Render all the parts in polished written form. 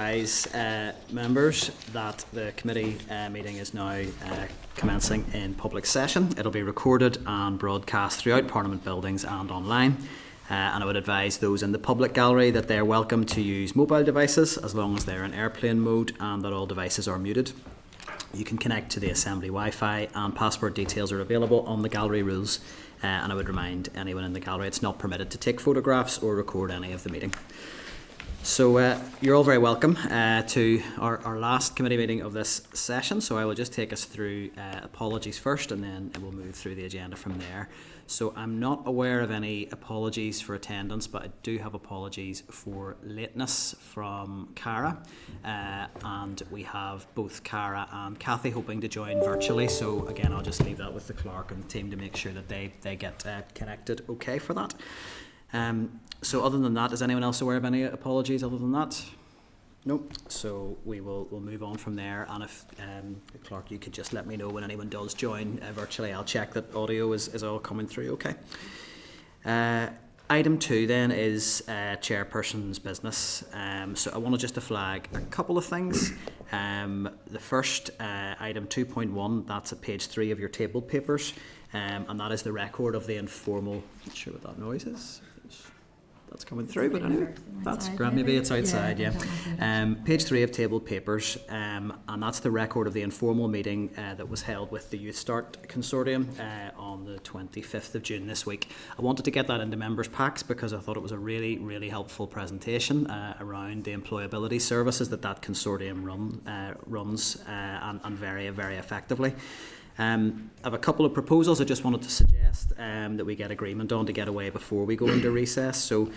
Members that the committee meeting is now commencing in public session. It'll be recorded and broadcast throughout Parliament buildings and online. And I would advise those in the public gallery that they are welcome to use mobile devices as long as they're in airplane mode and that all devices are muted. You can connect to the Assembly Wi-Fi and password details are available on the gallery rules. And I would remind anyone in the gallery it's not permitted to take photographs or record any of the meeting. So you're all very welcome to our last committee meeting of this session. So I will just take us through apologies first and then we'll move through the agenda from there. So I'm not aware of any apologies for attendance, but I do have apologies for lateness from Cara. And we have both Cara and Kathy hoping to join virtually. So again, I'll just leave that with the clerk and the team to make sure that they get connected okay for that. So other than that, is anyone else aware of any apologies other than that? Nope. So we'll move on from there, and if Clark, you could just let me know when anyone does join virtually. I'll check that audio is all coming through okay. Item 2 then is chairperson's business. So I wanted just to flag a couple of things. The first, item 2.1, that's at page 3 of your table papers, and that is the record of the informal. Not sure what that noise is. That's coming through, but anyway, that's grand. Maybe it's outside, yeah. Page 3 of table papers, and that's the record of the informal meeting that was held with the Youth Start Consortium on the 25th of June this week. I wanted to get that into members' packs because I thought it was a really, really helpful presentation around the employability services that consortium runs and very, very effectively. I have a couple of proposals I just wanted to suggest that we get agreement on to get away before we go into recess. So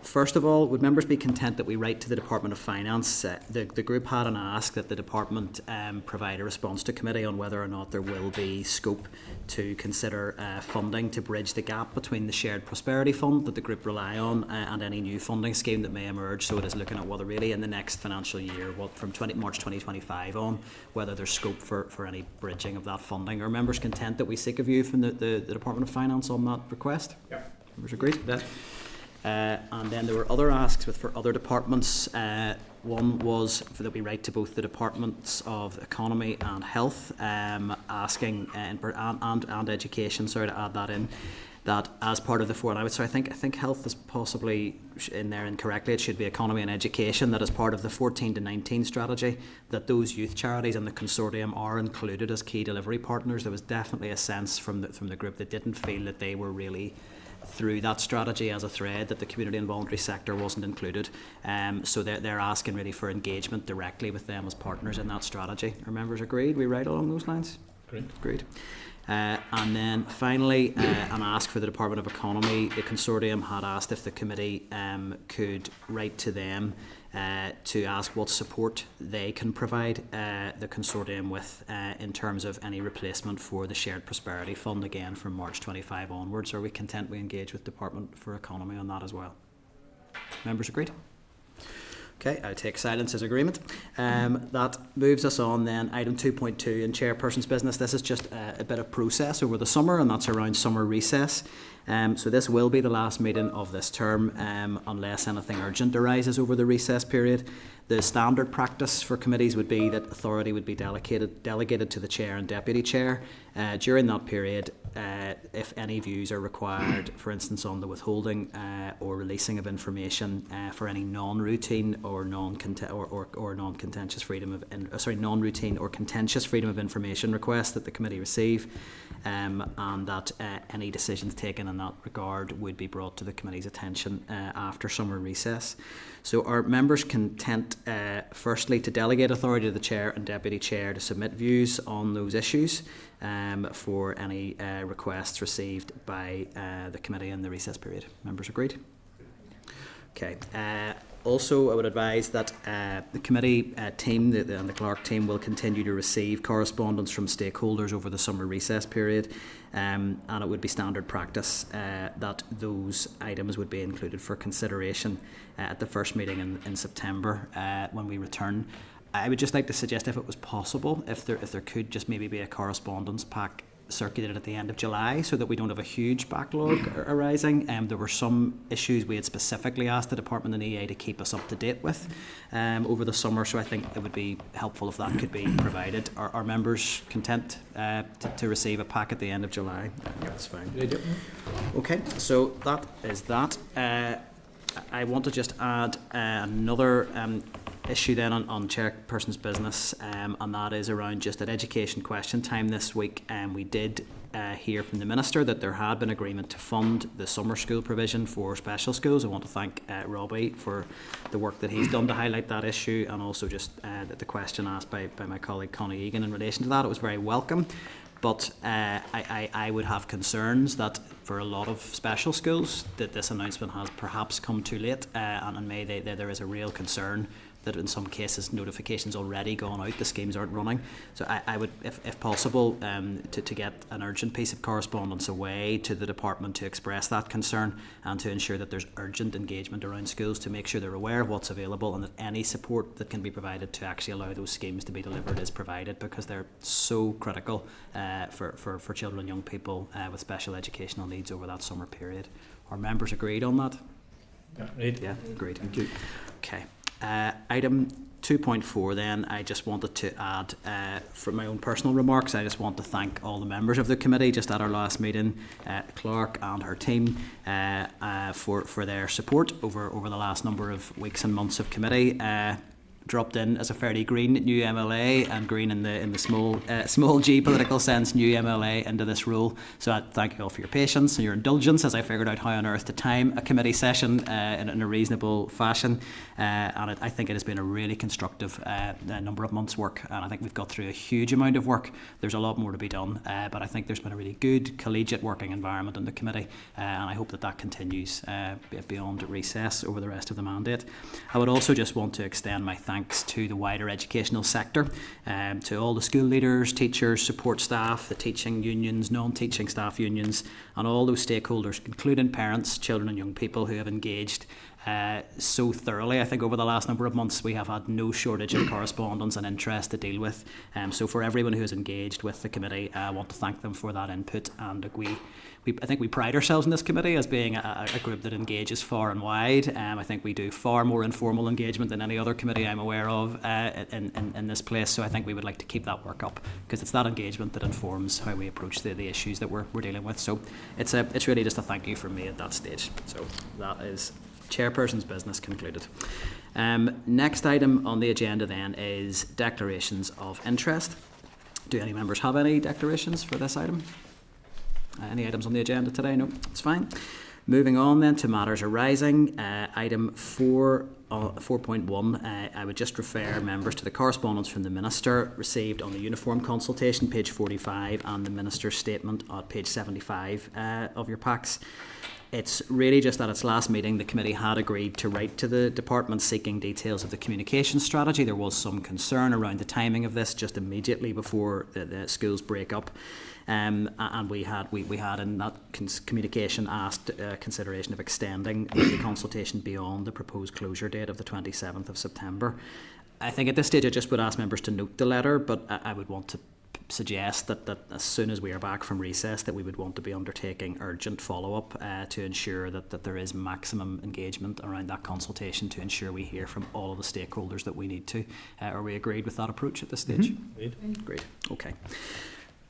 first of all, would members be content that we write to the Department of Finance? The group had an ask that the department provide a response to committee on whether or not there will be scope to consider funding to bridge the gap between the shared prosperity fund that the group rely on and any new funding scheme that may emerge. So it is looking at whether really in the next financial year, from March 2025 on, whether there's scope for any bridging of that funding. Are members content that we seek a view from the Department of Finance on that request? Yeah. Members agreed? Yeah. And then there were other asks for other departments. One was that we write to both the Departments of Economy and Health, asking and Education, sorry to add that in, that as part of the four, and I think Health is possibly in there incorrectly. It should be Economy and Education. That as part of the 14 to 19 strategy, that those youth charities and the consortium are included as key delivery partners. There was definitely a sense from the group that didn't feel that they were really through that strategy as a thread, that the community and voluntary sector wasn't included. So they're asking really for engagement directly with them as partners in that strategy. Are members agreed? We write along those lines? Agreed. And then finally, an ask for the Department of Economy. The consortium had asked if the committee could write to them to ask what support they can provide the consortium with in terms of any replacement for the Shared Prosperity Fund, again from March 25 onwards. Are we content we engage with Department for Economy on that as well? Members agreed? Okay, I'll take silence as agreement. That moves us on then. Item 2.2 in chairperson's business. This is just a bit of process over the summer, and that's around summer recess. So this will be the last meeting of this term unless anything urgent arises over the recess period. The standard practice for committees would be that authority would be delegated to the chair and deputy chair. During that period, if any views are required, for instance on the withholding or releasing of information for any non-routine or non-contentious freedom of non-routine or contentious freedom of information requests that the committee receive, and that any decisions taken in that regard would be brought to the committee's attention after summer recess. So are members content firstly to delegate authority to the chair and deputy chair to submit views on those issues for any requests received by the committee in the recess period? Members agreed? Okay. Also, I would advise that the committee team and the clerk team will continue to receive correspondence from stakeholders over the summer recess period, and it would be standard practice that those items would be included for consideration at the first meeting in September when we return. I would just like to suggest, if it was possible, if there could just maybe be a correspondence pack circulated at the end of July so that we don't have a huge backlog arising. There were some issues we had specifically asked the Department and EA to keep us up to date with over the summer, so I think it would be helpful if that could be provided. Are members content to receive a pack at the end of July? That's fine. Okay, so that is that. I want to just add another issue then on Chairperson's business, and that is around just at education question time this week. We did hear from the Minister that there had been agreement to fund the summer school provision for special schools. I want to thank Robbie for the work that he's done to highlight that issue, and also just the question asked by my colleague Connie Egan in relation to that. It was very welcome. But I would have concerns that for a lot of special schools that this announcement has perhaps come too late, and there is a real concern that in some cases notifications already gone out, the schemes aren't running. So I would, if possible, to get an urgent piece of correspondence away to the department to express that concern and to ensure that there's urgent engagement around schools to make sure they're aware of what's available and that any support that can be provided to actually allow those schemes to be delivered is provided, because they're so critical for children and young people with special educational needs over that summer period. Are members agreed on that? Yeah, agreed. Thank you. Okay. Item 2.4 then, I just wanted to add, for my own personal remarks, I just want to thank all the members of the committee just at our last meeting, Clark and her team, for their support over the last number of weeks and months of committee. Dropped in as a fairly green new MLA, and green in the small g political sense, new MLA into this role. So I thank you all for your patience and your indulgence as I figured out how on earth to time a committee session in a reasonable fashion. And I think it has been a really constructive number of months' work, and I think we've got through a huge amount of work. There's a lot more to be done, but I think there's been a really good collegiate working environment in the committee, and I hope that continues beyond recess over the rest of the mandate. I would also just want to extend my thanks to the wider educational sector, to all the school leaders, teachers, support staff, the teaching unions, non-teaching staff unions, and all those stakeholders, including parents, children and young people who have engaged so thoroughly. I think over the last number of months we have had no shortage of correspondence and interest to deal with. So for everyone who has engaged with the committee, I want to thank them for that input. And I think we pride ourselves in this committee as being a group that engages far and wide. I think we do far more informal engagement than any other committee I'm aware of in this place. So I think we would like to keep that work up, because it's that engagement that informs how we approach the issues that we're dealing with. So it's really just a thank you from me at that stage. So that is Chairperson's business concluded. Next item on the agenda then is declarations of interest. Do any members have any declarations for this item? Any items on the agenda today? No, it's fine. Moving on then to matters arising. Item 4.1, I would just refer members to the correspondence from the Minister received on the uniform consultation, page 45, and the Minister's statement at page 75 of your packs. It's really just at its last meeting, the committee had agreed to write to the department seeking details of the communication strategy. There was some concern around the timing of this just immediately before the schools break up. And we had in that communication asked consideration of extending the consultation beyond the proposed closure date of the 27th of September. I think at this stage I just would ask members to note the letter, but I would want to suggest that as soon as we are back from recess that we would want to be undertaking urgent follow-up to ensure that there is maximum engagement around that consultation, to ensure we hear from all of the stakeholders that we need to. Are we agreed with that approach at this stage? Mm-hmm. Great. Okay.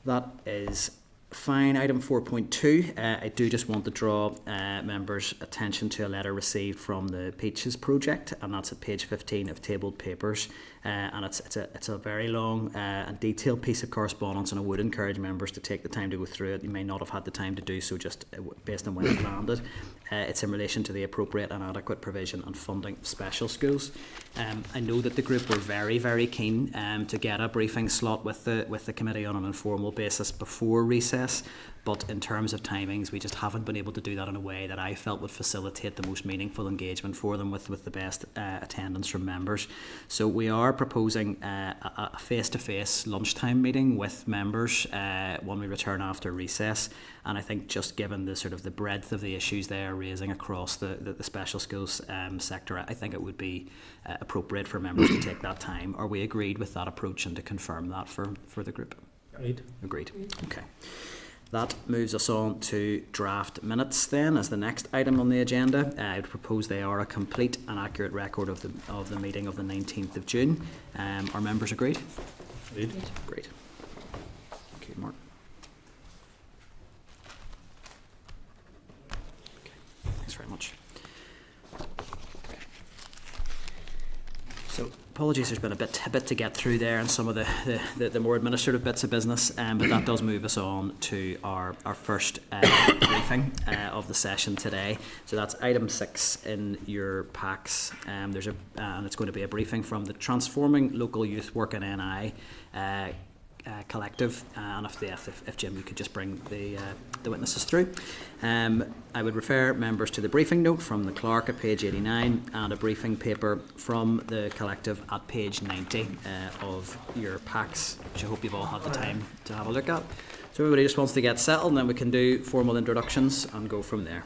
That is fine. Item 4.2, I do just want to draw members' attention to a letter received from the Peaches project, and that's at page 15 of tabled papers. And it's a very long and detailed piece of correspondence, and I would encourage members to take the time to go through it. You may not have had the time to do so just based on when it landed. It's in relation to the appropriate and adequate provision and funding of special schools. I know that the group were very, very keen to get a briefing slot with the committee on an informal basis before recess. But in terms of timings, we just haven't been able to do that in a way that I felt would facilitate the most meaningful engagement for them with the best attendance from members. So we are proposing a face-to-face lunchtime meeting with members when we return after recess. And I think just given the sort of the breadth of the issues they are raising across the special schools sector, I think it would be appropriate for members to take that time. Are we agreed with that approach and to confirm that for the group? Agreed. Okay. That moves us on to draft minutes then as the next item on the agenda. I would propose they are a complete and accurate record of the meeting of the 19th of June. Are members agreed? Agreed. Great. Thank you, Mark. Okay. Thanks very much. So apologies, there's been a bit to get through there and some of the more administrative bits of business, but that does move us on to our first briefing of the session today. So that's item 6 in your packs. And it's going to be a briefing from the Transforming Local Youth Work in NI collective, and if Jim, you could just bring the witnesses through. I would refer members to the briefing note from the clerk at page 89 and a briefing paper from the collective at page 90 of your packs, which I hope you've all had the time to have a look at. So everybody just wants to get settled, and then we can do formal introductions and go from there.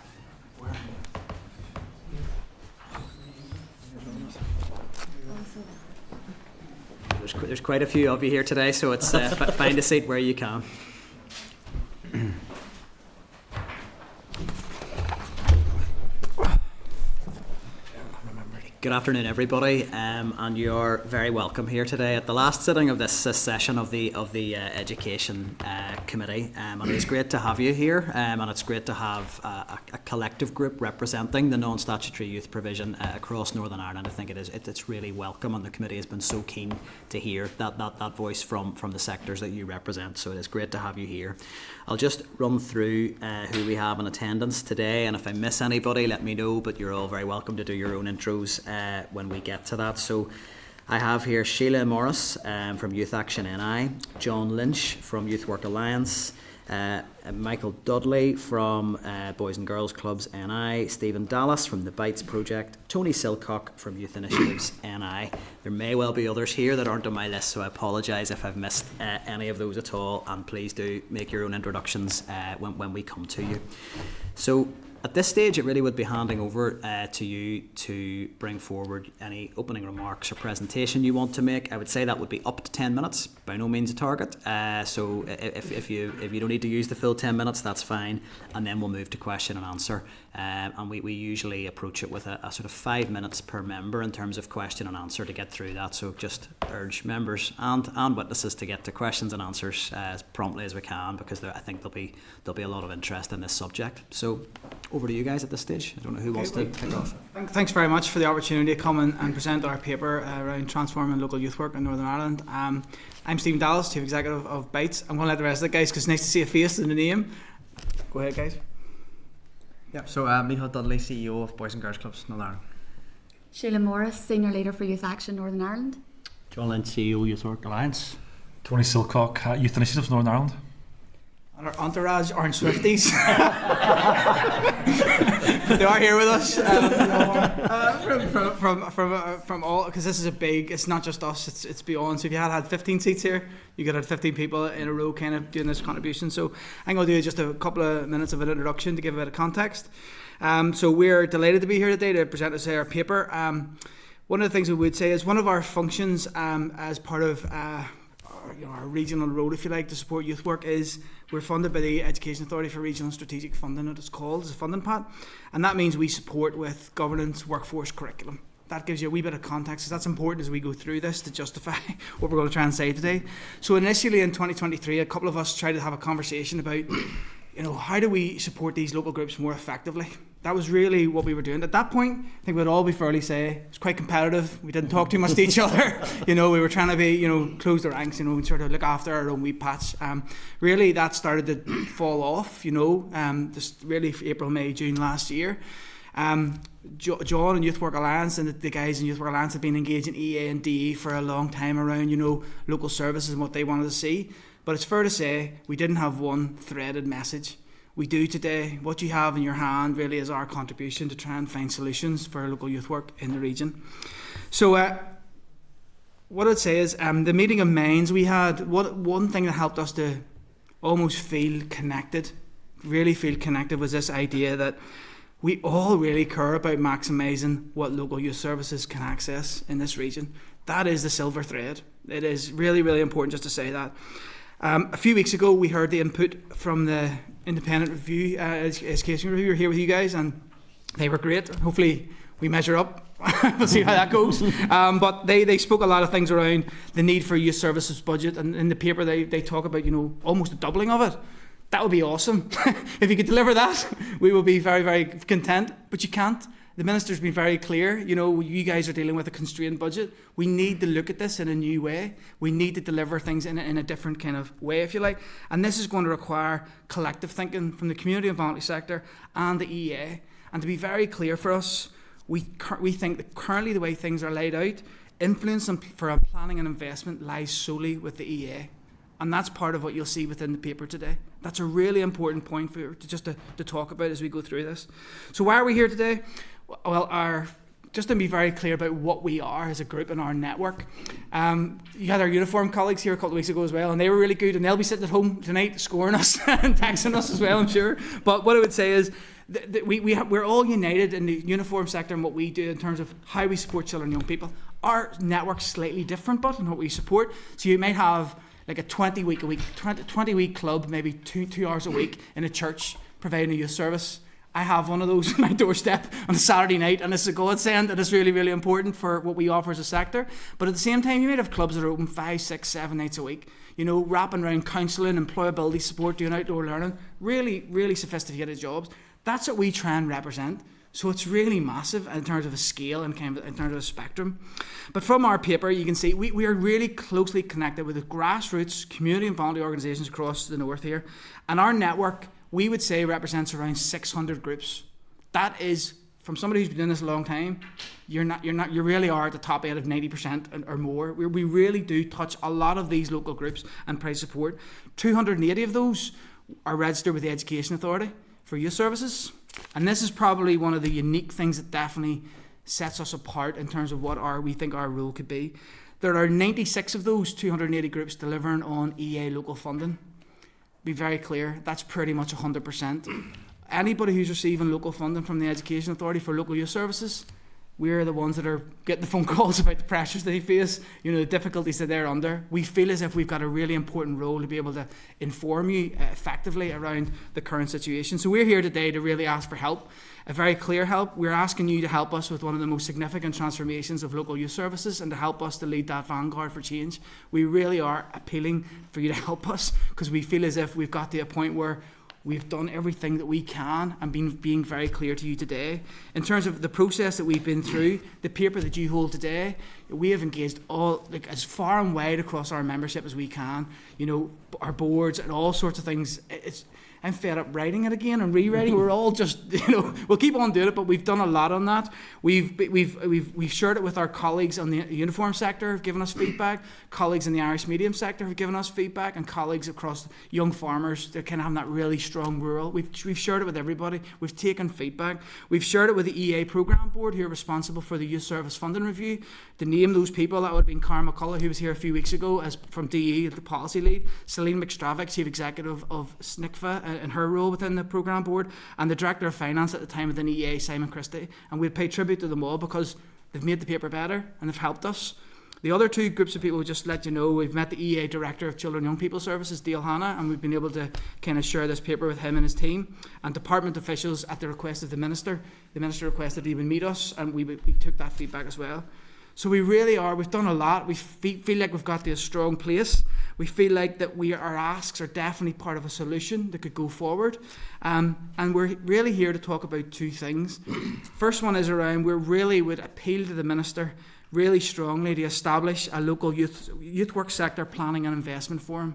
There's quite a few of you here today, so it's find a seat where you can. Good afternoon, everybody, and you're very welcome here today at the last sitting of this session of the Education Committee. And it's great to have you here, and it's great to have a collective group representing the non-statutory youth provision across Northern Ireland. I think it's really welcome, and the committee has been so keen to hear that voice from the sectors that you represent. So it is great to have you here. I'll just run through who we have in attendance today, and if I miss anybody, let me know. But you're all very welcome to do your own intros when we get to that. So I have here Sheila Morris from Youth Action NI, John Lynch from Youth Work Alliance, Michael Dudley from Boys and Girls Clubs NI, Stephen Dallas from the Bites Project, Tony Silcock from Youth Initiatives NI. There may well be others here that aren't on my list, so I apologise if I've missed any of those at all, and please do make your own introductions when we come to you. So at this stage, it really would be handing over to you to bring forward any opening remarks or presentation you want to make. I would say that would be up to 10 minutes, by no means a target. So if you don't need to use the full 10 minutes, that's fine. And then we'll move to question and answer. And we usually approach it with a sort of 5 minutes per member in terms of question and answer to get through that. So just urge members and witnesses to get to questions and answers as promptly as we can, because I think there'll be a lot of interest in this subject. So over to you guys at this stage. I don't know who wants to kick off. Thanks very much for the opportunity to come and present our paper around transforming local youth work in Northern Ireland. I'm Stephen Dallas, Chief Executive of Bites. I'm going to let the rest of the guys, because it's nice to see a face in the name. Go ahead, guys. Yep. So Michael Dudley, CEO of Boys and Girls Clubs Northern Ireland. Sheila Morris, Senior Leader for Youth Action Northern Ireland. John Lynch, CEO, Youth Work Alliance. Tony Silcock, Youth Initiatives Northern Ireland. And our entourage, Orange Swifties. They are here with us from all, because this is it's not just us, it's beyond. So if you had 15 seats here, you could have 15 people in a row kind of doing this contribution. So I'm going to do just a couple of minutes of an introduction to give a bit of context. So we're delighted to be here today to present our paper. One of the things we would say is one of our functions as part of our regional road, if you like, to support youth work is we're funded by the Education Authority for Regional Strategic Funding, what it's called, it's a funding pot, and that means we support with governance, workforce, curriculum. That gives you a wee bit of context, because that's important as we go through this to justify what we're going to try and say today. So initially in 2023, a couple of us tried to have a conversation about, how do we support these local groups more effectively? That was really what we were doing. At that point, I think we'd all be fairly say it was quite competitive. We didn't talk too much to each other. We were trying to be, close the ranks, and sort of look after our own wee patch. Really, that started to fall off, just really April, May, June last year. John and Youth Work Alliance and the guys in Youth Work Alliance have been engaged in EA and DE for a long time around, local services and what they wanted to see. But it's fair to say we didn't have one threaded message. We do today. What you have in your hand really is our contribution to try and find solutions for local youth work in the region. So what I'd say is the meeting of minds we had, one thing that helped us to almost really feel connected was this idea that we all really care about maximising what local youth services can access in this region. That is the silver thread. It is really, really important just to say that. A few weeks ago, we heard the input from the independent review, education review, here with you guys, and they were great. Hopefully, we measure up. We'll see how that goes. But they spoke a lot of things around the need for a youth services budget, and in the paper they talk about, almost a doubling of it. That would be awesome. If you could deliver that, we will be very, very content. But you can't. The minister's been very clear. You guys are dealing with a constrained budget. We need to look at this in a new way. We need to deliver things in a different kind of way, if you like. And this is going to require collective thinking from the community and voluntary sector and the EA. And to be very clear for us, we think that currently the way things are laid out, influence for planning and investment lies solely with the EA. And that's part of what you'll see within the paper today. That's a really important point to talk about as we go through this. So why are we here today? Well, just to be very clear about what we are as a group and our network. You had our uniform colleagues here a couple of weeks ago as well, and they were really good, and they'll be sitting at home tonight scoring us and texting us as well, I'm sure. But what I would say is we're all united in the uniform sector and what we do in terms of how we support children and young people. Our network's slightly different, but in what we support. So you might have like a 20-week club, maybe two hours a week in a church providing a youth service. I have one of those on my doorstep on a Saturday night, and it's a godsend, and it's really, really important for what we offer as a sector. But at the same time, you might have clubs that are open 5, 6, 7 nights a week, wrapping around counselling, employability support, doing outdoor learning, really, really sophisticated jobs. That's what we try and represent. So it's really massive in terms of a scale and in terms of a spectrum. But from our paper, you can see we are really closely connected with the grassroots community and voluntary organisations across the north here. And our network, we would say, represents around 600 groups. That is, from somebody who's been doing this a long time, you really are at the top end of 90% or more. We really do touch a lot of these local groups and provide support. 280 of those are registered with the Education Authority for youth services. And this is probably one of the unique things that definitely sets us apart in terms of what we think our role could be. There are 96 of those 280 groups delivering on EA local funding. Be very clear, that's pretty much 100%. Anybody who's receiving local funding from the Education Authority for local youth services, we're the ones that are getting the phone calls about the pressures they face, the difficulties that they're under. We feel as if we've got a really important role to be able to inform you effectively around the current situation. So we're here today to really ask for help, a very clear help. We're asking you to help us with one of the most significant transformations of local youth services and to help us to lead that vanguard for change. We really are appealing for you to help us because we feel as if we've got to a point where we've done everything that we can and being very clear to you today. In terms of the process that we've been through, the paper that you hold today, we have engaged as far and wide across our membership as we can, our boards and all sorts of things. I'm fed up writing it again and rewriting. We're all just, we'll keep on doing it, but we've done a lot on that. We've shared it with our colleagues on the uniform sector who've given us feedback, colleagues in the Irish medium sector who've given us feedback, and colleagues across young farmers that kind of have that really strong rural. We've shared it with everybody. We've taken feedback. We've shared it with the EA Programme Board who are responsible for the Youth Service Funding Review. To name those people, that would have been Cara McCullough, who was here a few weeks ago from DE, the policy lead, Celine McStravick, Chief Executive of SNCFA in her role within the Programme Board, and the Director of Finance at the time within EA, Simon Christie. And we'd pay tribute to them all because they've made the paper better and they've helped us. The other two groups of people, just let you know, we've met the EA Director of Children and Young People Services, Dale Hanna, and we've been able to kind of share this paper with him and his team. And department officials, at the request of the Minister requested he would meet us, and we took that feedback as well. So we really are, we've done a lot. We feel like we've got to a strong place. We feel like that our asks are definitely part of a solution that could go forward. And we're really here to talk about two things. First one is around, we really would appeal to the Minister really strongly to establish a local youth work sector planning and investment forum.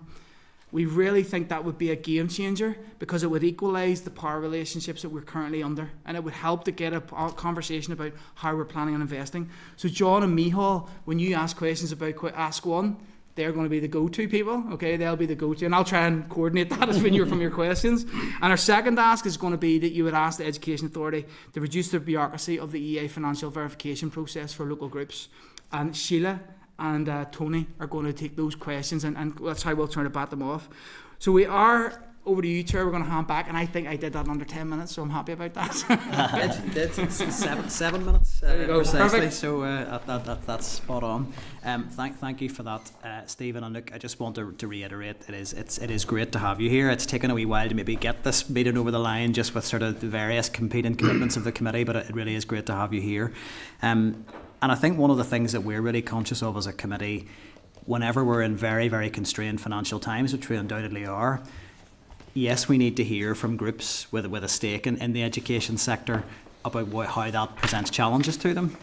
We really think that would be a game changer because it would equalise the power relationships that we're currently under, and it would help to get a conversation about how we're planning on investing. So John and Micheál, when you ask questions about Ask One, they're going to be the go-to people, okay? They'll be the go-to, and I'll try and coordinate that as when you're from your questions. And our second ask is going to be that you would ask the Education Authority to reduce the bureaucracy of the EA financial verification process for local groups. And Sheila and Tony are going to take those questions, and that's how we'll try to bat them off. So we are over to you, Chair. We're going to hand back, and I think I did that in under 10 minutes, so I'm happy about that. It's 7 minutes There you go. precisely. Perfect. So that's spot on. Thank you for that, Stephen. And look, I just want to reiterate, it is great to have you here. It's taken a wee while to maybe get this meeting over the line, just with sort of the various competing commitments of the committee, but it really is great to have you here. And I think one of the things that we're really conscious of as a committee, whenever we're in very, very constrained financial times, which we undoubtedly are, yes, we need to hear from groups with a stake in the education sector about how that presents challenges to them.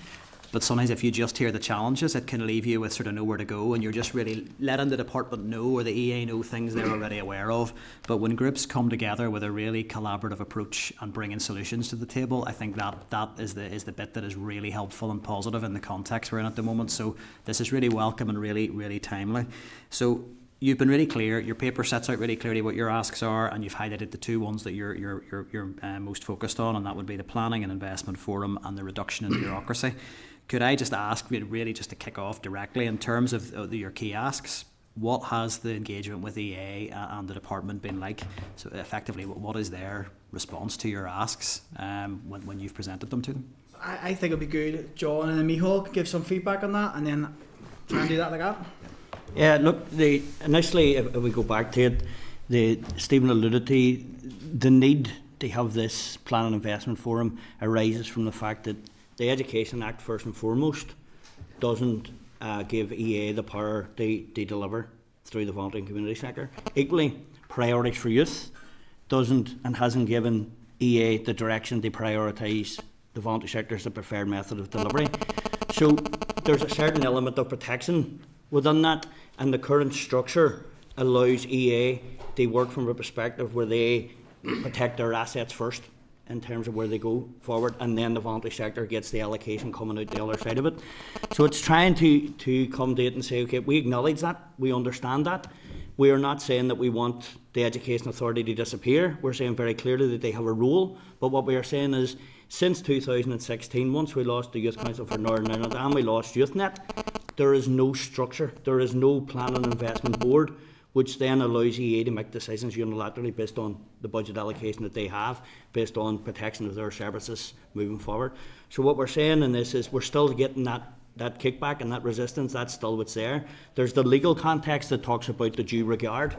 But sometimes if you just hear the challenges, it can leave you with sort of nowhere to go, and you're just really letting the department know, or the EA know, things they're already aware of. But when groups come together with a really collaborative approach and bringing solutions to the table, I think that is the bit that is really helpful and positive in the context we're in at the moment. So this is really welcome and really, really timely. So you've been really clear. Your paper sets out really clearly what your asks are, and you've highlighted the two ones that you're most focused on, and that would be the planning and investment forum and the reduction in bureaucracy. Could I just ask, really just to kick off directly, in terms of your key asks, what has the engagement with EA and the department been like? So effectively, what is their response to your asks when you've presented them to them? I think it'd be good, John and Micheál could give some feedback on that, and then try and do that like that. Yeah, look, initially, if we go back to it, Stephen alluded to, the need to have this plan and investment forum arises from the fact that the Education Act, first and foremost, doesn't give EA the power to deliver through the voluntary and community sector. Equally, priorities for youth doesn't and hasn't given EA the direction to prioritise the voluntary sector as the preferred method of delivery. So there's a certain element of protection within that, and the current structure allows EA to work from a perspective where they protect their assets first in terms of where they go forward, and then the voluntary sector gets the allocation coming out the other side of it. So it's trying to come to it and say, okay, we acknowledge that, we understand that. We are not saying that we want the Education Authority to disappear. We're saying very clearly that they have a role, but what we are saying is, since 2016, once we lost the Youth Council for Northern Ireland and we lost YouthNet, there is no structure, there is no plan and investment board, which then allows EA to make decisions unilaterally based on the budget allocation that they have, based on protection of their services moving forward. So what we're saying in this is we're still getting that kickback and that resistance, that's still what's there. There's the legal context that talks about the due regard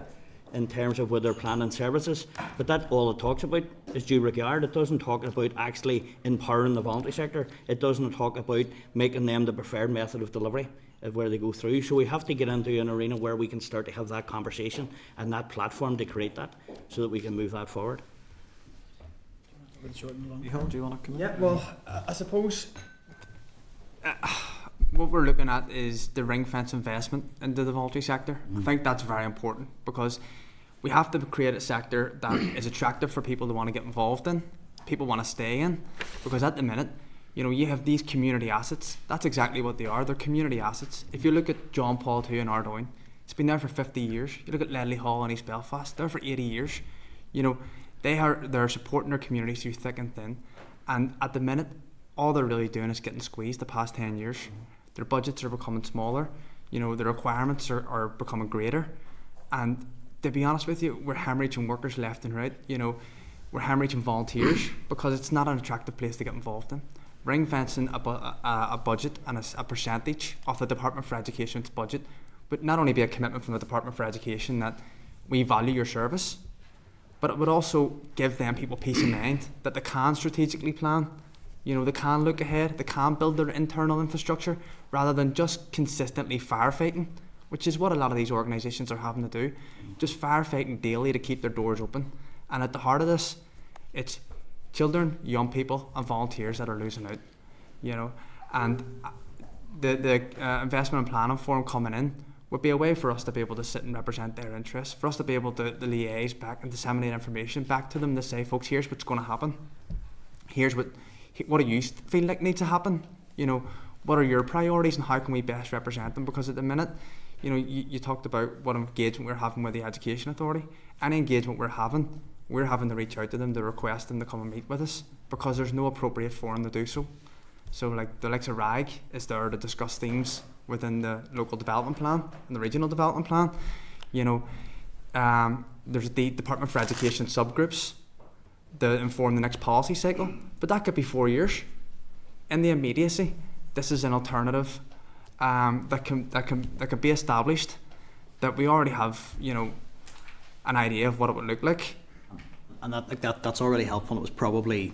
in terms of with their planning services, but that's all it talks about is due regard. It doesn't talk about actually empowering the voluntary sector. It doesn't talk about making them the preferred method of delivery of where they go through. So we have to get into an arena where we can start to have that conversation and that platform to create that so that we can move that forward. Micheál, do you want to come in? Yeah, well, I suppose what we're looking at is the ring fence investment into the voluntary sector. I think that's very important because we have to create a sector that is attractive for people to want to get involved in, people want to stay in, because at the minute, you know, you have these community assets. That's exactly what they are. They're community assets. If you look at John Paul II in Ardoyne, it's been there for 50 years. You look at Ledley Hall in East Belfast, they're for 80 years. You know, they're supporting their community through thick and thin. And at the minute, all they're really doing is getting squeezed the past 10 years. Their budgets are becoming smaller. You know, the requirements are becoming greater. And to be honest with you, we're hemorrhaging workers left and right. You know, we're hemorrhaging volunteers because it's not an attractive place to get involved in. Ring fencing a budget and a percentage of the Department for Education's budget would not only be a commitment from the Department for Education that we value your service, but it would also give them people peace of mind that they can strategically plan. You know, they can look ahead, they can build their internal infrastructure rather than just consistently firefighting, which is what a lot of these organisations are having to do. Just firefighting daily to keep their doors open. And at the heart of this, it's children, young people and volunteers that are losing out, you know. And the investment and planning forum coming in would be a way for us to be able to sit and represent their interests, for us to be able to liaise back and disseminate information back to them to say, folks, here's what's going to happen. Here's what do you feel like needs to happen? You know, what are your priorities and how can we best represent them? Because at the minute, you know, you talked about what engagement we're having with the Education Authority. Any engagement we're having to reach out to them to request them to come and meet with us because there's no appropriate forum to do so. So like the likes of RAG is there to discuss themes within the local development plan and the regional development plan. You know, there's the Department for Education subgroups to inform the next policy cycle, but that could be 4 years. In the immediacy, this is an alternative that can be established, that we already have, you know, an idea of what it would look like. And that's already helpful. It was probably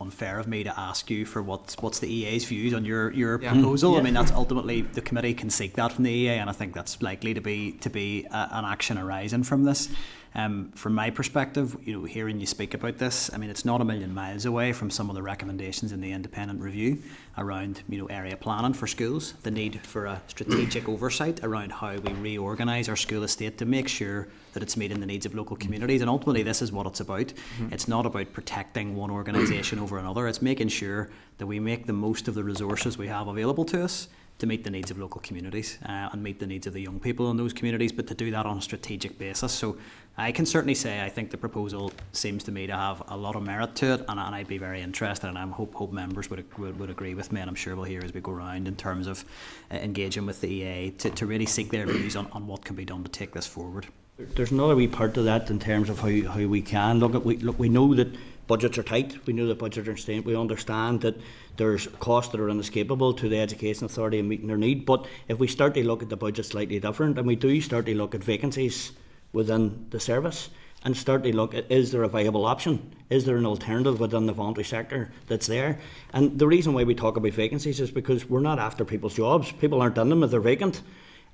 unfair of me to ask you for what's the EA's views on your proposal. Yeah. I mean, that's ultimately the committee can seek that from the EA, and I think that's likely to be an action arising from this. From my perspective, you know, hearing you speak about this, I mean, it's not a million miles away from some of the recommendations in the independent review around, you know, area planning for schools, the need for a strategic oversight around how we reorganise our school estate to make sure that it's meeting the needs of local communities. And ultimately, this is what it's about. It's not about protecting one organisation over another. It's making sure that we make the most of the resources we have available to us to meet the needs of local communities and meet the needs of the young people in those communities, but to do that on a strategic basis. So I can certainly say I think the proposal seems to me to have a lot of merit to it, and I'd be very interested, and I hope members would agree with me, and I'm sure we'll hear as we go around in terms of engaging with the EA to really seek their views on what can be done to take this forward. There's another wee part to that in terms of how we can look at. We know that budgets are tight. We know that budgets are strained. We understand that there's costs that are inescapable to the Education Authority in meeting their need. But if we start to look at the budget slightly different, and we do start to look at vacancies within the service, and start to look at, is there a viable option? Is there an alternative within the voluntary sector that's there? And the reason why we talk about vacancies is because we're not after people's jobs. People aren't in them if they're vacant.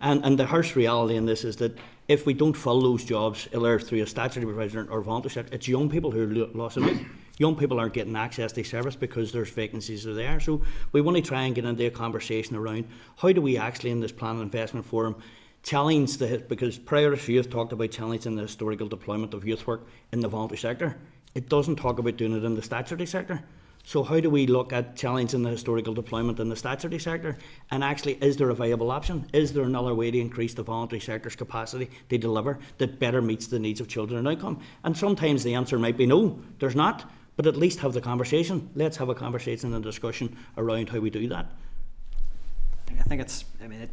And the harsh reality in this is that if we don't fill those jobs, either through a statutory provision or voluntary sector, it's young people who are lost out. Young people aren't getting access to service because there's vacancies are there. So we want to try and get into a conversation around how do we actually in this plan and investment forum challenge because Priorities for Youth talked about challenging the historical deployment of youth work in the voluntary sector. It doesn't talk about doing it in the statutory sector. So how do we look at challenging the historical deployment in the statutory sector? And actually, is there a viable option? Is there another way to increase the voluntary sector's capacity to deliver that better meets the needs of children and outcome? And sometimes the answer might be no, there's not. But at least have the conversation. Let's have a conversation and discussion around how we do that. I think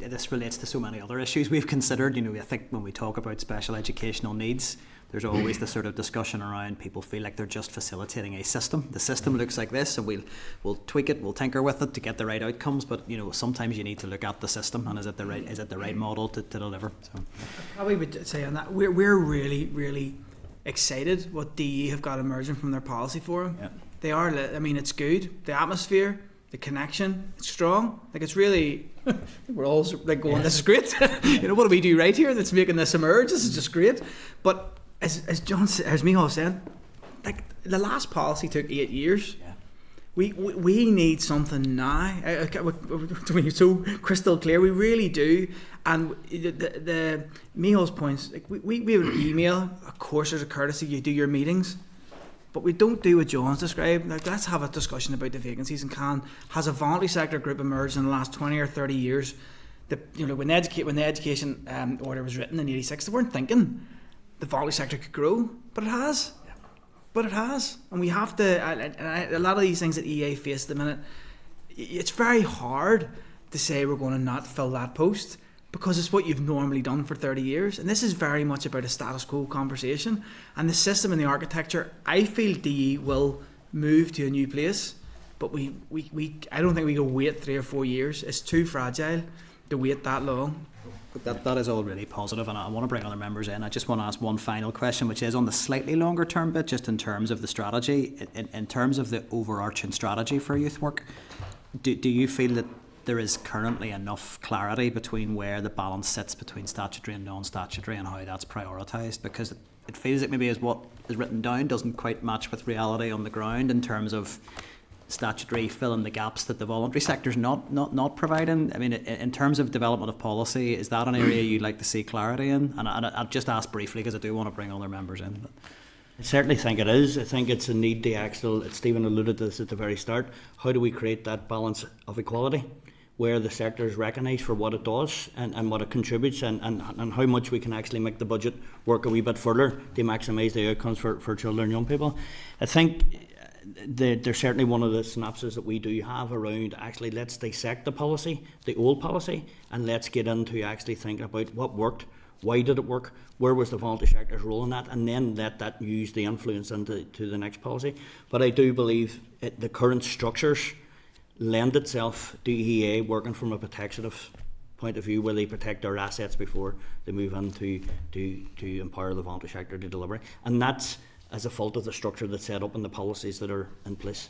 this relates to so many other issues we've considered. You know, I think when we talk about special educational needs, there's always the sort of discussion around people feel like they're just facilitating a system. The system looks like this, and we'll tweak it, we'll tinker with it to get the right outcomes. But you know, sometimes you need to look at the system and is it the right model to deliver. So I would say on that we're really excited what DE have got emerging from their policy forum. Yeah. They are. I mean, it's good. The atmosphere, the connection, it's strong. Like it's really. We're all like going, this is great. You know, what do we do right here that's making this emerge? This is just great. But as Micheál said, like the last policy took 8 years. yeah. We need something now. To be so crystal clear, we really do. And the Micheál's points, like we would email. Of course, there's a courtesy. You do your meetings, but we don't do what John's described. Like, let's have a discussion about the vacancies and has a voluntary sector group emerged in the last 20 or 30 years? When the education order was written in '86, they weren't thinking the voluntary sector could grow, but it has. But it has, and we have to. A lot of these things that EA face at the minute, it's very hard to say we're going to not fill that post because it's what you've normally done for 30 years, and this is very much about a status quo conversation. And the system and the architecture, I feel DE will move to a new place, but I don't think we can wait 3 or 4 years. It's too fragile to wait that long. That is all really positive, and I want to bring other members in. I just want to ask one final question, which is on the slightly longer term bit, just in terms of the strategy, in terms of the overarching strategy for youth work. Do you feel that there is currently enough clarity between where the balance sits between statutory and non-statutory and how that's prioritised? Because it feels like maybe as what is written down doesn't quite match with reality on the ground in terms of statutory filling the gaps that the voluntary sector's not providing. I mean, in terms of development of policy, is that an area you'd like to see clarity in? And I'll just ask briefly because I do want to bring other members in. But. I certainly think it is. I think it's a need to Stephen alluded to this at the very start, how do we create that balance of equality where the sector is recognised for what it does and what it contributes and how much we can actually make the budget work a wee bit further to maximise the outcomes for children and young people. I think there's certainly one of the synopses that we do have around actually let's dissect the policy, the old policy, and let's get into actually thinking about what worked, Why did it work? Where was the voluntary sector's role in that? And then let that use the influence into the next policy. But I do believe the current structures lend itself to EEA working from a protective point of view, where they protect their assets before they move in to empower the voluntary sector to deliver. And that's as a fault of the structure that's set up and the policies that are in place.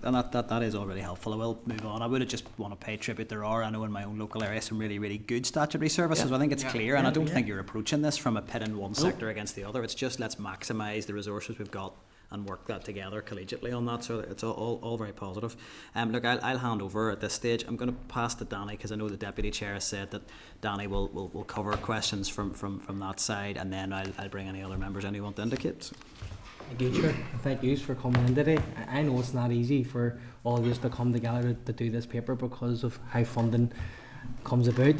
And that is already helpful. I will move on. I would just want to pay tribute. There are, I know in my own local area, some really, really good statutory services. I think it's clear, and I don't think you're approaching this from a pitting one sector against the other. It's just let's maximise the resources we've got and work that together collegiately on that. So it's all very positive. Look, I'll hand over at this stage. I'm going to pass to Danny, because I know the Deputy Chair has said that Danny will cover questions from that side, and then I'll bring any other members any want to indicate. Thank you, Chair, and thank you for coming in today. I know it's not easy for all of us to come together to do this paper because of how funding comes about.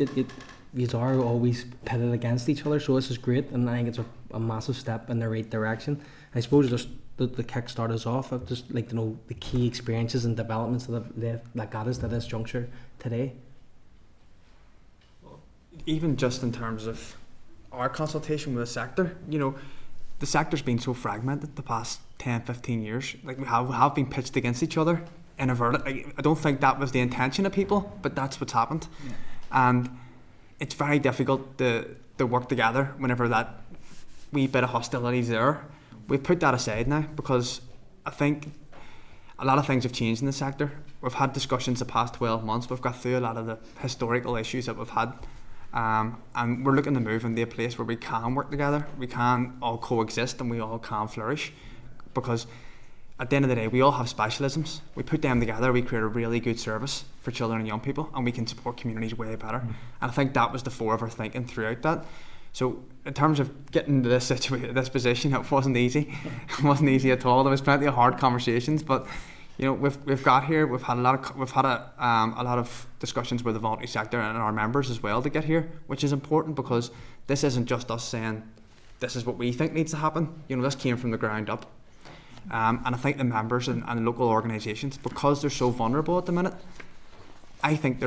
These are always pitted against each other, so this is great, and I think it's a massive step in the right direction. I suppose just the kickstart us off, I'd just like to know the key experiences and developments that got us to this juncture today. Even just in terms of our consultation with the sector, the sector's been so fragmented the past 10, 15 years. Like, we have been pitched against each other inadvertently. I don't think that was the intention of people, but that's what's happened. Yeah. And it's very difficult to work together whenever that wee bit of hostility is there. We've put that aside now, because I think a lot of things have changed in the sector. We've had discussions the past 12 months. We've got through a lot of the historical issues that we've had. And we're looking to move into a place where we can work together, we can all coexist, and we all can flourish. Because at the end of the day, we all have specialisms. We put them together, we create a really good service for children and young people, and we can support communities way better. And I think that was the fore of our thinking throughout that. So in terms of getting to this position, it wasn't easy. It wasn't easy at all. There was plenty of hard conversations, but we've got here. We've had a lot of discussions with the voluntary sector and our members as well to get here, which is important, because this isn't just us saying this is what we think needs to happen. This came from the ground up, and I think the members and local organisations, because they're so vulnerable at the minute, I think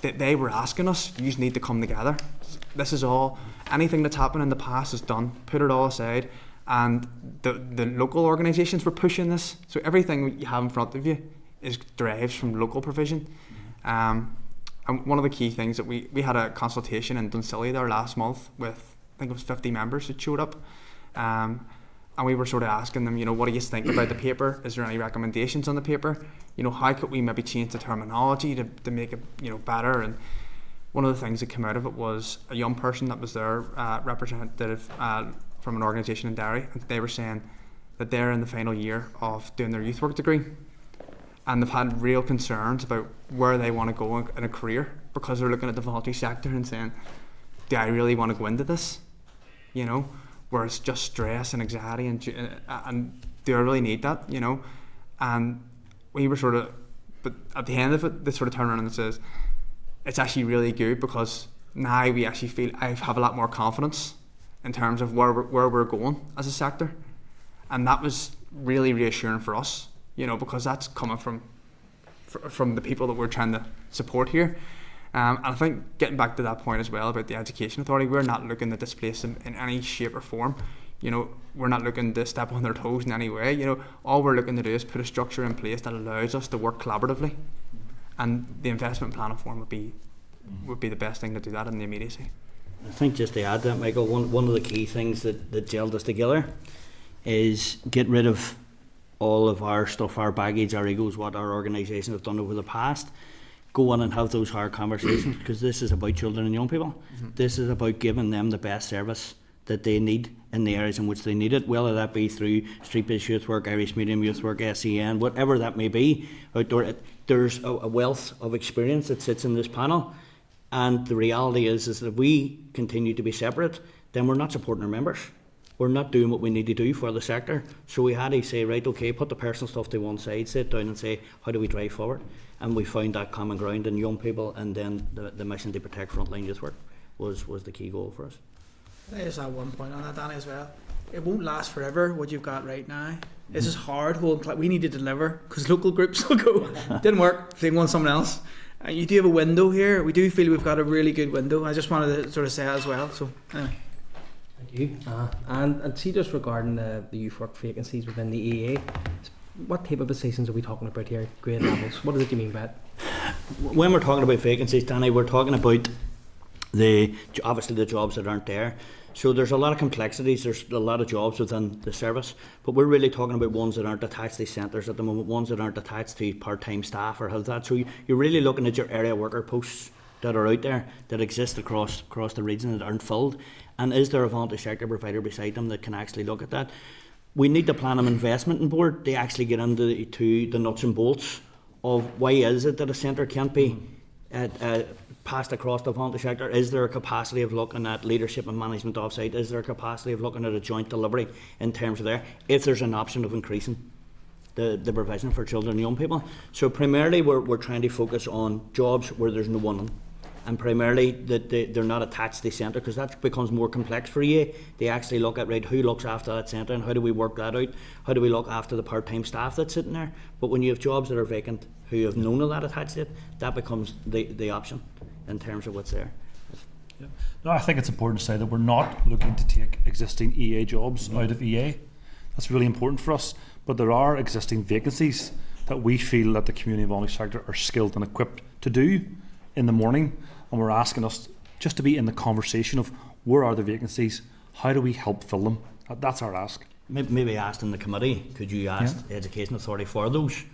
they were asking us, you need to come together. This is all, anything that's happened in the past is done. Put it all aside. And the local organisations were pushing this. So everything you have in front of you derives from local provision. And one of the key things that we had a consultation in Dunstilly there last month with, I think it was 50 members that showed up. And we were sort of asking them, what do you think about the paper? Is there any recommendations on the paper? How could we maybe change the terminology to make it, better? And one of the things that came out of it was a young person that was there, representative from an organisation in Derry, and they were saying that they're in the final year of doing their youth work degree, and they've had real concerns about where they want to go in a career, because they're looking at the voluntary sector and saying, do I really want to go into this? Where it's just stress and anxiety, and do I really need that? And we were but at the end of it, they sort of turn around and says, it's actually really good, because now we actually feel I have a lot more confidence in terms of where we're going as a sector. And that was really reassuring for us, because that's coming from the people that we're trying to support here. And I think, getting back to that point as well about the Education Authority, we're not looking to displace them in any shape or form. We're not looking to step on their toes in any way. All we're looking to do is put a structure in place that allows us to work collaboratively. And the investment plan of form would be the best thing to do that in the immediacy. I think, just to add to that, Michael, one of the key things that gelled us together is get rid of all of our stuff, our baggage, our egos, what our organisation have done over the past. Go on and have those hard conversations, because this is about children and young people. Mm-hmm. This is about giving them the best service that they need in the areas in which they need it, whether that be through street-based youth work, Irish medium youth work, SEN, whatever that may be. Outdoor, there's a wealth of experience that sits in this panel. And the reality is that if we continue to be separate, then we're not supporting our members. We're not doing what we need to do for the sector. So we had to say, right, okay, put the personal stuff to one side, sit down and say, how do we drive forward? And we found that common ground in young people, and then the mission to protect frontline youth work was the key goal for us. I just have one point on that, Danny, as well. It won't last forever, what you've got right now. This is hard. We need to deliver, because local groups will go, didn't work, they want someone else. You do have a window here. We do feel we've got a really good window. I just wanted to sort of say that as well. So anyway. Thank you. And see, just regarding the youth work vacancies within the EA, what type of positions are we talking about here? Grade levels. What do you mean by it? When we're talking about vacancies, Danny, we're talking about obviously the jobs that aren't there. So there's a lot of complexities, there's a lot of jobs within the service, but we're really talking about ones that aren't attached to these centres at the moment, ones that aren't attached to part-time staff or health that. So you're really looking at your area worker posts that are out there, that exist across the region that aren't filled. And is there a voluntary sector provider beside them that can actually look at that? We need the Plan and Investment Board to actually get into the nuts and bolts of why is it that a centre can't be passed across the voluntary sector. Is there a capacity of looking at leadership and management offsite? Is there a capacity of looking at a joint delivery in terms of there, if there's an option of increasing the provision for children and young people? So primarily we're trying to focus on jobs where there's no one in, and primarily that they're not attached to the centre, because that becomes more complex for you. They actually look at, right, who looks after that centre and how do we work that out? How do we look after the part-time staff that's sitting there? But when you have jobs that are vacant who have none of that attached to it, that becomes the option in terms of what's there. Yeah. No, I think it's important to say that we're not looking to take existing EA jobs out of EA. That's really important for us. But there are existing vacancies that we feel that the community and voluntary sector are skilled and equipped to do in the morning, and we're asking us just to be in the conversation of where are the vacancies, how do we help fill them. That's our ask. Maybe asked in the committee, could you ask the Education Authority for those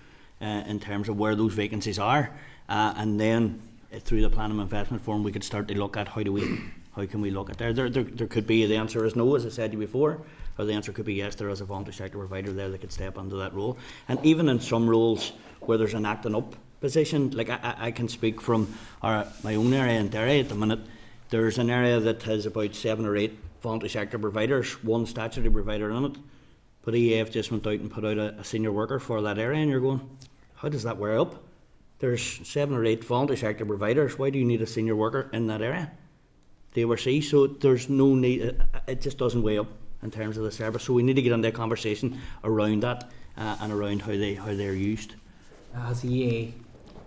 in terms of where those vacancies are, and then through the Plan and Investment Forum we could start to look at how can we look at there could be, the answer is no, as I said to you before, or the answer could be yes, there is a voluntary sector provider there that could step into that role. And even in some roles where there's an acting up position, like I can speak from my own area in Derry at the minute, there's an area that has about 7 or 8 voluntary sector providers, one statutory provider in it, but EAF just went out and put out a senior worker for that area, and you're going, how does that wear up? There's 7 or 8 voluntary sector providers, why do you need a senior worker in that area to oversee? So there's no need, it just doesn't weigh up in terms of the service. So we need to get into a conversation around that and around how they're used. Has EA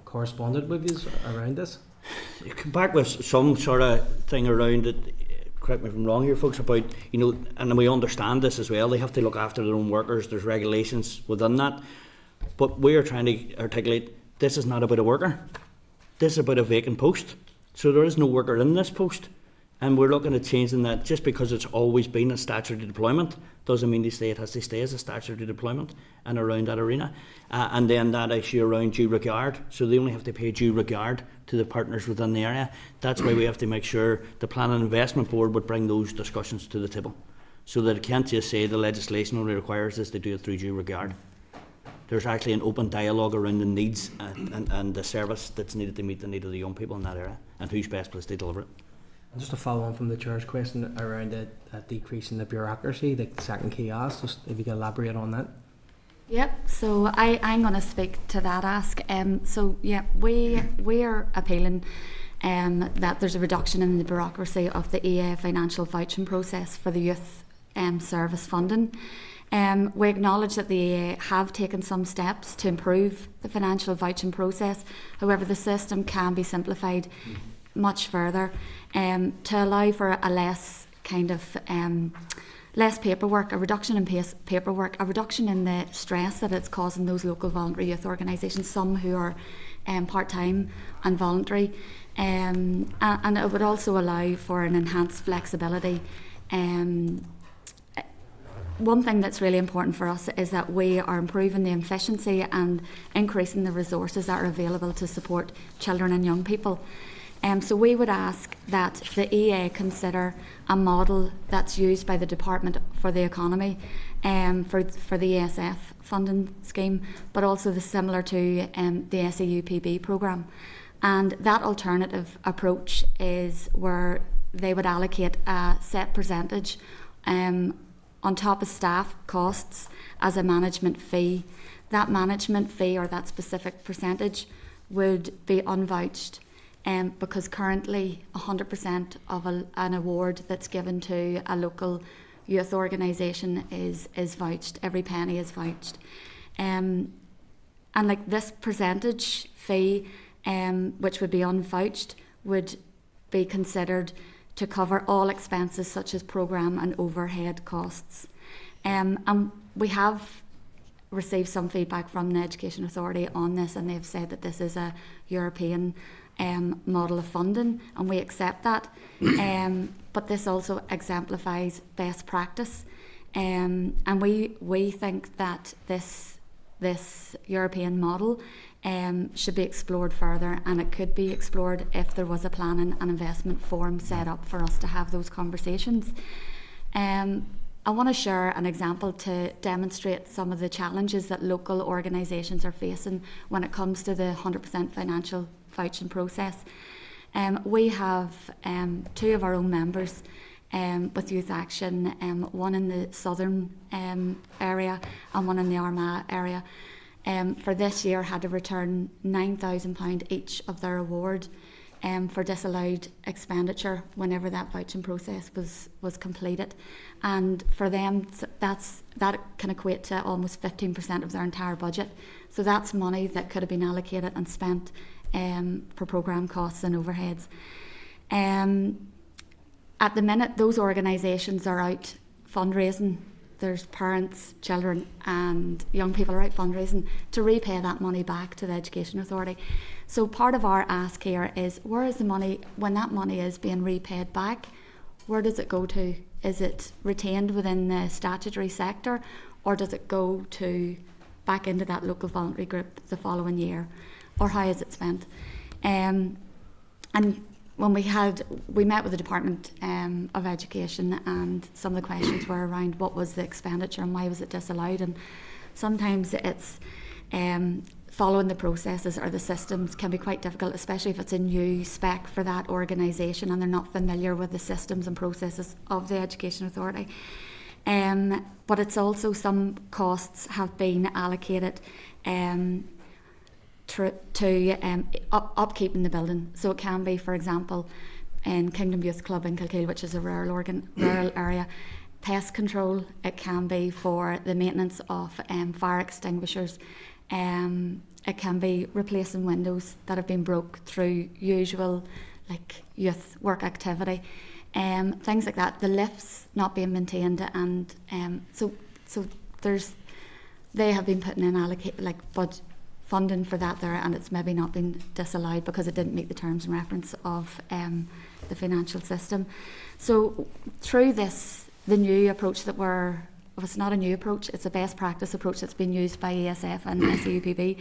corresponded with you around this? You come back with some sort of thing around it, correct me if I'm wrong here folks, about, and we understand this as well, they have to look after their own workers, there's regulations within that, but we are trying to articulate this is not about a worker, this is about a vacant post. So there is no worker in this post, and we're looking at changing that. Just because it's always been a statutory deployment doesn't mean it has to stay as a statutory deployment and around that arena. And then that issue around due regard, so they only have to pay due regard to the partners within the area. That's why we have to make sure the Plan and Investment Board would bring those discussions to the table, so that it can't just say the legislation only requires us to do it through due regard. There's actually an open dialogue around the needs and the service that's needed to meet the need of the young people in that area, and who's best placed to deliver it. And just to follow on from the Chair's question around a decrease in the bureaucracy, the second key ask, just if you can elaborate on that. Yep, so I'm going to speak to that ask. So yeah, we are appealing that there's a reduction in the bureaucracy of the EA financial vouching process for the youth service funding. We acknowledge that the EA have taken some steps to improve the financial vouching process. However, the system can be simplified much further to allow for a less kind of less paperwork, a reduction in paperwork, a reduction in the stress that it's causing those local voluntary youth organisations, some who are part-time and voluntary, and it would also allow for an enhanced flexibility. One thing that's really important for us is that we are improving the efficiency and increasing the resources that are available to support children and young people. So we would ask that the EA consider a model that's used by the Department for the Economy for the ESF funding scheme, but also similar to the SEUPB programme. And that alternative approach is where they would allocate a set percentage on top of staff costs as a management fee. That management fee, or that specific percentage, would be unvouched. Because currently 100% of an award that's given to a local youth organisation is vouched. Every penny is vouched. And like this percentage fee which would be unvouched, would be considered to cover all expenses such as programme and overhead costs. And we have received some feedback from the Education Authority on this, and they've said that this is a European model of funding, and we accept that. But this also exemplifies best practice, and we think that this European model should be explored further, and it could be explored if there was a planning and investment forum set up for us to have those conversations. I want to share an example to demonstrate some of the challenges that local organisations are facing when it comes to the 100% financial vouching process. We have 2 of our own members with Youth Action, one in the southern area and one in the Armagh area. For this year had to return £9,000 each of their award for disallowed expenditure whenever that vouching process was completed, and for them that can equate to almost 15% of their entire budget. So that's money that could have been allocated and spent for programme costs and overheads. At the minute, those organisations are out fundraising. There's parents, children and young people are out fundraising to repay that money back to the Education Authority. So part of our ask here is, where is the money, when that money is being repaid back, where does it go to? Is it retained within the statutory sector, or does it go to back into that local voluntary group the following year, or how is it spent? And when we met with the Department of Education, and some of the questions were around what was the expenditure and why was it disallowed, and sometimes it's following the processes or the systems can be quite difficult, especially if it's a new spec for that organisation and they're not familiar with the systems and processes of the Education Authority. But it's also, some costs have been allocated to upkeep in the building. So it can be, for example, in Kingdom Youth Club in Kilkeel, which is a rural area, pest control. It can be for the maintenance of fire extinguishers. It can be replacing windows that have been broke through usual youth work activity, things like that. The lifts not being maintained, and so they have been putting in funding for that there, and it's maybe not been disallowed because it didn't meet the terms and reference of the financial system. So through this, the new approach that it's not a new approach, it's a best practice approach that's been used by ESF and SEUPB.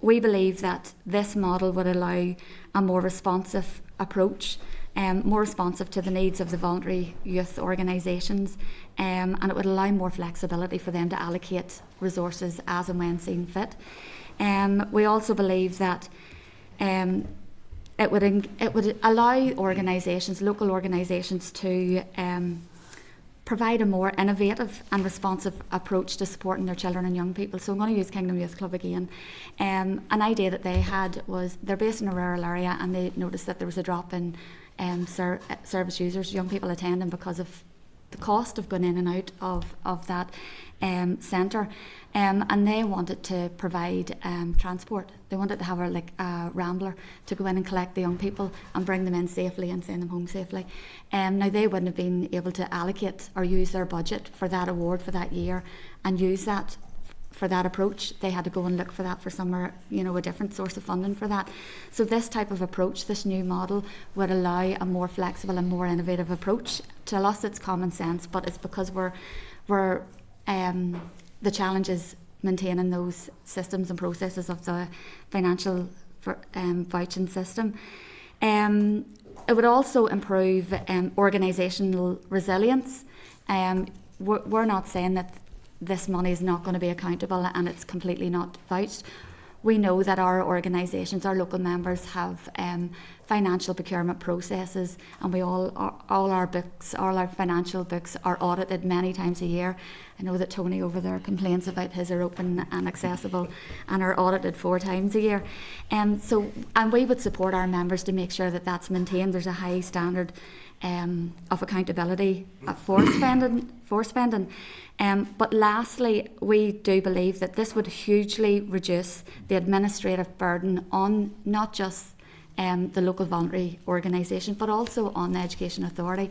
We believe that this model would allow a more responsive approach, more responsive to the needs of the voluntary youth organisations, and it would allow more flexibility for them to allocate resources as and when seen fit. We also believe that it would allow organisations, local organisations, to provide a more innovative and responsive approach to supporting their children and young people. So I'm going to use Kingdom Youth Club again. An idea that they had was, they're based in a rural area, and they noticed that there was a drop in service users, young people attending, because of the cost of going in and out of that centre, and they wanted to provide transport. They wanted to have a rambler to go in and collect the young people and bring them in safely and send them home safely. Now they wouldn't have been able to allocate or use their budget for that award for that year and use that for that approach. They had to go and look for that for somewhere, a different source of funding for that. So this type of approach, this new model, would allow a more flexible and more innovative approach. To us, it's common sense, but it's because we're the challenge is maintaining those systems and processes of the financial vouching system. It would also improve organisational resilience. We're not saying that this money is not going to be accountable and it's completely not vouched. We know that our organisations, our local members, have financial procurement processes, and all our financial books are audited many times a year. I know that Tony over there complains about his are open and accessible and are audited 4 times a year. And we would support our members to make sure that that's maintained. There's a high standard of accountability for spending. But lastly, we do believe that this would hugely reduce the administrative burden on not just the local voluntary organisation, but also on the Education Authority,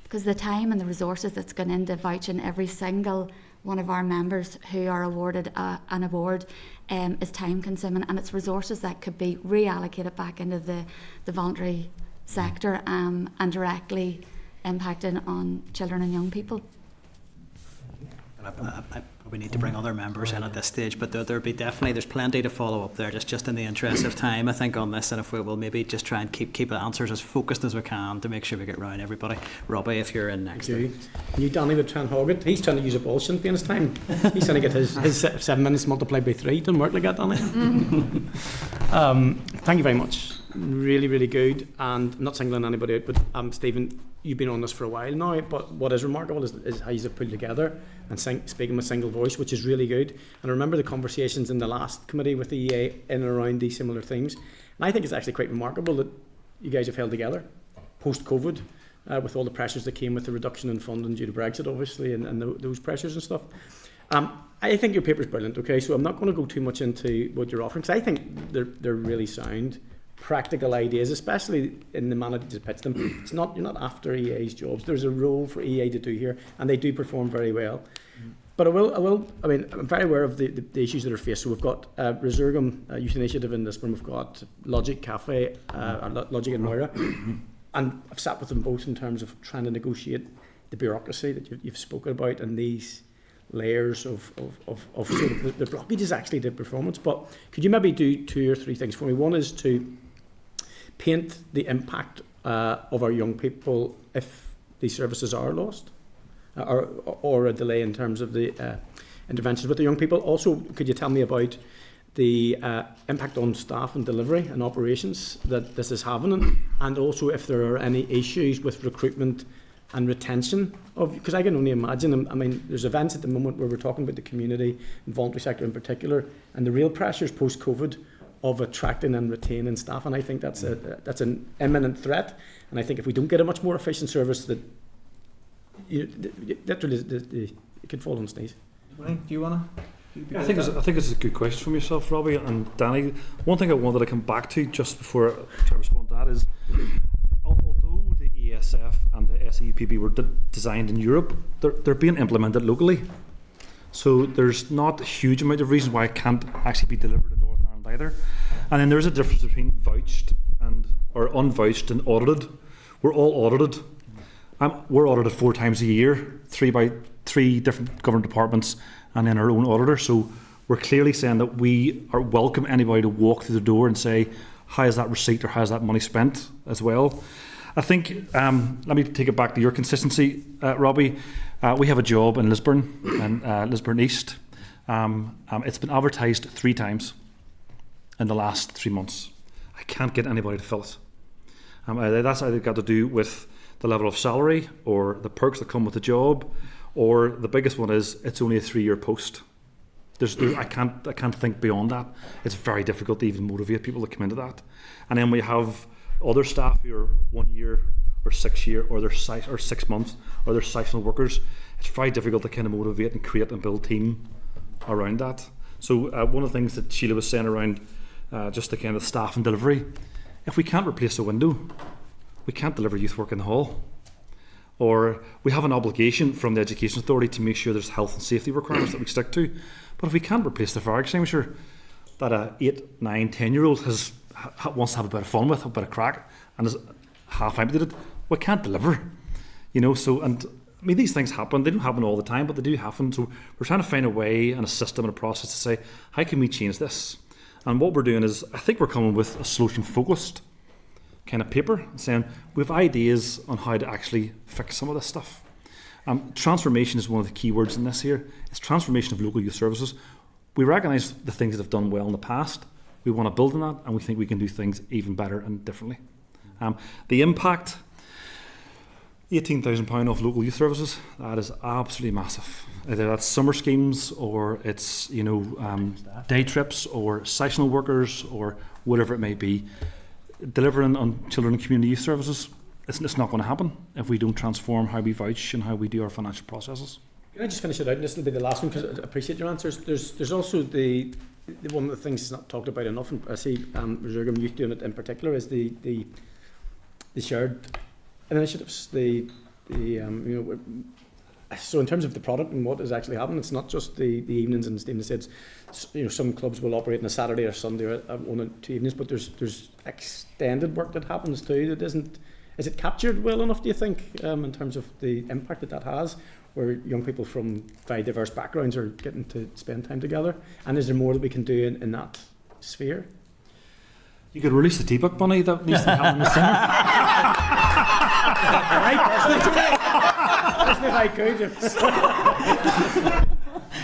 because the time and the resources that's gone into vouching every single one of our members who are awarded an award is time consuming, and it's resources that could be reallocated back into the voluntary sector and directly impacting on children and young people. We need to bring other members in at this stage, but there'll be definitely, there's plenty to follow up there, just in the interest of time, I think, on this, and if we will maybe just try and keep the answers as focused as we can to make sure we get round everybody. Robbie, if you're in next. You Danny would try and hog it. He's trying to use up all Sinn Féin's time. He's trying to get his 7 minutes multiplied by 3. Doesn't work like that, Danny. Thank you very much. Really, really good. And I'm not singling anybody out, but Stephen, you've been on this for a while now, but what is remarkable is how you've pulled together and speaking with single voice, which is really good. And I remember the conversations in the last committee with the EA in and around these similar things. And I think it's actually quite remarkable that you guys have held together post-COVID with all the pressures that came with the reduction in funding due to Brexit, obviously, and those pressures and stuff. I think your paper's brilliant, okay? So I'm not going to go too much into what you're offering, because I think they're really sound, practical ideas, especially in the manner that you pitch them. It's not, you're not after EA's jobs. There's a role for EA to do here, and they do perform very well. But I mean, I'm very aware of the issues that are faced. So we've got Resurgam Youth Initiative in Lisburn. We've got Logic Cafe, Logic in Moira. And I've sat with them both in terms of trying to negotiate the bureaucracy that you've spoken about and these layers of sort of the blockages actually to performance. But could you maybe do 2 or 3 things for me? One is to paint the impact of our young people if these services are lost or a delay in terms of the interventions with the young people. Also, could you tell me about the impact on staff and delivery and operations that this is having, and also if there are any issues with recruitment and retention of, because I can only imagine, I mean, there's events at the moment where we're talking about the community and voluntary sector in particular, and the real pressures post-COVID of attracting and retaining staff, and I think that's an imminent threat. And I think if we don't get a much more efficient service, that literally it could fall on its knees. Do you want to? I think it's a good question from yourself, Robbie and Danny. One thing I wanted to come back to just before I try to respond to that is, although the ESF and the SEUPB were designed in Europe, they're being implemented locally. So there's not a huge amount of reasons why it can't actually be delivered in Northern Ireland either. And then there's a difference between vouched or unvouched and audited. We're all audited. We're audited 4 times a year, 3 by 3 different government departments, and then our own auditor. So we're clearly saying that we are welcome anybody to walk through the door and say, how is that receipt or how is that money spent as well. I think, let me take it back to your consistency, Robbie. We have a job in Lisburn, and Lisburn East. It's been advertised 3 times in the last 3 months. I can't get anybody to fill it. That's either got to do with the level of salary or the perks that come with the job, or the biggest one is it's only a 3-year post. I can't think beyond that. It's very difficult to even motivate people to come into that. And then we have other staff who are 1 year or 6 year or they're 6 months or they're seasonal workers. It's very difficult to kind of motivate and create and build team around that. So one of the things that Sheila was saying around just the kind of staff and delivery, if we can't replace a window, we can't deliver youth work in the hall. Or we have an obligation from the Education Authority to make sure there's health and safety requirements that we stick to. But if we can't replace the fire extinguisher that a 8, 9, 10-year-old wants to have a bit of fun with, a bit of crack, and is half emptied it, we can't deliver. So, and I mean, these things happen. They don't happen all the time, but they do happen. So we're trying to find a way and a system and a process to say, how can we change this? And what we're doing is, I think we're coming with a solution-focused kind of paper, saying we have ideas on how to actually fix some of this stuff. Transformation is one of the key words in this here. It's transformation of local youth services. We recognise the things that have done well in the past. We want to build on that, and we think we can do things even better and differently. The impact, £18,000 off local youth services, that is absolutely massive. Either that's summer schemes or it's day trips or seasonal workers or whatever it may be. Delivering on children and community youth services, it's not going to happen if we don't transform how we vouch and how we do our financial processes. Can I just finish it out? And this will be the last one because I appreciate your answers. There's also the one of the things that's not talked about enough, and I see Resurgam Youth doing it in particular, is the shared initiatives. So in terms of the product and what is actually happening, it's not just the evenings, and Stephen said, some clubs will operate on a Saturday or Sunday or one or two evenings, but there's extended work that happens too. That isn't. Is it captured well enough, do you think, in terms of the impact that has, where young people from very diverse backgrounds are getting to spend time together? And is there more that we can do in that sphere? You could release the T-Buck money that needs to be happening this summer. If I could.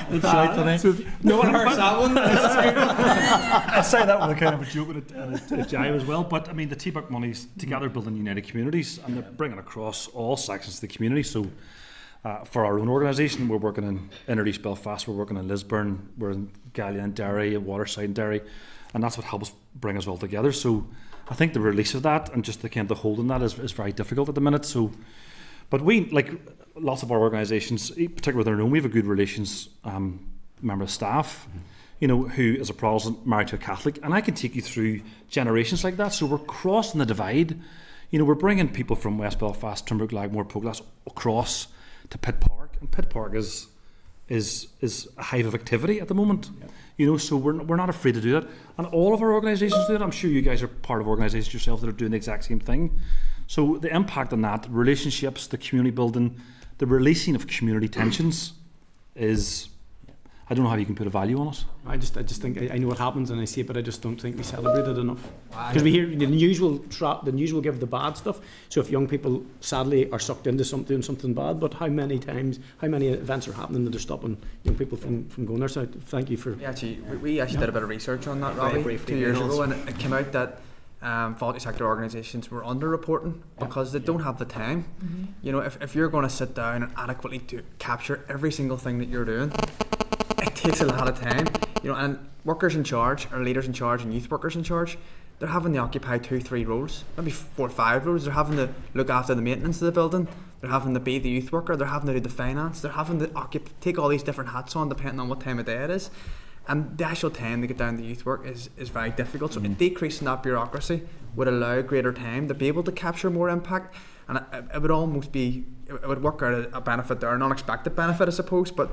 That's right, Tony. No one heard that one. I say that with a kind of a joke and a jive as well. But I mean, the T-Buck money's together building united communities, and they're bringing across all sections of the community. So for our own organisation, we're working in Inner East Belfast, we're working in Lisburn, we're in Gallia and Derry, Waterside and Derry, and that's what helps bring us all together. So I think the release of that and just the kind of holding that is very difficult at the minute. So, but we, like lots of our organisations, particularly with our own, we have a good relations member of staff, who is a Protestant married to a Catholic, and I can take you through generations like that. So we're crossing the divide. We're bringing people from West Belfast, Turnbrook, Lagmore, Poglass across to Pitt Park, and Pitt Park is a hive of activity at the moment. So we're not afraid to do that, and all of our organisations do it. I'm sure you guys are part of organisations yourselves that are doing the exact same thing. So the impact on that, relationships, the community building, the releasing of community tensions is, I don't know how you can put a value on it. I just think I know what happens and I see it, but I just don't think we celebrate it enough. Because we hear the news will give the bad stuff. So if young people sadly are sucked into doing something bad, but how many events are happening that are stopping young people from going there? So thank you for. Yeah, we actually did a bit of research on that, Robbie, 2 years ago, and it came out that voluntary sector organisations were under-reporting because they don't have the time. If you're going to sit down and adequately capture every single thing that you're doing, it takes a lot of time. And workers in charge, or leaders in charge, and youth workers in charge, they're having to occupy 2-3 roles, maybe 4 or 5 roles. They're having to look after the maintenance of the building. They're having to be the youth worker. They're having to do the finance. They're having to take all these different hats on depending on what time of day it is. And the actual time to get down to youth work is very difficult. So decreasing that bureaucracy would allow greater time to be able to capture more impact. And it would almost be, it would work out a benefit there, an unexpected benefit, I suppose. But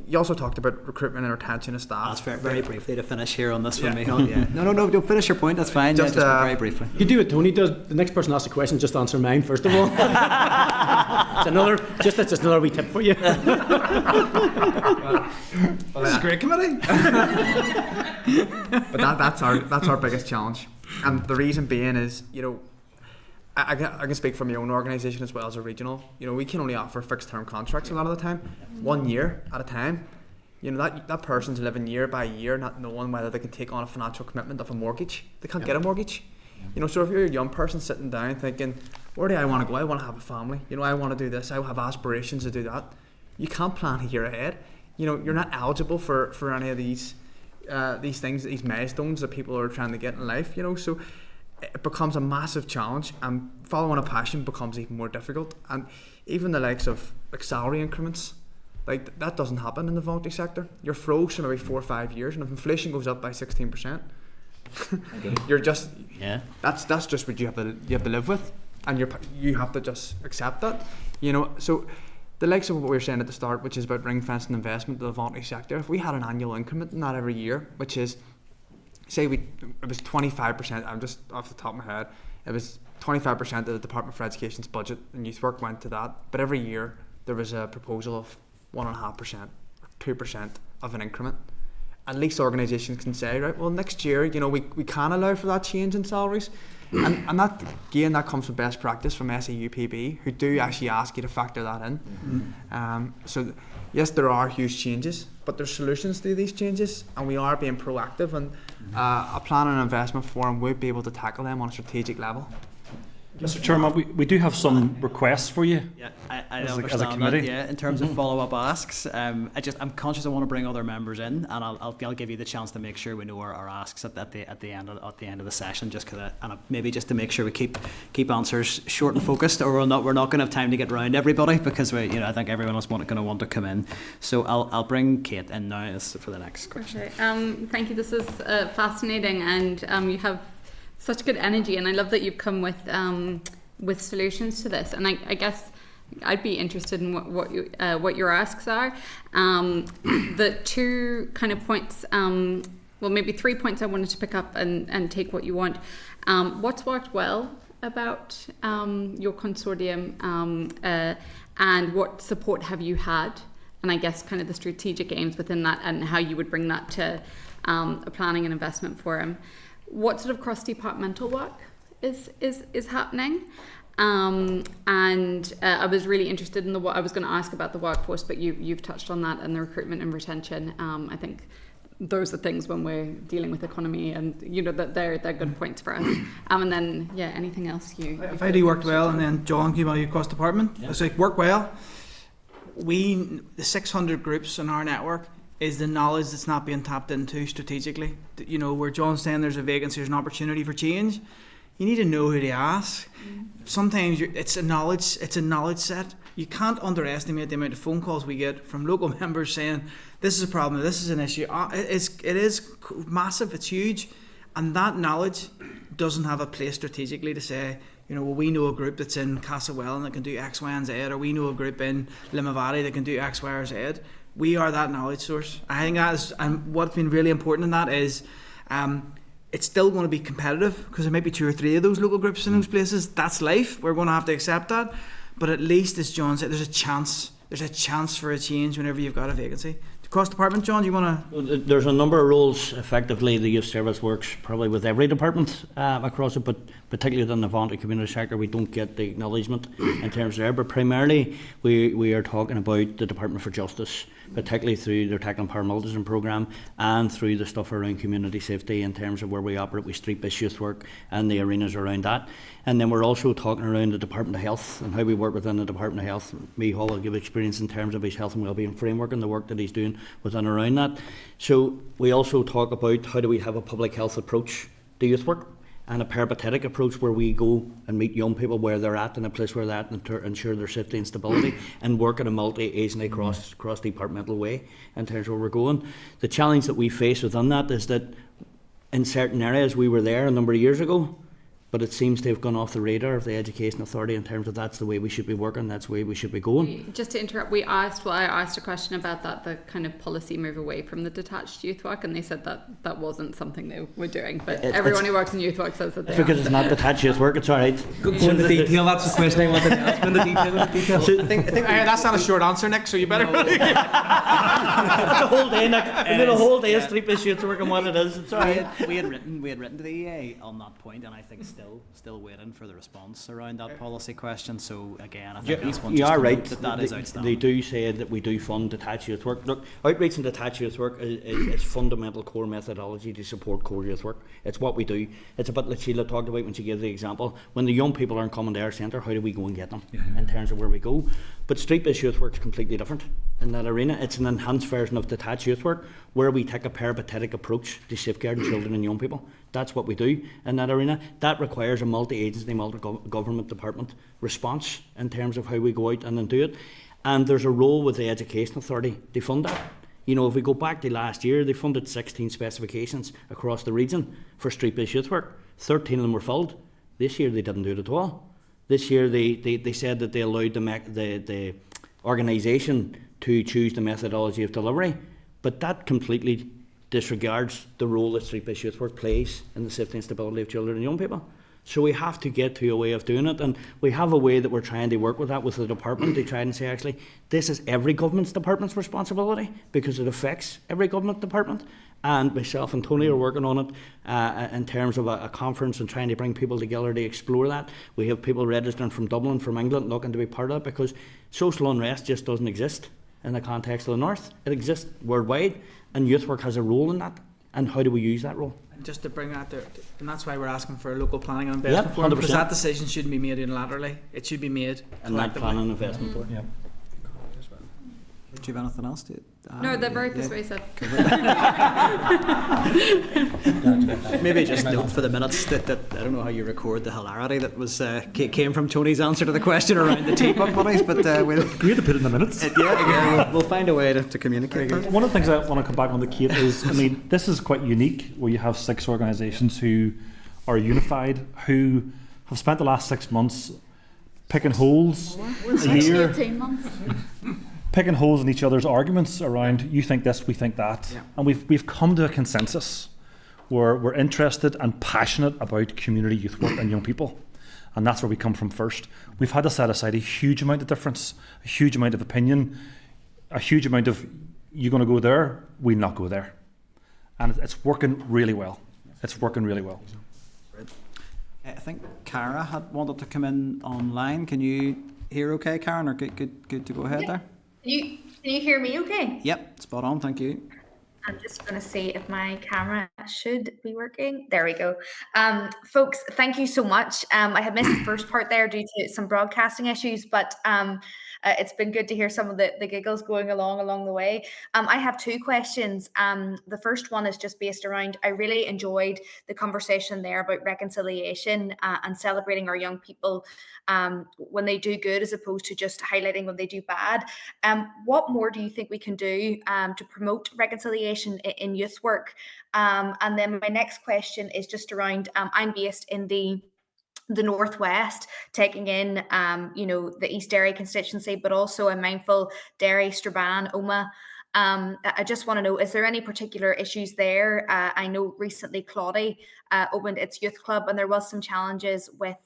you also talked about recruitment and retention of staff. That's very briefly to finish here on this one, Michael. No, don't finish your point, that's fine. Just very briefly. You do what Tony does. The next person asks a question, just answer mine first of all. It's just another wee tip for you. Well, this is a great committee. But that's our biggest challenge, and the reason being is, I can speak from my own organisation as well as a regional. We can only offer fixed term contracts a lot of the time, 1 year at a time. That person's living year by year, not knowing whether they can take on a financial commitment of a mortgage. They can't get a mortgage. So if you're a young person sitting down thinking, where do I want to go? I want to have a family. I want to do this. I have aspirations to do that. You can't plan a year ahead. You're not eligible for any of these things, these milestones that people are trying to get in life. So it becomes a massive challenge, and following a passion becomes even more difficult. And even the likes of salary increments, that doesn't happen in the voluntary sector. You're froze for maybe 4 or 5 years, and if inflation goes up by 16%, you're just that's just what you have to live with, and you have to just accept that. So the likes of what we were saying at the start, which is about ring fencing investment to the voluntary sector, if we had an annual increment in that every year, which is, say it was 25%, I'm just off the top of my head, it was 25% of the Department for Education's budget and youth work went to that, but every year there was a proposal of 1.5% or 2% of an increment. At least organisations can say, right, well next year, we can allow for that change in salaries. And that, again, that comes from best practice from SAUPB, who do actually ask you to factor that in. So yes, there are huge changes, but there's solutions to these changes, and we are being proactive, and a plan and investment forum would be able to tackle them on a strategic level. Mr. Chairman, we do have some requests for you. Yeah, I As a understand committee? that. Yeah, in terms of follow-up asks, I'm conscious I want to bring other members in, and I'll give you the chance to make sure we know our asks at the end of the session, just because maybe just to make sure we keep answers short and focused, or we're not going to have time to get round everybody, because I think everyone else going to want to come in. So I'll bring Kate in now for the next question. Okay. Thank you. This is fascinating, and you have such good energy, and I love that you've come with solutions to this. And I guess I'd be interested in what your asks are. The two kind of points, well, maybe 3 points I wanted to pick up and take what you want. What's worked well about your consortium, and what support have you had? And I guess kind of the strategic aims within that, and how you would bring that to a planning and investment forum. What sort of cross-departmental work is happening? And I was really interested in I was going to ask about the workforce, but you've touched on that, and the recruitment and retention. I think those are things when we're dealing with economy, and that they're good points for us. And then anything else you? If I do worked well, and then John came out across department. Yeah. It's like work well. The 600 groups in our network is the knowledge that's not being tapped into strategically. Where John's saying there's a vacancy, there's an opportunity for change. You need to know who to ask. Sometimes it's a knowledge set. You can't underestimate the amount of phone calls we get from local members saying, this is a problem, this is an issue. It is massive, it's huge. And that knowledge doesn't have a place strategically to say, we know a group that's in Castlewellan that can do X, Y, and Z, or we know a group in Limavady that can do X, Y, or Z. We are that knowledge source. I think that is, and what's been really important in that is, it's still going to be competitive, because there might be 2 or 3 of those local groups in those places. That's life. We're going to have to accept that. But at least, as John said, there's a chance. There's a chance for a change whenever you've got a vacancy. Cross department, John, do you want to? There's a number of roles. Effectively, the youth service works probably with every department across it, but particularly within the voluntary community sector, we don't get the acknowledgement in terms of there. But primarily, we are talking about the Department for Justice, particularly through their tackling paramilitarism programme, and through the stuff around community safety in terms of where we operate with street-based youth work and the arenas around that. And then we're also talking around the Department of Health and how we work within the Department of Health. Hall will give experience in terms of his health and wellbeing framework and the work that he's doing within and around that. So we also talk about how do we have a public health approach to youth work, and a peripatetic approach where we go and meet young people where they're at, in a place where they're at, and to ensure their safety and stability, and work in a multi-agency cross-departmental way in terms of where we're going. The challenge that we face within that is that in certain areas we were there a number of years ago, but it seems to have gone off the radar of the Education Authority in terms of that's the way we should be working, that's the way we should be going. Just to interrupt, I asked a question about that, the kind of policy move away from the detached youth work, and they said that wasn't something they were doing, but everyone who works in youth work says that they are. Because it's not detached youth work, it's alright. Go into detail, that's the question I wanted to ask. Go into detail. So, I think that's not a short answer, Nick, so you better. it's a whole day, Nick. We did a whole day of street-based youth work and what it is, it's alright. We had written to the EA on that point, and I think still waiting for the response around that policy question. So again, I think that's one you just are to right. note that is outstanding. They do say that we do fund detached youth work. Look, outreach and detached youth work is fundamental core methodology to support core youth work. It's what we do. It's about what Sheila talked about when she gave the example. When the young people aren't coming to our centre, how do we go and get them in terms of where we go? But street-based youth work is completely different in that arena. It's an enhanced version of detached youth work where we take a peripatetic approach to safeguarding children and young people. That's what we do in that arena. That requires a multi-agency, multi-government department response in terms of how we go out and then do it. And there's a role with the Education Authority to fund that. If we go back to last year, they funded 16 specifications across the region for street-based youth work. 13 of them were filled. This year they didn't do it at all. This year they said that they allowed the organisation to choose the methodology of delivery, but that completely disregards the role that street-based youth work plays in the safety and stability of children and young people. So we have to get to a way of doing it, and we have a way that we're trying to work with that with the department to try and say, actually, this is every government department's responsibility because it affects every government department. And myself and Tony are working on it in terms of a conference and trying to bring people together to explore that. We have people registering from Dublin, from England, looking to be part of it, because social unrest just doesn't exist in the context of the North. It exists worldwide, and youth work has a role in that. And how do we use that role? Just to bring that there, and that's why we're asking for a local planning and investment forum, because 100%. that decision shouldn't be made unilaterally. It should be made And that collectively. planning investment board. Yeah. Do you have anything else to No, they're very persuasive. Maybe just note for the minutes that I don't know how you record the hilarity that was came from Tony's answer to the question around the teapot buddies, but we'll Great to put it in the minutes. we'll find a way to communicate that. One of the things I want to come back on the Kate is, I mean, this is quite unique where you have 6 organisations who are unified, who have spent the last 6 months picking holes a year, 18 months. picking holes in each other's arguments around you think this, we think that, Yeah. and we've come to a consensus where we're interested and passionate about community youth work and young people, and that's where we come from first. We've had to set aside a huge amount of difference, a huge amount of opinion, a huge amount of you're going to go there, we'll not go there, and it's working really well. It's working really well. I think Cara had wanted to come in online. Can you hear okay, Karen, or good to go ahead there? Can you hear me okay? Yep, spot on, thank you. I'm just going to see if my camera should be working. There we go. Folks, thank you so much. I had missed the first part there due to some broadcasting issues, but it's been good to hear some of the giggles going along the way. I have 2 questions. The first one is just based around, I really enjoyed the conversation there about reconciliation and celebrating our young people when they do good as opposed to just highlighting when they do bad. What more do you think we can do to promote reconciliation in youth work? And then my next question is just around, I'm based in the Northwest, taking in, the East Derry constituency, but also I'm mindful Derry, Strabane, Omagh. I just want to know, is there any particular issues there? I know recently Claudy opened its youth club and there was some challenges with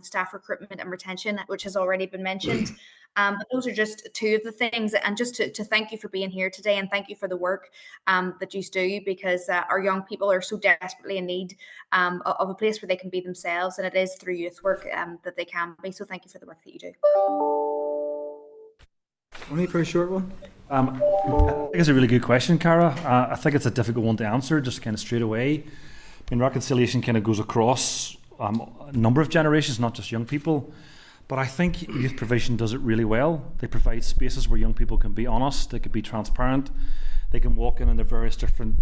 staff recruitment and retention, which has already been mentioned. But those are just 2 of the things. And just to thank you for being here today and thank you for the work that you do, because our young people are so desperately in need of a place where they can be themselves. And it is through youth work that they can be. So thank you for the work that you do. Only for a short one. I think it's a really good question, Cara. I think it's a difficult one to answer just kind of straight away. I mean, reconciliation kind of goes across a number of generations, not just young people. But I think youth provision does it really well. They provide spaces where young people can be honest, they can be transparent, they can walk in their various different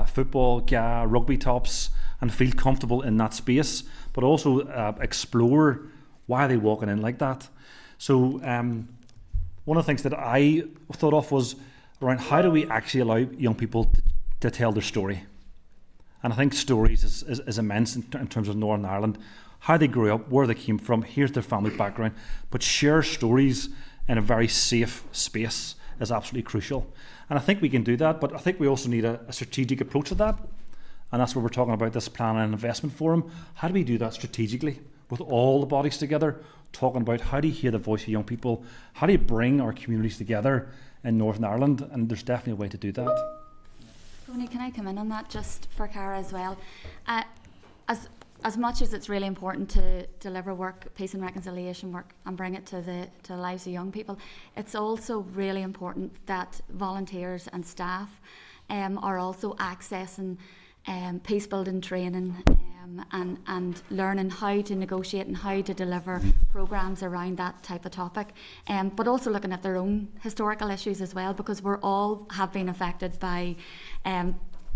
football, rugby tops and feel comfortable in that space, but also explore why are they walking in like that. So one of the things that I thought of was around how do we actually allow young people to tell their story. And I think stories is immense in terms of Northern Ireland. How they grew up, where they came from, here's their family background, but share stories in a very safe space is absolutely crucial. And I think we can do that, but I think we also need a strategic approach to that. And that's what we're talking about, this plan and investment forum. How do we do that strategically with all the bodies together, talking about how do you hear the voice of young people, how do you bring our communities together in Northern Ireland, and there's definitely a way to do that. Tony, can I come in on that just for Cara as well? As much as it's really important to deliver work, peace and reconciliation work, and bring it to the lives of young people, it's also really important that volunteers and staff are also accessing peace building training and learning how to negotiate and how to deliver programmes around that type of topic, but also looking at their own historical issues as well, because we're all have been affected by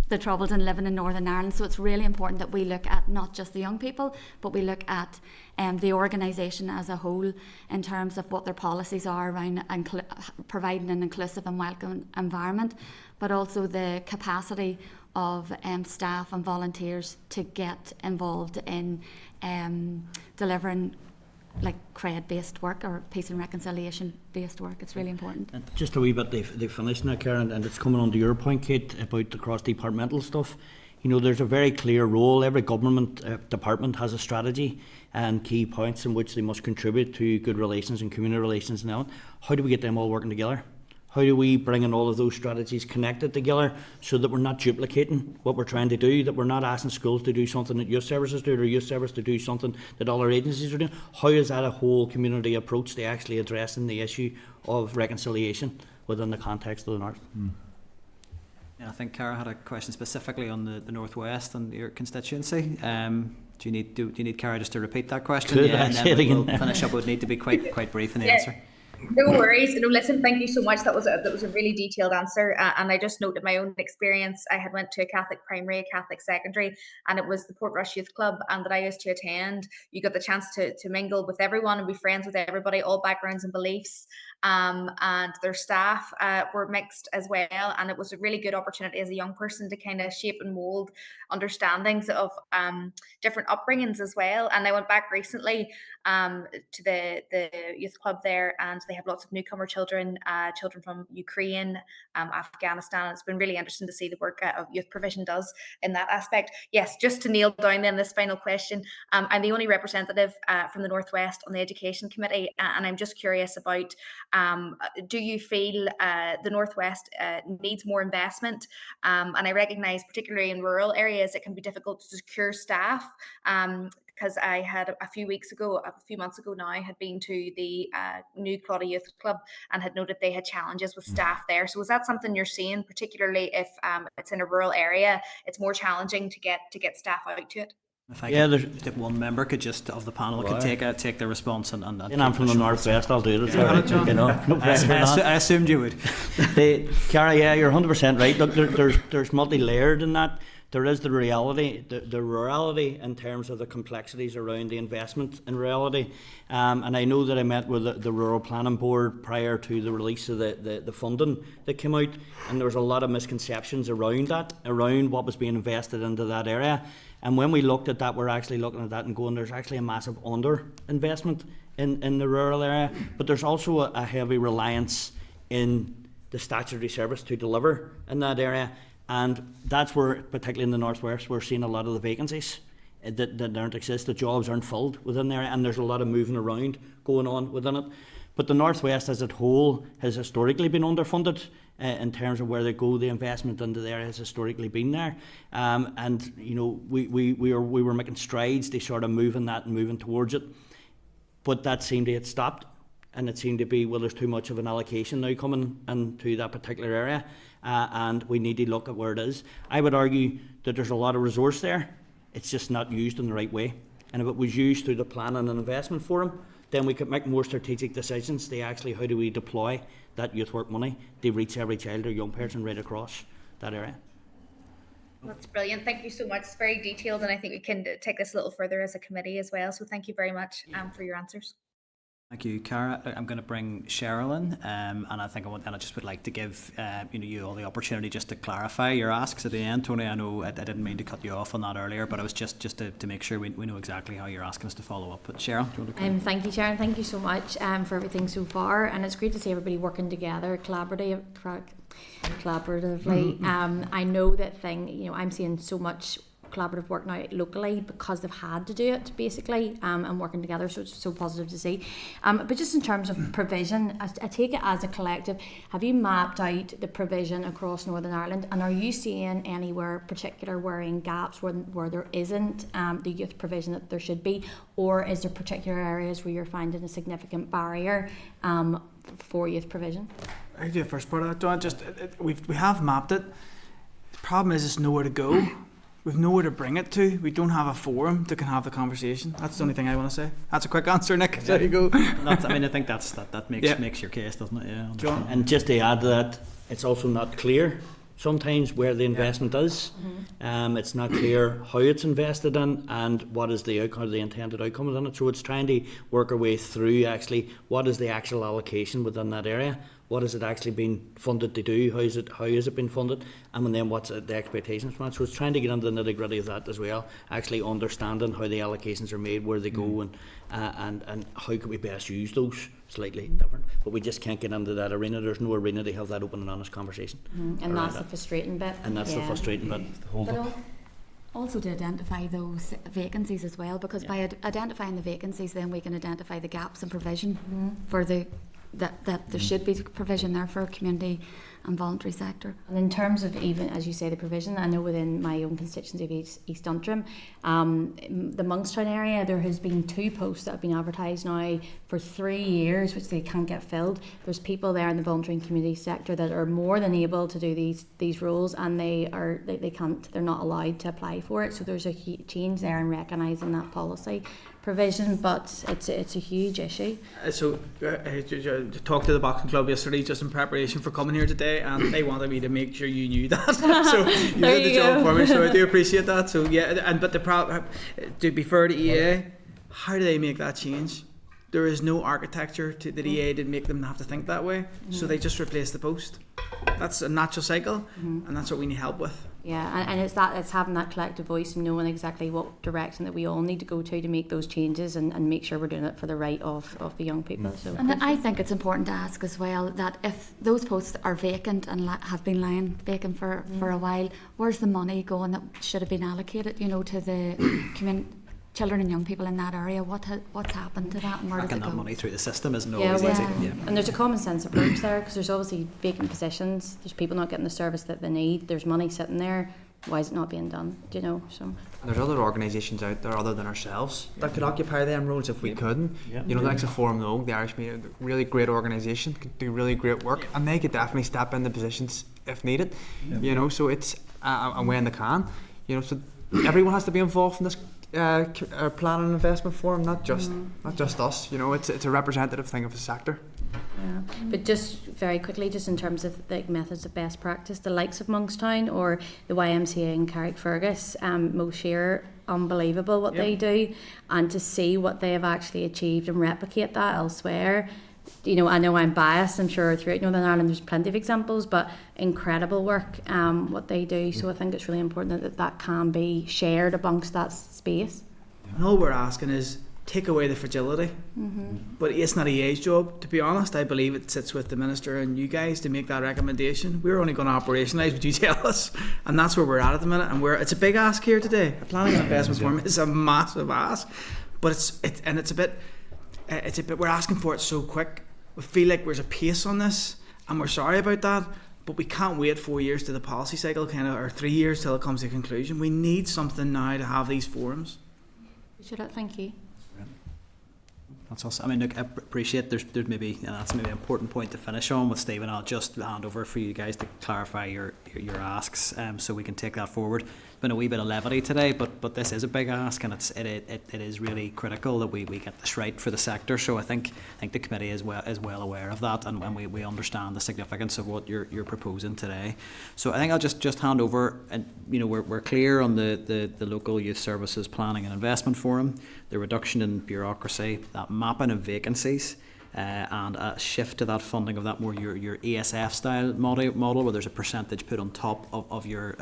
the troubles in living in Northern Ireland. So it's really important that we look at not just the young people, but we look at the organisation as a whole in terms of what their policies are around providing an inclusive and welcome environment, but also the capacity of staff and volunteers to get involved in delivering like CRED-based work or peace and reconciliation-based work. It's really important. And just a wee bit, they've finished now, Karen, and it's coming on to your point, Kate, about the cross-departmental stuff. You know, there's a very clear role. Every government department has a strategy and key points in which they must contribute to good relations and community relations now. How do we get them all working together? How do we bring in all of those strategies connected together so that we're not duplicating what we're trying to do, that we're not asking schools to do something that youth services do or youth service to do something that other agencies are doing? How is that a whole community approach to actually addressing the issue of reconciliation within the context of the North? I think Cara had a question specifically on the Northwest and your constituency. Do you need Cara just to repeat that question? Could yeah, I and say then it we'll again? finish up. It would need to be quite brief in the Yeah. answer. No worries. No, listen, thank you so much. That was a really detailed answer. And I just noted my own experience. I had went to a Catholic primary, a Catholic secondary, and it was the Portrush Youth Club, and that I used to attend. You got the chance to mingle with everyone and be friends with everybody, all backgrounds and beliefs. And their staff were mixed as well. And it was a really good opportunity as a young person to kind of shape and mold understandings of different upbringings as well. And I went back recently to the youth club there, and they have lots of newcomer children, children from Ukraine, Afghanistan. It's been really interesting to see the work of youth provision does in that aspect. Yes, just to nail down then this final question, I'm the only representative from the Northwest on the Education Committee, and I'm just curious about, do you feel the Northwest needs more investment? And I recognise, particularly in rural areas, it can be difficult to secure staff. Because I had a few months ago now, I had been to the New Claudia Youth Club and had noted they had challenges with staff there. So is that something you're seeing, particularly if it's in a rural area, it's more challenging to get staff out to it? If I Yeah, could, there's- just if one member could just of the panel could take the response and And I'm from the Northwest, I'll do it. Yeah. You know, no pressure on that. I assumed you would. Cara, yeah, you're 100% right. Look, there's multi-layered in that. There is the reality, the rurality in terms of the complexities around the investment in reality. And I know that I met with the Rural Planning Board prior to the release of the funding that came out, and there was a lot of misconceptions around that, around what was being invested into that area. And when we looked at that, we're actually looking at that and going, there's actually a massive under-investment in the rural area, but there's also a heavy reliance in the statutory service to deliver in that area. And that's where, particularly in the Northwest, we're seeing a lot of the vacancies that don't exist. The jobs aren't filled within there, and there's a lot of moving around going on within it. But the Northwest as a whole has historically been underfunded in terms of where they go. The investment into there has historically been there. And, you know, we were making strides to sort of moving that and moving towards it. But that seemed to get stopped. And it seemed to be, well, there's too much of an allocation now coming into that particular area. And we need to look at where it is. I would argue that there's a lot of resource there. It's just not used in the right way. And if it was used through the Planning and Investment Forum, then we could make more strategic decisions to actually how do we deploy that youth work money to reach every child or young person right across that area. That's brilliant. Thank you so much. It's very detailed, and I think we can take this a little further as a committee as well. So thank you very much for your answers. Thank you, Cara. I'm going to bring Cheryl in, and I just would like to give you all the opportunity just to clarify your asks at the end. Tony, I know I didn't mean to cut you off on that earlier, but I was just to make sure we know exactly how you're asking us to follow up. But Cheryl, do you want to come? Thank you, Sharon. Thank you so much for everything so far, and it's great to see everybody working together collaboratively. I know that I'm seeing so much collaborative work now locally because they've had to do it basically and working together, so it's so positive to see. But just in terms of provision, I take it as a collective, have you mapped out the provision across Northern Ireland, and are you seeing anywhere particular worrying gaps where there isn't the youth provision that there should be, or is there particular areas where you're finding a significant barrier for youth provision? I do the first part of that, Dawn. We have mapped it. The problem is it's nowhere to go. We've nowhere to bring it to. We don't have a forum that can have the conversation. That's the only thing I want to say. That's a quick answer, Nick. There you go. I think that makes your case, doesn't it? Yeah. John? And just to add to that, it's also not clear sometimes where the investment is. It's not clear how it's invested in and what is the outcome, the intended outcome within it. So it's trying to work our way through actually what is the actual allocation within that area. What is it actually being funded to do? How is it being funded? And then what's the expectations from it? So it's trying to get into the nitty-gritty of that as well, actually understanding how the allocations are made, where they go, and how could we best use those slightly different. But we just can't get into that arena. There's no arena to have that open and honest conversation. And that's the frustrating bit. And that's the frustrating bit. But also to identify those vacancies as well, because by identifying the vacancies, then we can identify the gaps in provision for the that there should be provision there for community and voluntary sector. And in terms of even, as you say, the provision, I know within my own constituency of East Antrim, the Monkstown area, there has been 2 posts that have been advertised now for 3 years, which they can't get filled. There's people there in the voluntary and community sector that are more than able to do these roles, and they can't, they're not allowed to apply for it. So there's a change there in recognising that policy provision, but it's a huge issue. So I talked to the boxing club yesterday just in preparation for coming here today, and they wanted me to make sure you knew that. So you did the job for me, so I do appreciate that. So yeah, but to be fair to EA, how do they make that change? There is no architecture to that EA did make them have to think that way, so they just replaced the post. That's a natural cycle, and that's what we need help with. Yeah, and it's having that collective voice and knowing exactly what direction that we all need to go to make those changes and make sure we're doing it for the right of the young people. So. And I think it's important to ask as well that if those posts are vacant and have been lying vacant for a while, where's the money going that should have been allocated, to the children and young people in that area? What's happened to that, and where does it go? That money through the system isn't always easy. Yeah. And there's a common sense approach there, because there's obviously vacant positions, there's people not getting the service that they need, there's money sitting there, why is it not being done? So there's other organisations out there other than ourselves that could occupy them roles if we couldn't. The likes of Forum No, the Irish Media, really great organisation, could do really great work, and they could definitely step into positions if needed. So it's and when they can. So everyone has to be involved in this plan and investment forum, not just us. It's a representative thing of the sector. Yeah, but just very quickly, just in terms of the methods of best practice, the likes of Monkstown or the YMCA in Carrickfergus, Mo Shearer, unbelievable what they do, and to see what they have actually achieved and replicate that elsewhere. I know I'm biased, I'm sure throughout Northern Ireland there's plenty of examples, but incredible work what they do. So I think it's really important that can be shared amongst that space. And all we're asking is take away the fragility. But it's not EA's job. To be honest, I believe it sits with the Minister and you guys to make that recommendation. We're only going to operationalise what you tell us, and that's where we're at the minute. And it's a big ask here today. A planning and investment forum is a massive ask, but it's a bit we're asking for it so quick. We feel like there's a pace on this, and we're sorry about that, but we can't wait 4 years to the policy cycle, or 3 years till it comes to a conclusion. We need something now to have these forums. Thank you. That's awesome. I mean, look, I appreciate there's maybe, and that's maybe an important point to finish on with Stephen. I'll just hand over for you guys to clarify your asks, so we can take that forward. It's been a wee bit of levity today, but this is a big ask, and it is really critical that we get this right for the sector. So I think the committee is well aware of that, and we understand the significance of what you're proposing today. So I think I'll just hand over, and we're clear on the local youth services planning and investment forum, the reduction in bureaucracy, that mapping of vacancies, and a shift to that funding of that more your ESF style model where there's a percentage put on top of your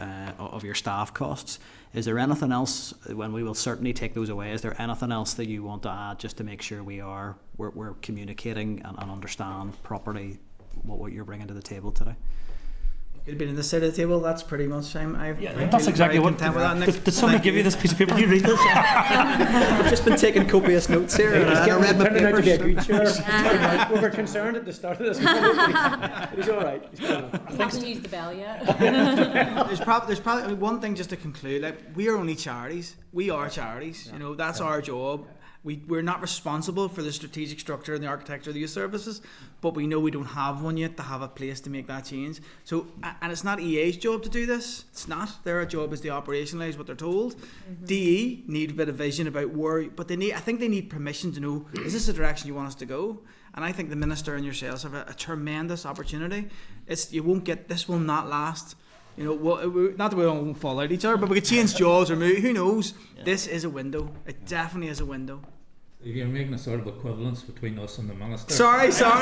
staff costs. Is there anything else, when we will certainly take those away, is there anything else that you want to add just to make sure we're communicating and understand properly what you're bringing to the table today? You've been in this side of the table, that's pretty much that's exactly what. Did somebody give you this piece of paper? Did you read this? I've just been taking copious notes here. I read my papers. We were concerned at the start of this. He's all right. I haven't used the bell yet. There's probably one thing just to conclude. Like, we are only charities. We are charities. That's our job. We're not responsible for the strategic structure and the architecture of the youth services, but we know we don't have one yet to have a place to make that change. So, and it's not EA's job to do this. It's not. Their job is to operationalise what they're told. DE need a bit of vision about where, but I think they need permission to know, is this the direction you want us to go? And I think the Minister and yourselves have a tremendous opportunity. This will not last. Not that we don't fall out each other, but we could change jobs or move. Who knows? Yeah. This is a window. It definitely is a window. You're making a sort of equivalence between us and the Minister. Sorry. This is the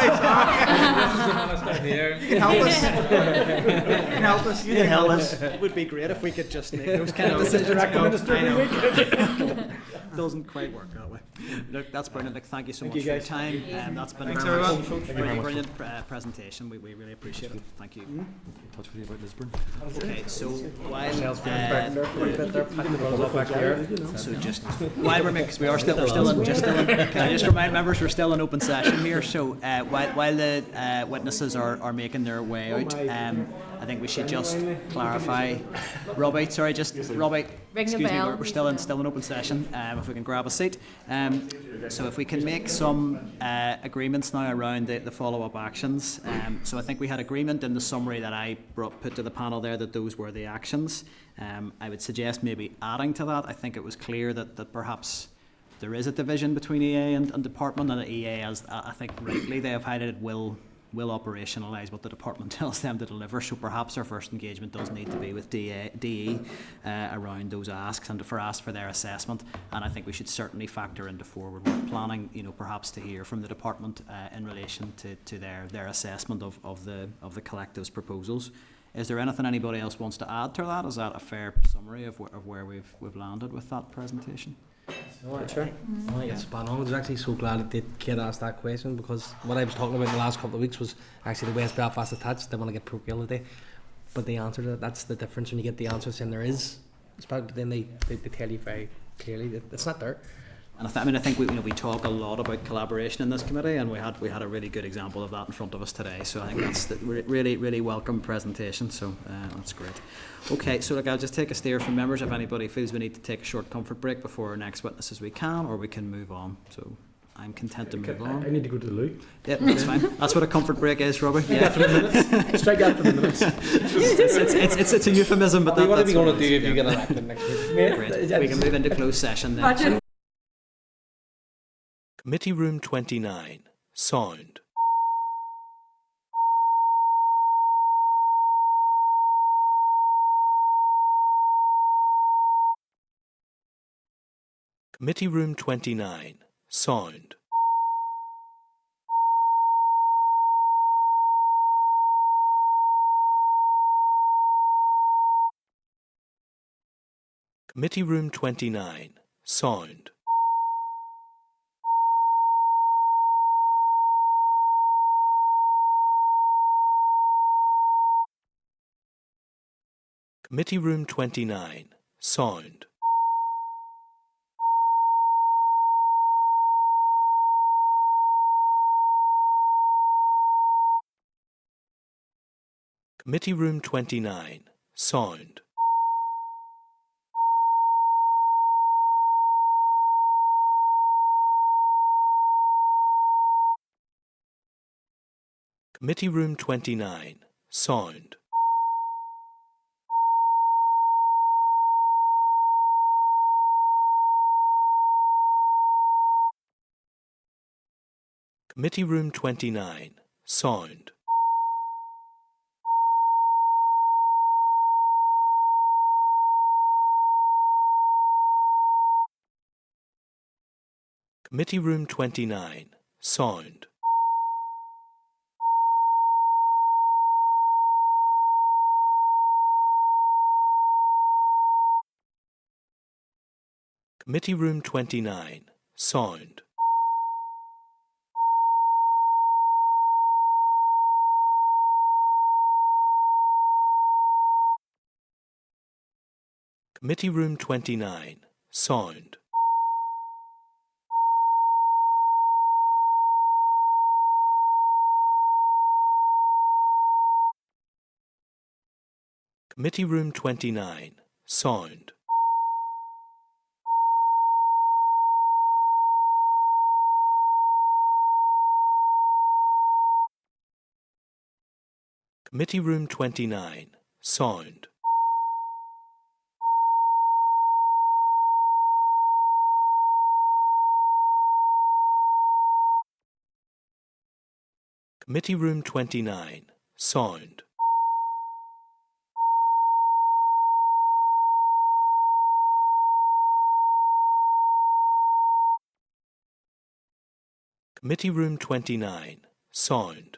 You can help us. You can help us. You can help us. It would be great if we could just make those kind of decisions. I know. Doesn't quite work that way. Look, that's brilliant. Look, thank you so much for your time. That's been Thanks, a very everyone. brilliant presentation. We really appreciate it. Thank you. Touch with you about Lisburn. Okay, so while while we're making, we are still can I just remind members we're still in open session here. So while the witnesses are making their way out, I think we should just clarify. Robbie, sorry, Robbie. Ring the Excuse me, bell. we're still in open session. If we can grab a seat. So if we can make some agreements now around the follow-up actions. So I think we had agreement in the summary that I put to the panel there that those were the actions. I would suggest maybe adding to that. I think it was clear that perhaps there is a division between EA and department, and the EA, as I think rightly they have highlighted, will operationalise what the department tells them to deliver. So perhaps our first engagement does need to be with DE around those asks and for their assessment. And I think we should certainly factor into forward work planning, perhaps to hear from the department in relation to their assessment of the collective's proposals. Is there anything anybody else wants to add to that? Is that a fair summary of where we've landed with that presentation? Sure. I think it's spot on. I was actually so glad that Kate asked that question, because what I was talking about in the last couple of weeks was actually the West Belfast attached. They want to get procurability, but the answer to that, that's the difference when you get the answer saying there is. But then they tell you very clearly that it's not there. And I think we talk a lot about collaboration in this committee, and we had a really good example of that in front of us today. So I think that's the really welcome presentation. So that's great. Okay, so look, I'll just take a steer from members. If anybody feels we need to take a short comfort break before our next witnesses, we can, or we can move on. So I'm content to move on. I need to go to the loo. Yeah, that's fine. That's what a comfort break is, Robert. Yeah. Strike that for the minutes. It's a euphemism, but What are that's we going what to it do is, if you yeah. get elected next week? Great. We can move into closed session then. Committee Room 29. Sound. Committee Room 29. Sound. Committee Room 29. Sound. Committee Room 29. Sound. Committee Room 29. Sound. Committee Room 29. Sound. Committee Room 29. Sound. Committee Room 29. Sound. Committee Room 29. Sound. Committee Room 29. Sound. Committee Room 29. Sound. Committee Room 29. Sound. Committee Room 29. Sound. Committee Room 29. Sound.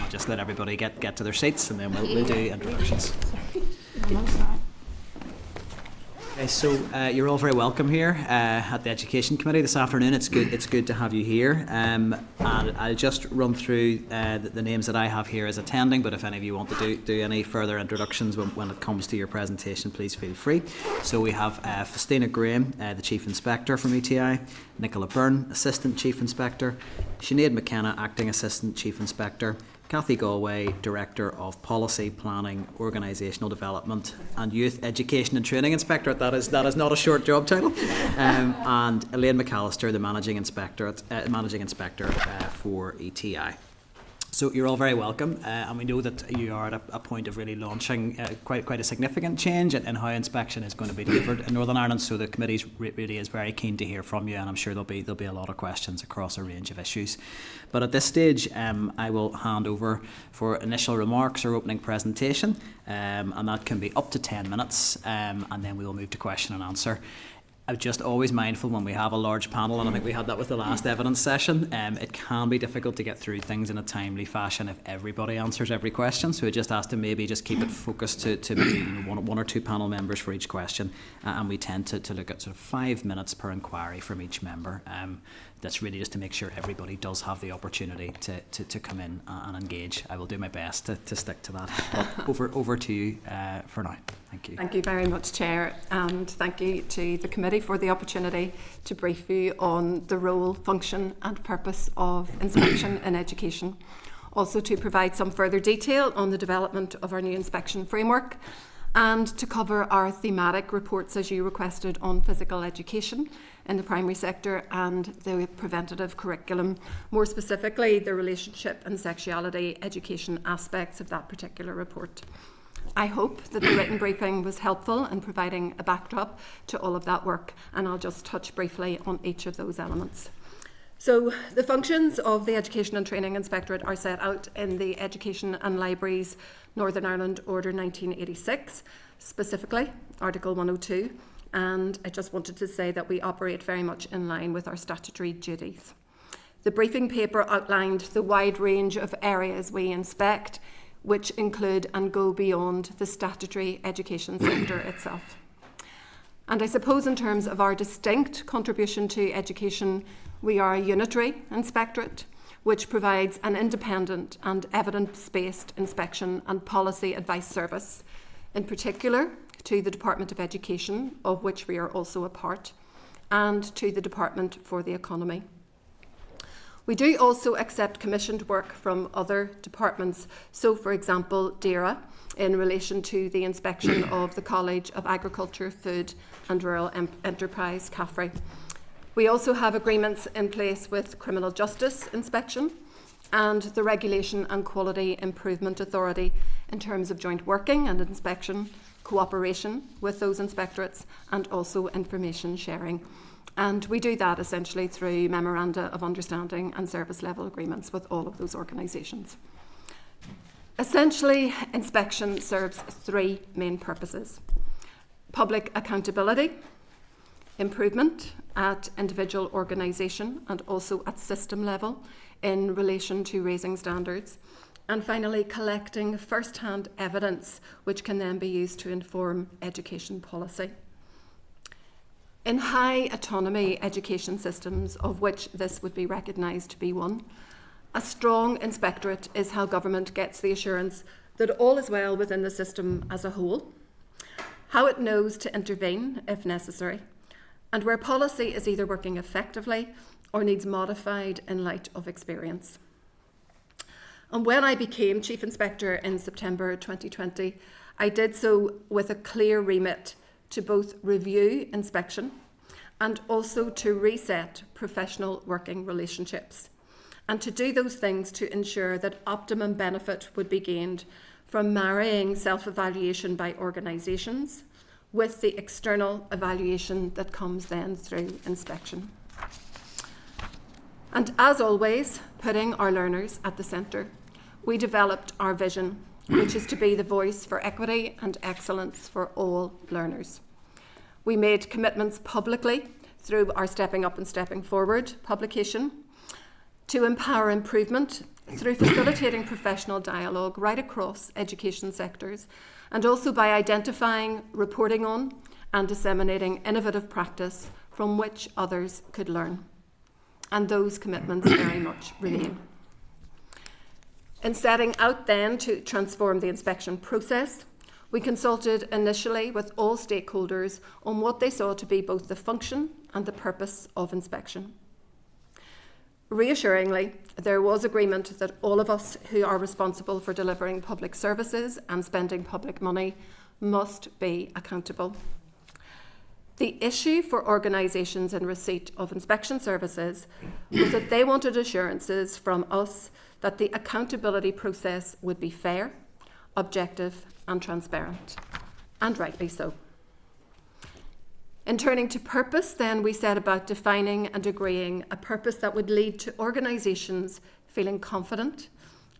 I'll just let everybody get to their seats and then we'll do introductions. Okay, so you're all very welcome here at the Education Committee this afternoon. It's good to have you here. And I'll just run through the names that I have here as attending, but if any of you want to do any further introductions when it comes to your presentation, please feel free. So we have Festina Graham, the Chief Inspector from ETI, Nicola Byrne, Assistant Chief Inspector, Sinead McKenna, Acting Assistant Chief Inspector, Cathy Galway, Director of Policy, Planning, Organisational Development and Youth Education and Training Inspectorate. That is not a short job title. And Elaine McAllister, the Managing Inspector for ETI. So you're all very welcome, and we know that you are at a point of really launching quite a significant change in how inspection is going to be delivered in Northern Ireland. So the committee really is very keen to hear from you, and I'm sure there'll be a lot of questions across a range of issues. But at this stage, I will hand over for initial remarks or opening presentation, and that can be up to 10 minutes, and then we will move to question and answer. I'm just always mindful when we have a large panel, and I think we had that with the last evidence session, it can be difficult to get through things in a timely fashion if everybody answers every question. So we just ask to maybe just keep it focused to maybe one or two panel members for each question, and we tend to look at sort of 5 minutes per inquiry from each member. That's really just to make sure everybody does have the opportunity to come in and engage. I will do my best to stick to that. But over to you for now. Thank you. Thank you very much, Chair, and thank you to the committee for the opportunity to brief you on the role, function and purpose of inspection in education. Also to provide some further detail on the development of our new inspection framework, and to cover our thematic reports as you requested on physical education in the primary sector and the preventative curriculum, more specifically the relationship and sexuality education aspects of that particular report. I hope that the written briefing was helpful in providing a backdrop to all of that work, and I'll just touch briefly on each of those elements. So the functions of the Education and Training Inspectorate are set out in the Education and Libraries Northern Ireland Order 1986, specifically Article 102, and I just wanted to say that we operate very much in line with our statutory duties. The briefing paper outlined the wide range of areas we inspect, which include and go beyond the statutory education sector itself. And I suppose in terms of our distinct contribution to education, we are a unitary inspectorate, which provides an independent and evidence-based inspection and policy advice service, in particular to the Department of Education, of which we are also a part, and to the Department for the Economy. We do also accept commissioned work from other departments, so for example DAERA in relation to the inspection of the College of Agriculture, Food and Rural Enterprise, CAFRE. We also have agreements in place with Criminal Justice Inspection and the Regulation and Quality Improvement Authority in terms of joint working and inspection, cooperation with those inspectorates and also information sharing. And we do that essentially through memoranda of understanding and service level agreements with all of those organisations. Essentially, inspection serves 3 main purposes: public accountability, improvement at individual organisation and also at system level in relation to raising standards, and finally collecting first-hand evidence which can then be used to inform education policy. In high autonomy education systems, of which this would be recognised to be one, a strong inspectorate is how government gets the assurance that all is well within the system as a whole, how it knows to intervene if necessary, and where policy is either working effectively or needs modified in light of experience. And when I became Chief Inspector in September 2020, I did so with a clear remit to both review inspection and also to reset professional working relationships, and to do those things to ensure that optimum benefit would be gained from marrying self-evaluation by organisations with the external evaluation that comes then through inspection. And as always, putting our learners at the centre, we developed our vision, which is to be the voice for equity and excellence for all learners. We made commitments publicly through our Stepping Up and Stepping Forward publication to empower improvement through facilitating professional dialogue right across education sectors, and also by identifying, reporting on, and disseminating innovative practice from which others could learn. And those commitments very much remain. In setting out then to transform the inspection process, we consulted initially with all stakeholders on what they saw to be both the function and the purpose of inspection. Reassuringly, there was agreement that all of us who are responsible for delivering public services and spending public money must be accountable. The issue for organisations in receipt of inspection services was that they wanted assurances from us that the accountability process would be fair, objective and transparent, and rightly so. In turning to purpose, then, we set about defining and agreeing a purpose that would lead to organisations feeling confident,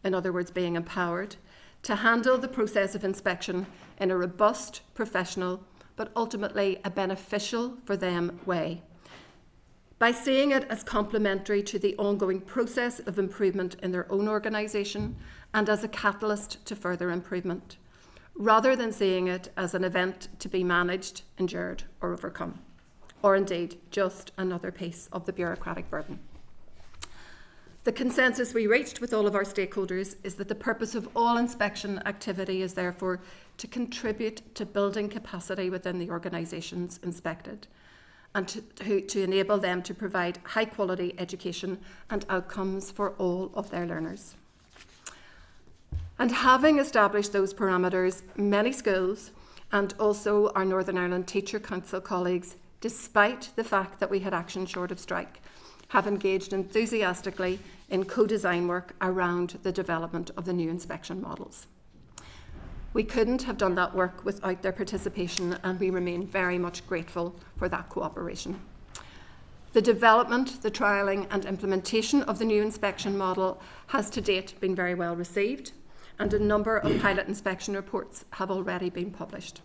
in other words, being empowered, to handle the process of inspection in a robust, professional, but ultimately a beneficial for them way, by seeing it as complementary to the ongoing process of improvement in their own organisation and as a catalyst to further improvement, rather than seeing it as an event to be managed, endured or overcome, or indeed just another piece of the bureaucratic burden. The consensus we reached with all of our stakeholders is that the purpose of all inspection activity is therefore to contribute to building capacity within the organisations inspected, and to enable them to provide high quality education and outcomes for all of their learners. And having established those parameters, many schools and also our Northern Ireland Teacher Council colleagues, despite the fact that we had action short of strike, have engaged enthusiastically in co-design work around the development of the new inspection models. We couldn't have done that work without their participation, and we remain very much grateful for that cooperation. The development, the trialling and implementation of the new inspection model has to date been very well received, and a number of pilot inspection reports have already been published.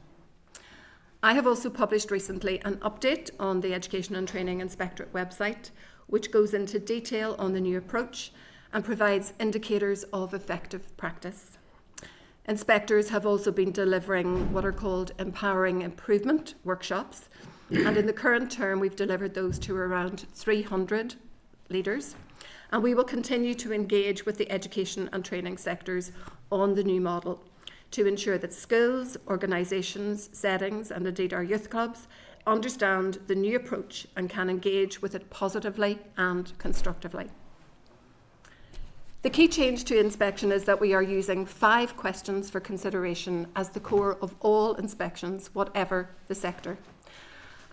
I have also published recently an update on the Education and Training Inspectorate website, which goes into detail on the new approach and provides indicators of effective practice. Inspectors have also been delivering what are called empowering improvement workshops, and in the current term we've delivered those to around 300 leaders, and we will continue to engage with the education and training sectors on the new model to ensure that schools, organisations, settings and indeed our youth clubs understand the new approach and can engage with it positively and constructively. The key change to inspection is that we are using 5 questions for consideration as the core of all inspections, whatever the sector.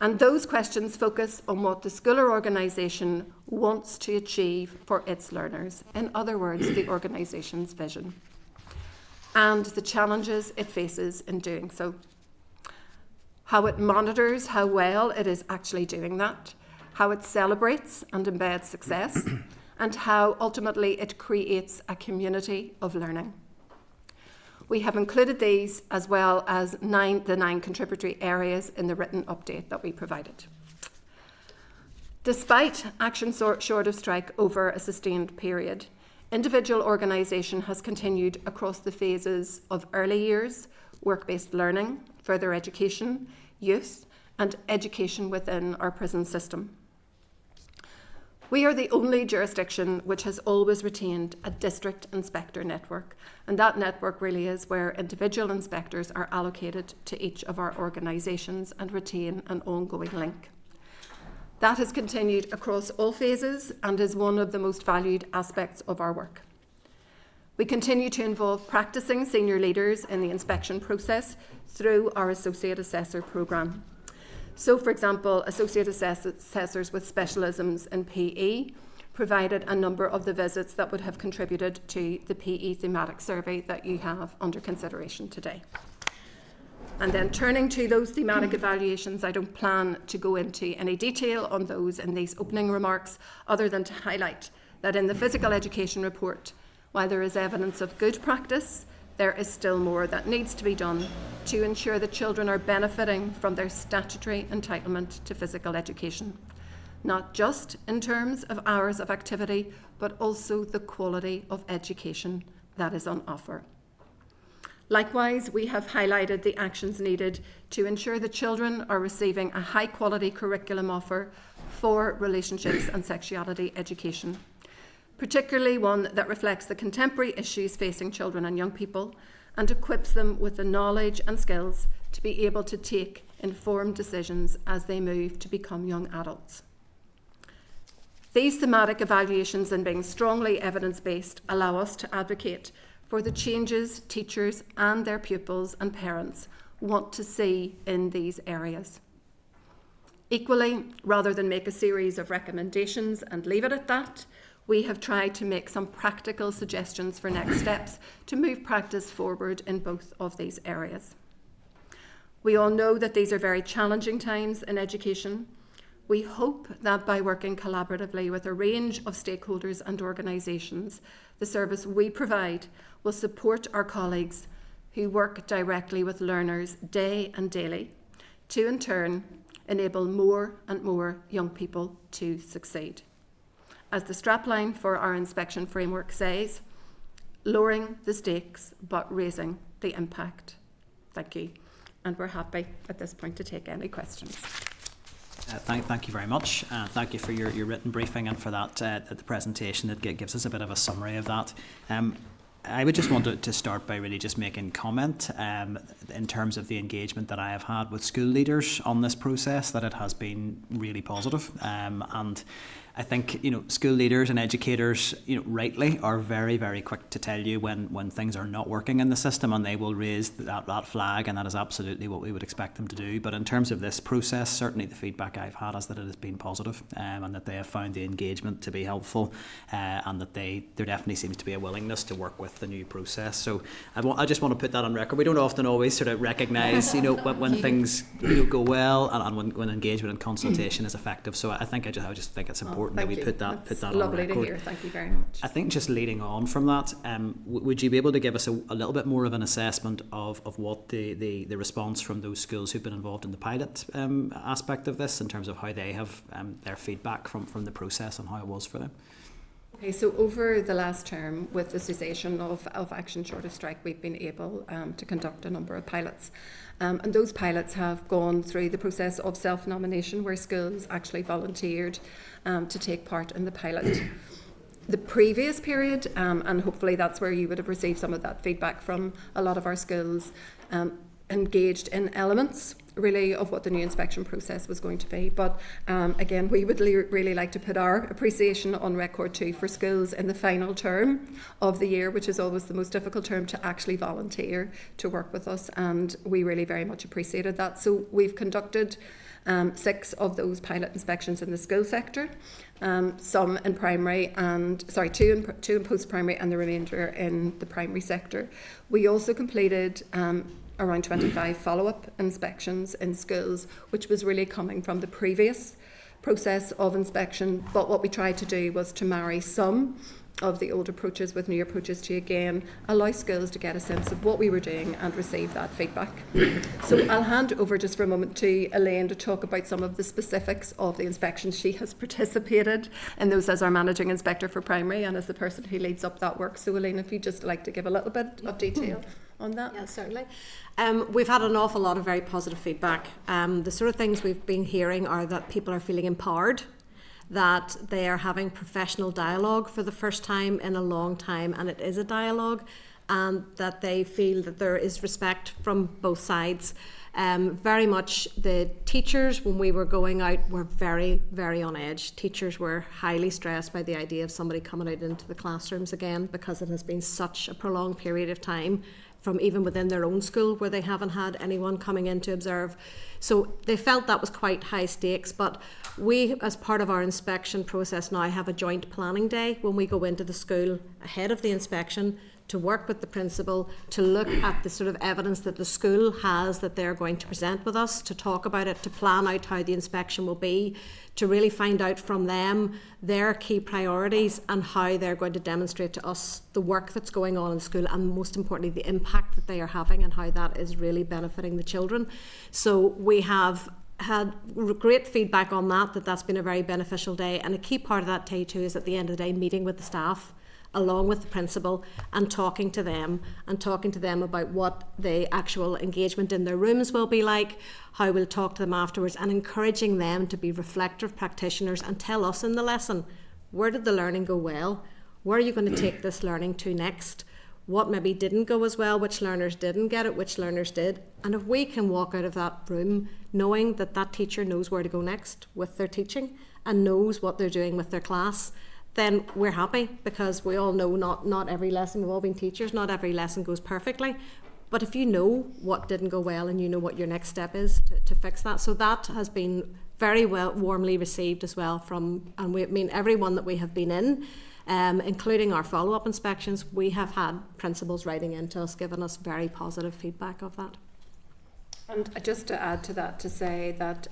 And those questions focus on what the school or organisation wants to achieve for its learners. In other words, the organisation's vision and the challenges it faces in doing so. How it monitors how well it is actually doing that, how it celebrates and embeds success, and how ultimately it creates a community of learning. We have included these as well as the 9 contributory areas in the written update that we provided. Despite action short of strike over a sustained period, individual organisation has continued across the phases of early years, work-based learning, further education, youth, and education within our prison system. We are the only jurisdiction which has always retained a district inspector network, and that network really is where individual inspectors are allocated to each of our organisations and retain an ongoing link. That has continued across all phases and is one of the most valued aspects of our work. We continue to involve practising senior leaders in the inspection process through our Associate Assessor programme. So, for example, Associate Assessors with specialisms in PE provided a number of the visits that would have contributed to the PE thematic survey that you have under consideration today. And then turning to those thematic evaluations, I don't plan to go into any detail on those in these opening remarks, other than to highlight that in the physical education report, while there is evidence of good practice, there is still more that needs to be done to ensure that children are benefiting from their statutory entitlement to physical education. not just in terms of hours of activity, but also the quality of education that is on offer. Likewise, we have highlighted the actions needed to ensure that children are receiving a high-quality curriculum offer for relationships and sexuality education, particularly one that reflects the contemporary issues facing children and young people and equips them with the knowledge and skills to be able to take informed decisions as they move to become young adults. These thematic evaluations, and being strongly evidence-based, allow us to advocate for the changes teachers and their pupils and parents want to see in these areas. Equally, rather than make a series of recommendations and leave it at that, we have tried to make some practical suggestions for next steps to move practice forward in both of these areas. We all know that these are very challenging times in education. We hope that by working collaboratively with a range of stakeholders and organisations, the service we provide will support our colleagues who work directly with learners day and daily to, in turn, enable more and more young people to succeed. As the strapline for our inspection framework says, lowering the stakes but raising the impact. Thank you. And we're happy at this point to take any questions. Thank you very much. Thank you for your written briefing and for that the presentation that gives us a bit of a summary of that. I would just want to start by really just making comment in terms of the engagement that I have had with school leaders on this process, that it has been really positive. And I think, school leaders and educators, rightly are very, very quick to tell you when things are not working in the system, and they will raise that flag, and that is absolutely what we would expect them to do. But in terms of this process, certainly the feedback I've had is that it has been positive, and that they have found the engagement to be helpful, and that there definitely seems to be a willingness to work with the new process. So I just want to put that on record. We don't often always sort of recognise, when things go well, and when engagement and consultation is effective. So I just think it's important that we put that on record. Lovely to hear. Thank you very much. I think just leading on from that, would you be able to give us a little bit more of an assessment of what the response from those schools who've been involved in the pilot aspect of this, in terms of how they have their feedback from the process and how it was for them? Okay, so over the last term, with the cessation of Action Short of Strike, we've been able to conduct a number of pilots. And those pilots have gone through the process of self-nomination, where schools actually volunteered to take part in the pilot. The previous period, and hopefully that's where you would have received some of that feedback from a lot of our schools, engaged in elements really of what the new inspection process was going to be. But again, we would really like to put our appreciation on record too for schools in the final term of the year, which is always the most difficult term, to actually volunteer to work with us, and we really very much appreciated that. So we've conducted 6 of those pilot inspections in the school sector, some in primary, and 2 in post-primary, and the remainder in the primary sector. We also completed around 25 follow-up inspections in schools, which was really coming from the previous process of inspection. But what we tried to do was to marry some of the old approaches with new approaches to, again, allow schools to get a sense of what we were doing and receive that feedback. So I'll hand over just for a moment to Elaine to talk about some of the specifics of the inspections. She has participated in those as our Managing Inspector for Primary and as the person who leads up that work. So Elaine, if you'd just like to give a little bit of detail on that. Yeah, certainly. We've had an awful lot of very positive feedback. The sort of things we've been hearing are that people are feeling empowered, that they are having professional dialogue for the first time in a long time, and it is a dialogue, and that they feel that there is respect from both sides. Very much the teachers, when we were going out, were very, very on edge. Teachers were highly stressed by the idea of somebody coming out into the classrooms again, because it has been such a prolonged period of time from even within their own school where they haven't had anyone coming in to observe. So they felt that was quite high stakes, but we, as part of our inspection process now, have a joint planning day when we go into the school ahead of the inspection to work with the principal, to look at the sort of evidence that the school has that they're going to present with us, to talk about it, to plan out how the inspection will be, to really find out from them their key priorities and how they're going to demonstrate to us the work that's going on in school, and most importantly the impact that they are having and how that is really benefiting the children. So we have had great feedback on that's been a very beneficial day, and a key part of that day too is at the end of the day meeting with the staff along with the principal and talking to them about what the actual engagement in their rooms will be like, how we'll talk to them afterwards, and encouraging them to be reflective practitioners and tell us in the lesson, where did the learning go well, where are you going to take this learning to next, what maybe didn't go as well, which learners didn't get it, which learners did. And if we can walk out of that room knowing that teacher knows where to go next with their teaching and knows what they're doing with their class, then we're happy, because we all know not every lesson, we've all been teachers, not every lesson goes perfectly. But if you know what didn't go well and you know what your next step is to fix that. So that has been very warmly received as well everyone that we have been in, including our follow-up inspections, we have had principals writing into us, giving us very positive feedback of that. And just to add to that, to say that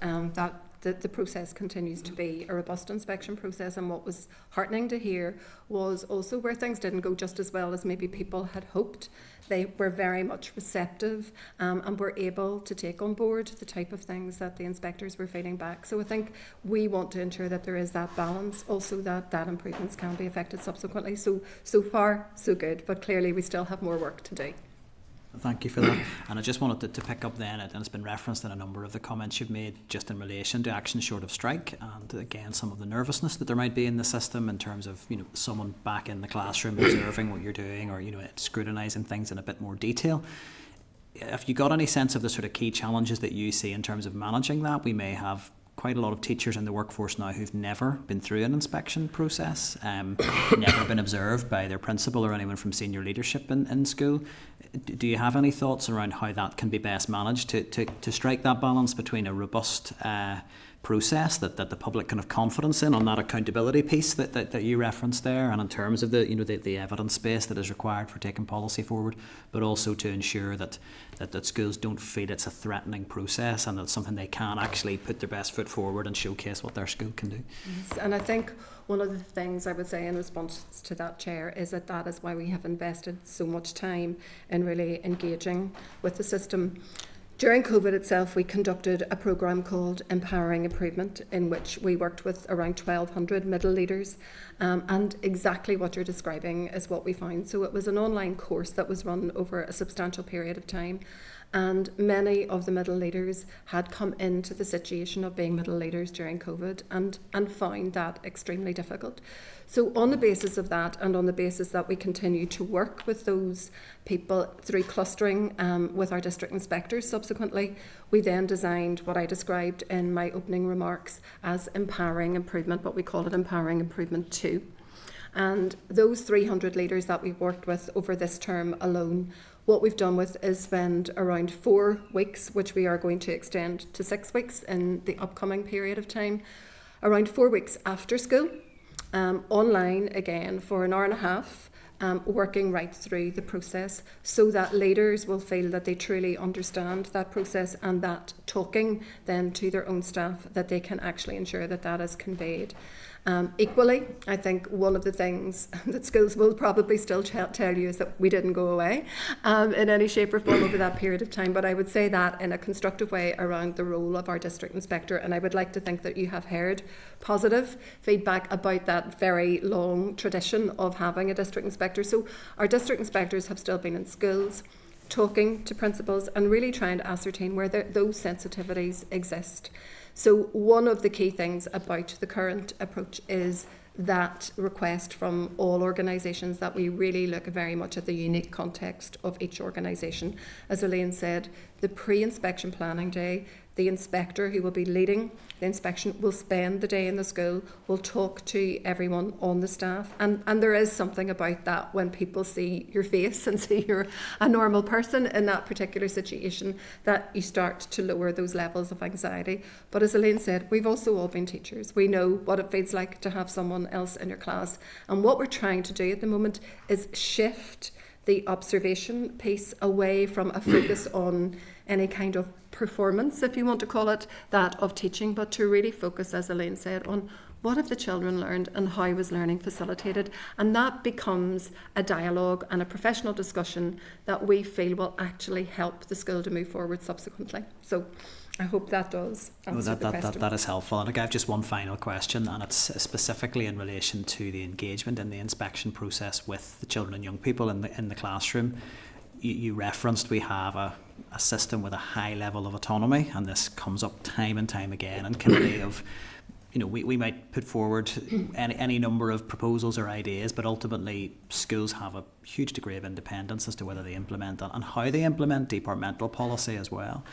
the process continues to be a robust inspection process, and what was heartening to hear was also where things didn't go just as well as maybe people had hoped. They were very much receptive and were able to take on board the type of things that the inspectors were feeding back. So I think we want to ensure that there is that balance, also that improvements can be affected subsequently. So far, so good, but clearly we still have more work to do. Thank you for that. And I just wanted to pick up then, and it's been referenced in a number of the comments you've made just in relation to action short of strike, and again some of the nervousness that there might be in the system in terms of someone back in the classroom observing what you're doing, or scrutinising things in a bit more detail. Have you got any sense of the sort of key challenges that you see in terms of managing that? We may have quite a lot of teachers in the workforce now who've never been through an inspection process, never been observed by their principal or anyone from senior leadership in school. Do you have any thoughts around how that can be best managed to strike that balance between a robust process that the public can have confidence in, on that accountability piece that you referenced there, and in terms of the evidence base that is required for taking policy forward, but also to ensure that schools don't feel it's a threatening process and that it's something they can actually put their best foot forward and showcase what their school can do? Yes, and I think one of the things I would say in response to that, Chair, is that is why we have invested so much time in really engaging with the system. During COVID itself, we conducted a programme called Empowering Improvement, in which we worked with around 1,200 middle leaders, and exactly what you're describing is what we found. So it was an online course that was run over a substantial period of time, and many of the middle leaders had come into the situation of being middle leaders during COVID and found that extremely difficult. So on the basis of that, and on the basis that we continue to work with those people through clustering with our district inspectors subsequently, we then designed what I described in my opening remarks as Empowering Improvement, but we call it Empowering Improvement 2. And those 300 leaders that we've worked with over this term alone, what we've done with is spend around 4 weeks, which we are going to extend to 6 weeks in the upcoming period of time, around 4 weeks after school, online again for an hour and a half, working right through the process, so that leaders will feel that they truly understand that process, and that talking then to their own staff, that they can actually ensure that is conveyed. Equally, I think one of the things that schools will probably still tell you is that we didn't go away in any shape or form over that period of time, but I would say that in a constructive way around the role of our district inspector, and I would like to think that you have heard positive feedback about that very long tradition of having a district inspector. So our district inspectors have still been in schools, talking to principals and really trying to ascertain where those sensitivities exist. So one of the key things about the current approach is that request from all organisations that we really look very much at the unique context of each organisation. As Elaine said, the pre-inspection planning day, the inspector who will be leading the inspection will spend the day in the school, will talk to everyone on the staff, and there is something about that when people see your face and see you're a normal person in that particular situation, that you start to lower those levels of anxiety. But as Elaine said, we've also all been teachers. We know what it feels like to have someone else in your class, and what we're trying to do at the moment is shift the observation piece away from a focus on any kind of performance, if you want to call it that, of teaching, but to really focus, as Elaine said, on What have the children learned and how was learning facilitated? And that becomes a dialogue and a professional discussion that we feel will actually help the school to move forward subsequently. So I hope that does answer the question. That is helpful. And I have just one final question, and it's specifically in relation to the engagement in the inspection process with the children and young people in the classroom. You referenced we have a system with a high level of autonomy, and this comes up time and time again in committee of, we might put forward any number of proposals or ideas, but ultimately schools have a huge degree of independence as to whether they implement that and how they implement departmental policy as well.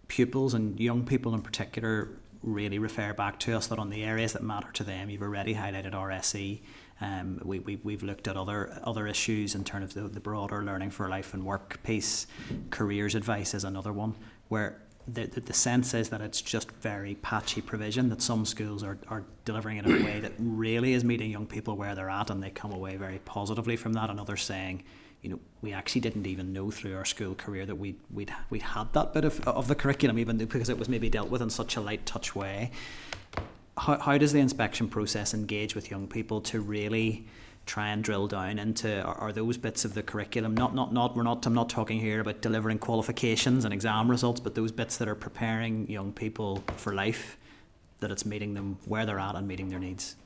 Pupils and young people in particular really refer back to us that on the areas that matter to them, you've already highlighted RSE. We've looked at other issues in terms of the broader learning for life and work piece. Careers advice is another one, where the sense is that it's just very patchy provision, that some schools are delivering it in a way that really is meeting young people where they're at, and they come away very positively from that, and others saying, we actually didn't even know through our school career that we'd had that bit of the curriculum, even because it was maybe dealt with in such a light touch way. How does the inspection process engage with young people to really try and drill down into are those bits of the curriculum, I'm not talking here about delivering qualifications and exam results, but those bits that are preparing young people for life, that it's meeting them where they're at and meeting their needs?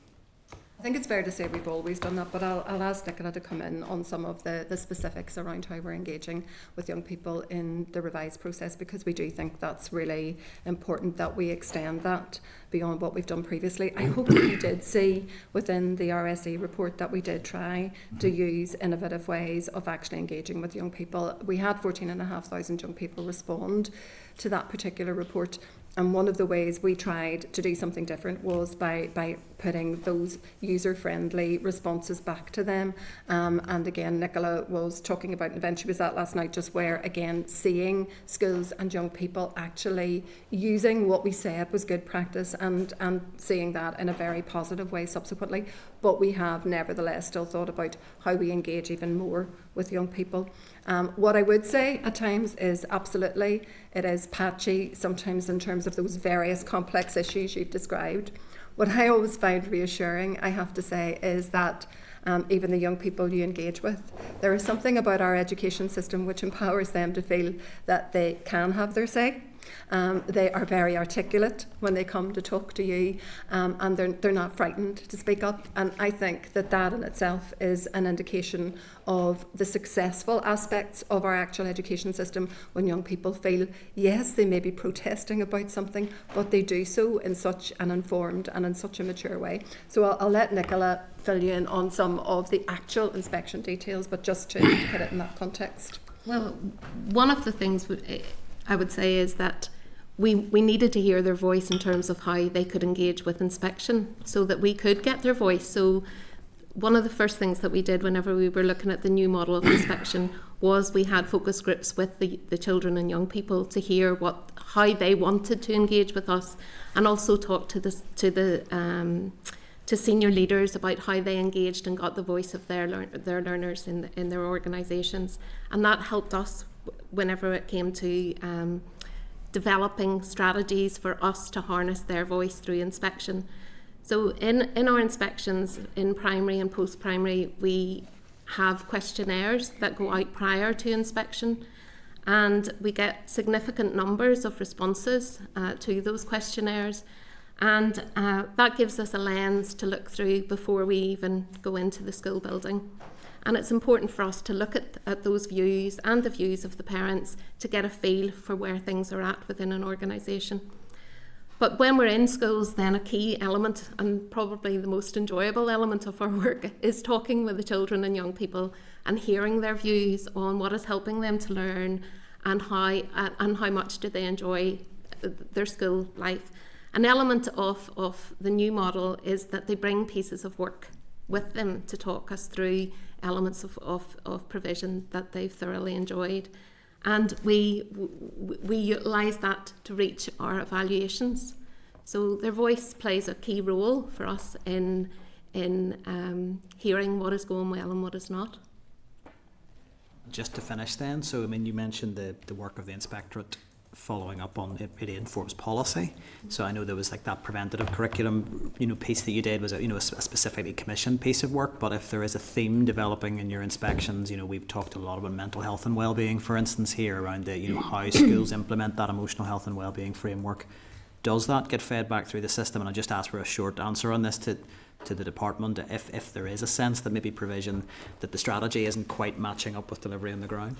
I think it's fair to say we've always done that, but I'll ask Nicola to come in on some of the specifics around how we're engaging with young people in the revised process, because we do think that's really important that we extend that beyond what we've done previously. I hope that you did see within the RSE report that we did try to use innovative ways of actually engaging with young people. We had 14,500 young people respond to that particular report. And one of the ways we tried to do something different was by putting those user-friendly responses back to them. And again, Nicola was talking about an event she was at last night, just where, again, seeing schools and young people actually using what we said was good practice and seeing that in a very positive way subsequently. But we have nevertheless still thought about how we engage even more with young people. What I would say at times is absolutely it is patchy sometimes in terms of those various complex issues you've described. What I always find reassuring, I have to say, is that even the young people you engage with, there is something about our education system which empowers them to feel that they can have their say. They are very articulate when they come to talk to you, and they're not frightened to speak up. And I think that in itself is an indication of the successful aspects of our actual education system, when young people feel, yes, they may be protesting about something, but they do so in such an informed and in such a mature way. So I'll let Nicola fill you in on some of the actual inspection details, but just to put it in that context. Well, one of the things I would say is that we needed to hear their voice in terms of how they could engage with inspection so that we could get their voice. So one of the first things that we did whenever we were looking at the new model of inspection was we had focus groups with the children and young people to hear how they wanted to engage with us, and also talk to senior leaders about how they engaged and got the voice of their learners in their organisations. And that helped us whenever it came to developing strategies for us to harness their voice through inspection. So in our inspections in primary and post-primary, we have questionnaires that go out prior to inspection, and we get significant numbers of responses to those questionnaires, and that gives us a lens to look through before we even go into the school building. And it's important for us to look at those views and the views of the parents to get a feel for where things are at within an organisation. But when we're in schools, then a key element, and probably the most enjoyable element of our work, is talking with the children and young people and hearing their views on what is helping them to learn and how much do they enjoy their school life. An element of the new model is that they bring pieces of work with them to talk us through elements of provision that they've thoroughly enjoyed. And we utilise that to reach our evaluations. So their voice plays a key role for us in hearing what is going well and what is not. Just to finish then, so I mean, you mentioned the work of the Inspectorate following up on it really informs policy. So I know there was like that preventative curriculum, piece that you did was a specifically commissioned piece of work. But if there is a theme developing in your inspections, we've talked a lot about mental health and well-being, for instance, here around the how schools implement that emotional health and well-being framework. Does that get fed back through the system? And I just ask for a short answer on this to the department, if there is a sense that maybe provision that the strategy isn't quite matching up with delivery on the ground.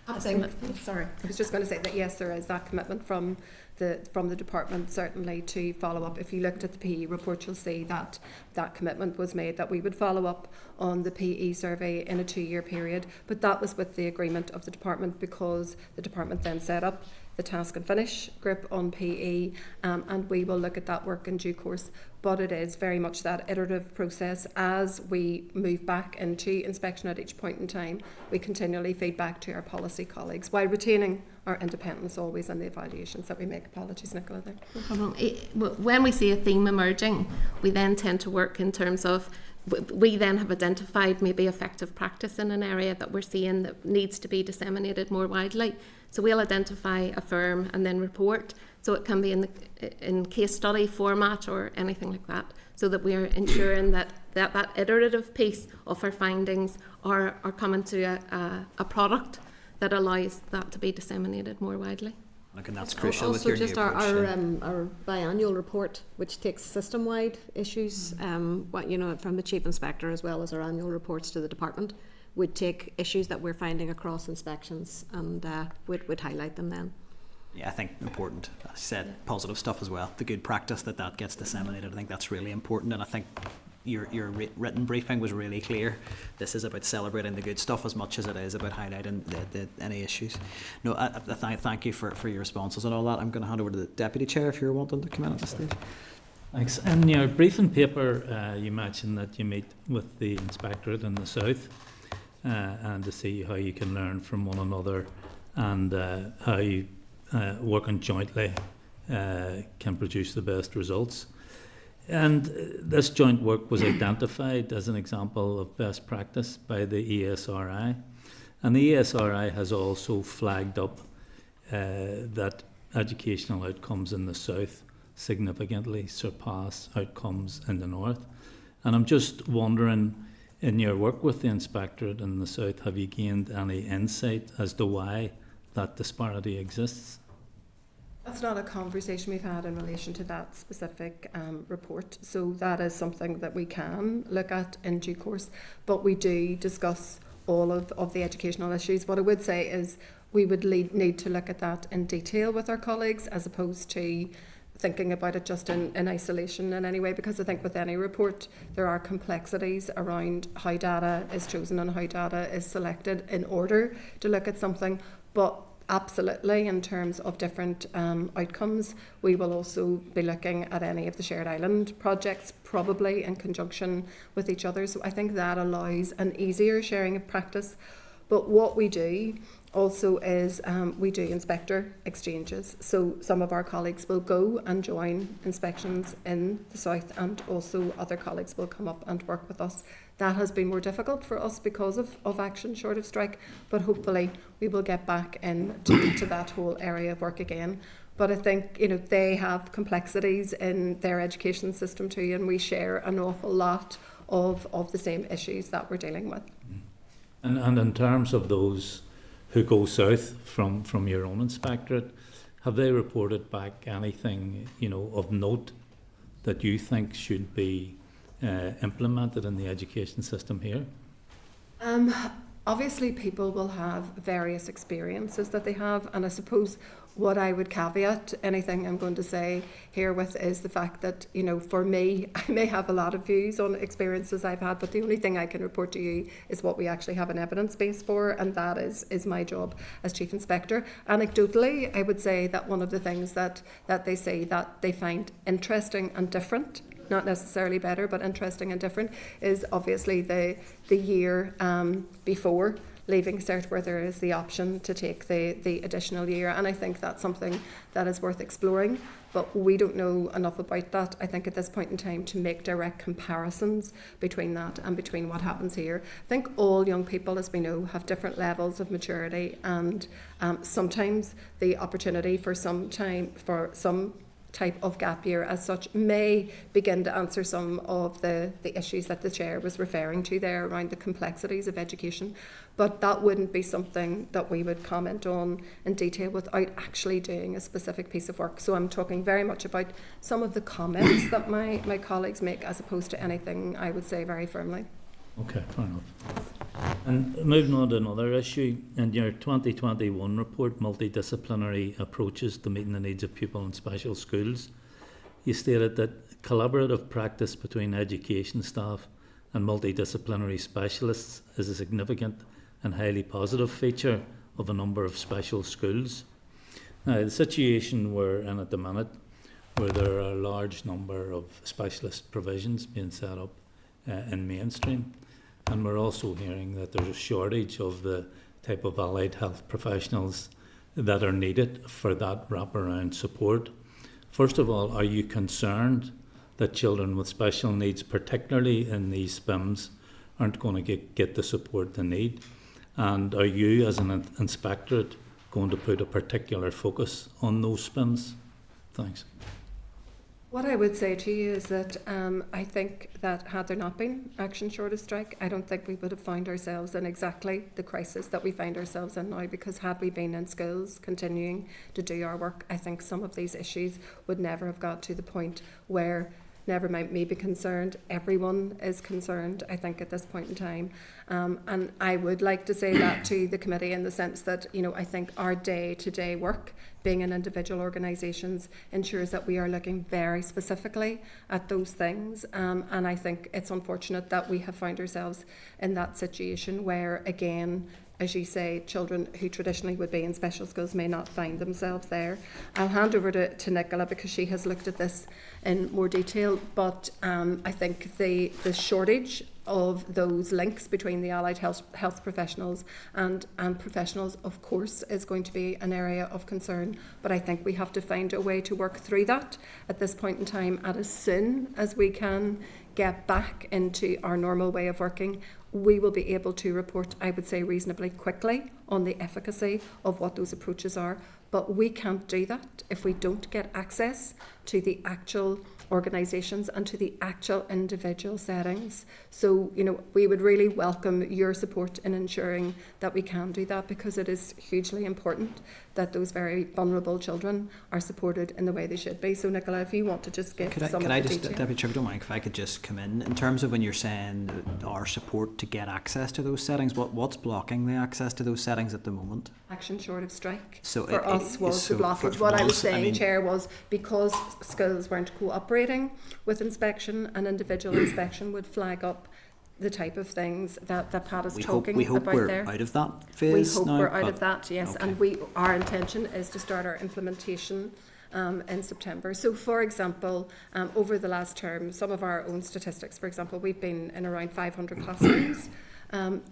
I was just going to say that yes, there is that commitment from the department certainly to follow up. If you looked at the PE report, you'll see that that commitment was made that we would follow up on the PE survey in a 2-year period. But that was with the agreement of the department, because the department then set up the task and finish group on PE, and we will look at that work in due course. But it is very much that iterative process. As we move back into inspection at each point in time, we continually feed back to our policy colleagues while retaining our independence always in the evaluations that we make. Apologies, Nicola, there. When we see a theme emerging, we then tend to work in terms of, we then have identified maybe effective practice in an area that we're seeing that needs to be disseminated more widely. So we'll identify a firm and then report. So it can be in case study format or anything like that, so that we're ensuring that iterative piece of our findings are coming to a product that allows that to be disseminated more widely. And that's crucial. Also, with your just new approach, our biannual report, which takes system-wide issues, from the Chief Inspector, as well as our annual reports to the department, would take issues that we're finding across inspections and would highlight them then. Yeah, I think important. As I said, positive stuff as well. The good practice that gets disseminated. I think that's really important, and I think your written briefing was really clear. This is about celebrating the good stuff as much as it is about highlighting any issues. No, I thank you for your responses and all that. I'm going to hand over to the Deputy Chair if you're wanting to come in at this stage. Thanks. In your briefing paper, you mentioned that you meet with the Inspectorate in the South and to see how you can learn from one another and how you working jointly can produce the best results. And this joint work was identified as an example of best practice by the ESRI. And the ESRI has also flagged up that educational outcomes in the South significantly surpass outcomes in the North. And I'm just wondering, in your work with the Inspectorate in the South, have you gained any insight as to why that disparity exists? That's not a conversation we've had in relation to that specific report. So that is something that we can look at in due course. But we do discuss all of the educational issues. What I would say is we would need to look at that in detail with our colleagues, as opposed to thinking about it just in isolation in any way, because I think with any report there are complexities around how data is chosen and how data is selected in order to look at something. But absolutely, in terms of different outcomes, we will also be looking at any of the shared island projects, probably in conjunction with each other. So I think that allows an easier sharing of practice. But what we do also is we do inspector exchanges. So some of our colleagues will go and join inspections in the South, and also other colleagues will come up and work with us. That has been more difficult for us because of action short of strike, but hopefully we will get back into that whole area of work again. But I think they have complexities in their education system too, and we share an awful lot of the same issues that we're dealing with. And in terms of those who go south from your own inspectorate, have they reported back anything of note that you think should be implemented in the education system here? Obviously people will have various experiences that they have, and I suppose what I would caveat anything I'm going to say herewith is the fact that, for me, I may have a lot of views on experiences I've had, but the only thing I can report to you is what we actually have an evidence base for, and that is my job as Chief Inspector. Anecdotally, I would say that one of the things that they say that they find interesting and different, not necessarily better, but interesting and different, is obviously the year before Leaving Cert where there is the option to take the additional year. And I think that's something that is worth exploring. But we don't know enough about that, I think, at this point in time to make direct comparisons between that and between what happens here. I think all young people, as we know, have different levels of maturity, and sometimes the opportunity for some type of gap year as such may begin to answer some of the issues that the chair was referring to there around the complexities of education. But that wouldn't be something that we would comment on in detail without actually doing a specific piece of work. So I'm talking very much about some of the comments that my colleagues make as opposed to anything I would say very firmly. Okay, fair enough. And moving on to another issue, in your 2021 report, Multidisciplinary Approaches to Meeting the Needs of People in Special Schools, you stated that collaborative practice between education staff and multidisciplinary specialists is a significant and highly positive feature of a number of special schools. Now, the situation we're in at the minute, where there are a large number of specialist provisions being set up in mainstream, and we're also hearing that there's a shortage of the type of allied health professionals that are needed for that wraparound support. First of all, are you concerned that children with special needs, particularly in these SPIMs, aren't going to get the support they need? And are you, as an inspectorate, going to put a particular focus on those SPIMs? Thanks. What I would say to you is that I think that had there not been Action Short of Strike, I don't think we would have found ourselves in exactly the crisis that we find ourselves in now, because had we been in schools continuing to do our work, I think some of these issues would never have got to the point where, never mind me be concerned, everyone is concerned, I think, at this point in time. And I would like to say that to the committee in the sense that, you know, I think our day-to-day work, being in individual organisations, ensures that we are looking very specifically at those things. And I think it's unfortunate that we have found ourselves in that situation where, again, as you say, children who traditionally would be in special schools may not find themselves there. I'll hand over to Nicola because she has looked at this in more detail, but I think the shortage of those links between the allied health professionals and professionals, of course, is going to be an area of concern, but I think we have to find a way to work through that at this point in time, and as soon as we can get back into our normal way of working, we will be able to report, I would say, reasonably quickly on the efficacy of what those approaches are. But we can't do that if we don't get access to the actual organisations and to the actual individual settings. So, you know, we would really welcome your support in ensuring that we can do that, because it is hugely important that those very vulnerable children are supported in the way they should be. So, Nicola, if you want to just give some of the detail. Deputy Chair, if you don't mind, if I could just come in terms of when you're saying our support to get access to those settings, what's blocking the access to those settings at the moment? Action Short of Strike. So for us was the blockage. What I was saying, Chair, was because schools weren't cooperating with inspection, and individual inspection would flag up the type of things that Pat is talking about there. We hope we're out of that phase. We hope now, we're out of that, yes. Okay. And our intention is to start our implementation in September. So, for example, over the last term, some of our own statistics, for example, we've been in around 500 classrooms.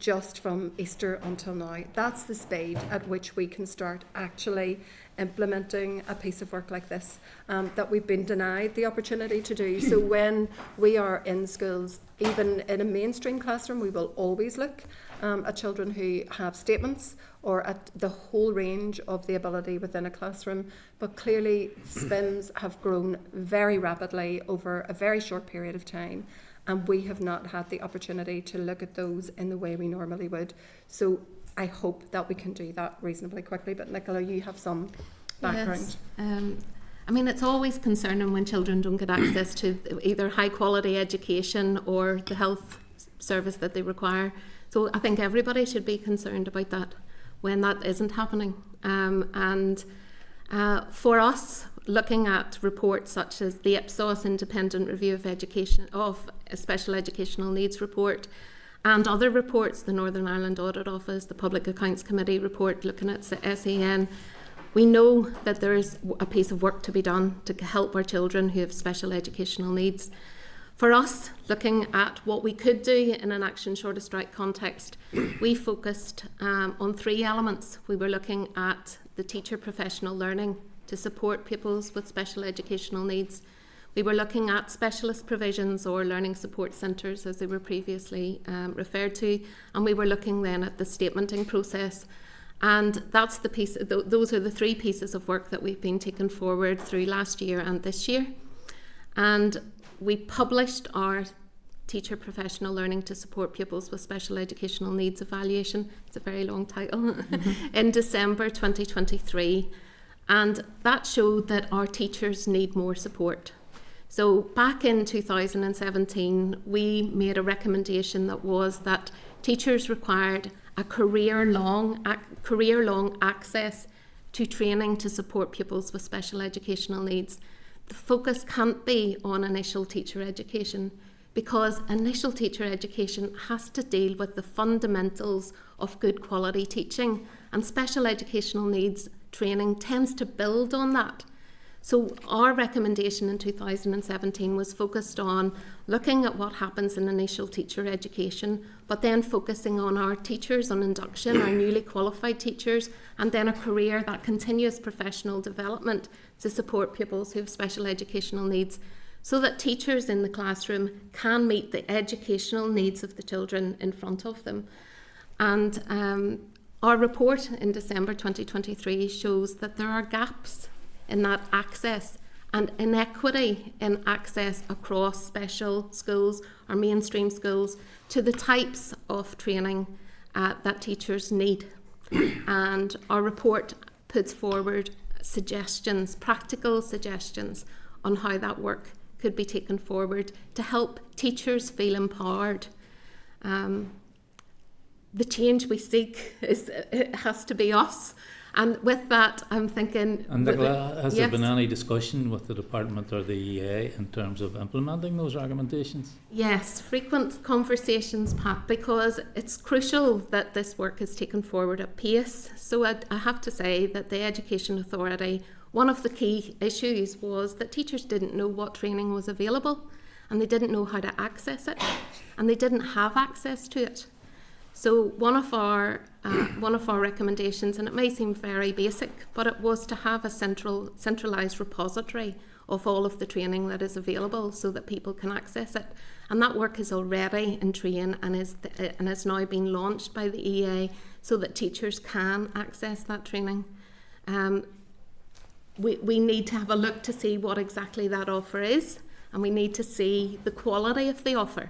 Just from Easter until now. That's the speed at which we can start actually implementing a piece of work like this that we've been denied the opportunity to do. So when we are in schools, even in a mainstream classroom, we will always look at children who have statements or at the whole range of the ability within a classroom. But clearly, SPIMs have grown very rapidly over a very short period of time, and we have not had the opportunity to look at those in the way we normally would. So I hope that we can do that reasonably quickly. But Nicola, you have some background. Yes. I mean, it's always concerning when children don't get access to either high quality education or the health service that they require. So I think everybody should be concerned about that when that isn't happening. For us, looking at reports such as the Ipsos Independent Review of Education of a Special Educational Needs report, and other reports, the Northern Ireland Audit Office, the Public Accounts Committee report looking at SEN, we know that there is a piece of work to be done to help our children who have special educational needs. For us, looking at what we could do in an action short of strike context, we focused on 3 elements. We were looking at the teacher professional learning to support pupils with special educational needs. We were looking at specialist provisions or learning support centres, as they were previously referred to, and we were looking then at the statementing process. And that's the piece. Those are the 3 pieces of work that we've been taking forward through last year and this year. And we published our Teacher Professional Learning to Support Pupils with Special Educational Needs evaluation. It's a very long title. In December 2023. And that showed that our teachers need more support. So back in 2017, we made a recommendation that was that teachers required a career-long access to training to support pupils with special educational needs. The focus can't be on initial teacher education, because initial teacher education has to deal with the fundamentals of good quality teaching, and special educational needs training tends to build on that. So our recommendation in 2017 was focused on looking at what happens in initial teacher education, but then focusing on our teachers on induction, our newly qualified teachers, and then a career, that continuous professional development to support pupils who have special educational needs, so that teachers in the classroom can meet the educational needs of the children in front of them. And our report in December 2023 shows that there are gaps in that access and inequity in access across special schools or mainstream schools to the types of training that teachers need. And our report puts forward suggestions, practical suggestions on how that work could be taken forward to help teachers feel empowered. The change we seek it has to be us. And with that, I'm thinking... And Nicola, has there yes. been any discussion with the department or the EA in terms of implementing those recommendations? Yes, frequent conversations, Pat, because it's crucial that this work is taken forward at pace. So I have to say that the Education Authority, one of the key issues was that teachers didn't know what training was available, and they didn't know how to access it, and they didn't have access to it. So one of our recommendations, and it may seem very basic, but it was to have a centralised repository of all of the training that is available so that people can access it. And that work is already in train and is now being launched by the EA so that teachers can access that training. We need to have a look to see what exactly that offer is, and we need to see the quality of the offer.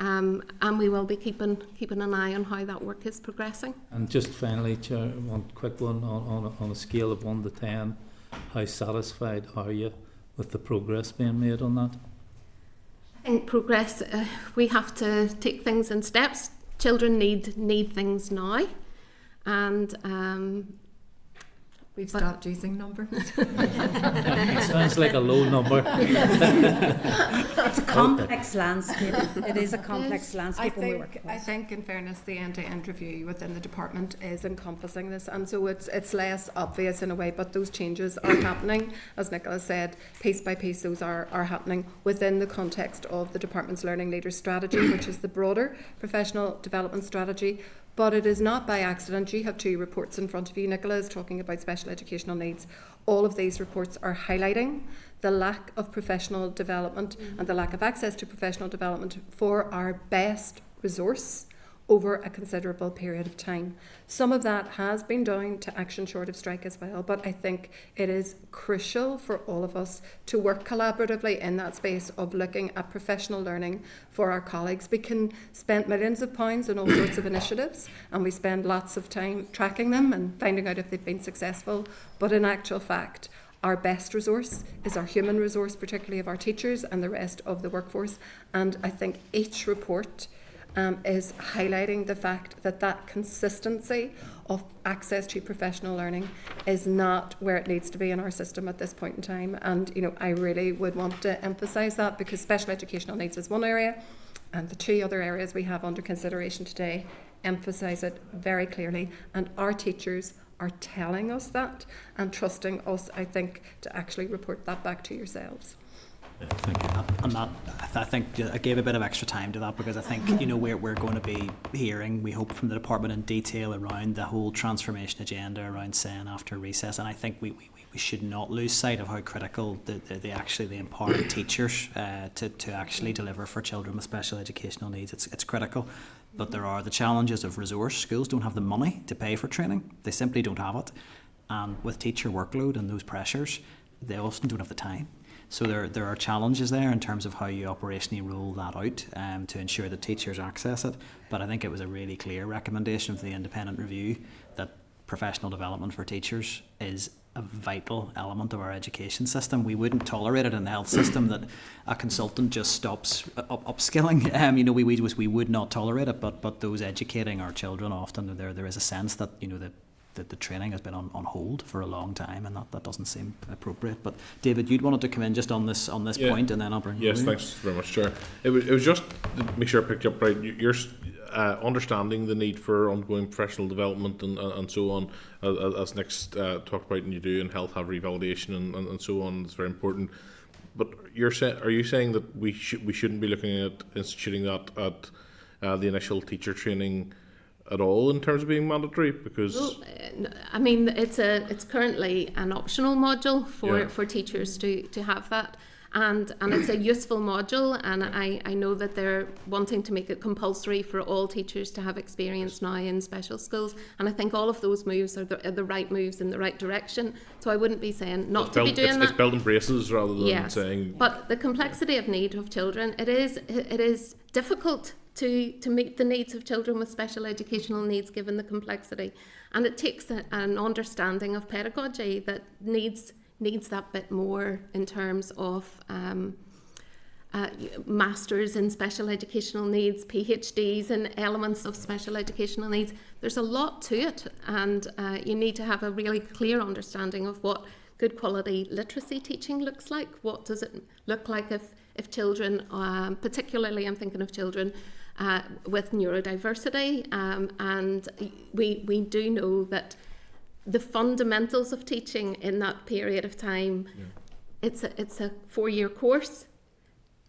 And we will be keeping an eye on how that work is progressing. And just finally, Chair, one quick one on a scale of 1 to 10, how satisfied are you with the progress being made on that? I think progress, we have to take things in steps. Children need things now, and we've stopped using numbers. It sounds like a low number. It's a complex landscape. It is a complex landscape when we work it. I think, in fairness, the end-to-end review within the department is encompassing this, and so it's less obvious in a way, but those changes are happening. As Nicola said, piece by piece, those are happening within the context of the department's Learning Leaders Strategy, which is the broader professional development strategy. But it is not by accident. You have 2 reports in front of you. Nicola is talking about special educational needs. All of these reports are highlighting the lack of professional development and the lack of access to professional development for our best resource over a considerable period of time. Some of that has been down to action short of strike as well, but I think it is crucial for all of us to work collaboratively in that space of looking at professional learning for our colleagues. We can spend millions of pounds on all sorts of initiatives, and we spend lots of time tracking them and finding out if they've been successful, but in actual fact, our best resource is our human resource, particularly of our teachers and the rest of the workforce. And I think each report is highlighting the fact that consistency of access to professional learning is not where it needs to be in our system at this point in time. And I really would want to emphasise that, because special educational needs is one area, and the 2 other areas we have under consideration today emphasise it very clearly, and our teachers are telling us that and trusting us, I think, to actually report that back to yourselves. And that, I think I gave a bit of extra time to that because I think, you know, we're going to be hearing, we hope, from the department in detail around the whole transformation agenda around SEN after recess, and I think we should not lose sight of how critical the empowering teachers to actually deliver for children with special educational needs. It's critical, but there are the challenges of resource. Schools don't have the money to pay for training; they simply don't have it, and with teacher workload and those pressures, they often don't have the time. So there are challenges there in terms of how you operationally roll that out to ensure that teachers access it. But I think it was a really clear recommendation of the independent review that professional development for teachers is a vital element of our education system. We wouldn't tolerate it in the health system that a consultant just stops upskilling. You know, we would not tolerate it. But those educating our children, often there is a sense that, you know, that the training has been on hold for a long time, and that doesn't seem appropriate. But David, you'd wanted to come in just on this point, and then I'll bring you. Yes, thanks very much, Chair. It was just to make sure I picked you up right. You're understanding the need for ongoing professional development and so on, as Nick's talked about, and you do in health have revalidation and so on. It's very important. But are you saying that we shouldn't be looking at instituting that at the initial teacher training at all in terms of being mandatory? Because I mean, it's currently an optional module for teachers to have that, and it's a useful module, and I know that they're wanting to make it compulsory for all teachers to have experience now in special schools, and I think all of those moves are the right moves in the right direction. So I wouldn't be saying not to be doing that. It's building braces rather than saying. But the complexity of need of children, it is difficult to meet the needs of children with special educational needs given the complexity, and it takes an understanding of pedagogy that needs that bit more in terms of masters in special educational needs, PhDs in elements of special educational needs. There's a lot to it, and you need to have a really clear understanding of what good quality literacy teaching looks like. What does it look like if children, particularly I'm thinking of children with neurodiversity, and we do know that the fundamentals of teaching in that period of time, it's a 4-year course.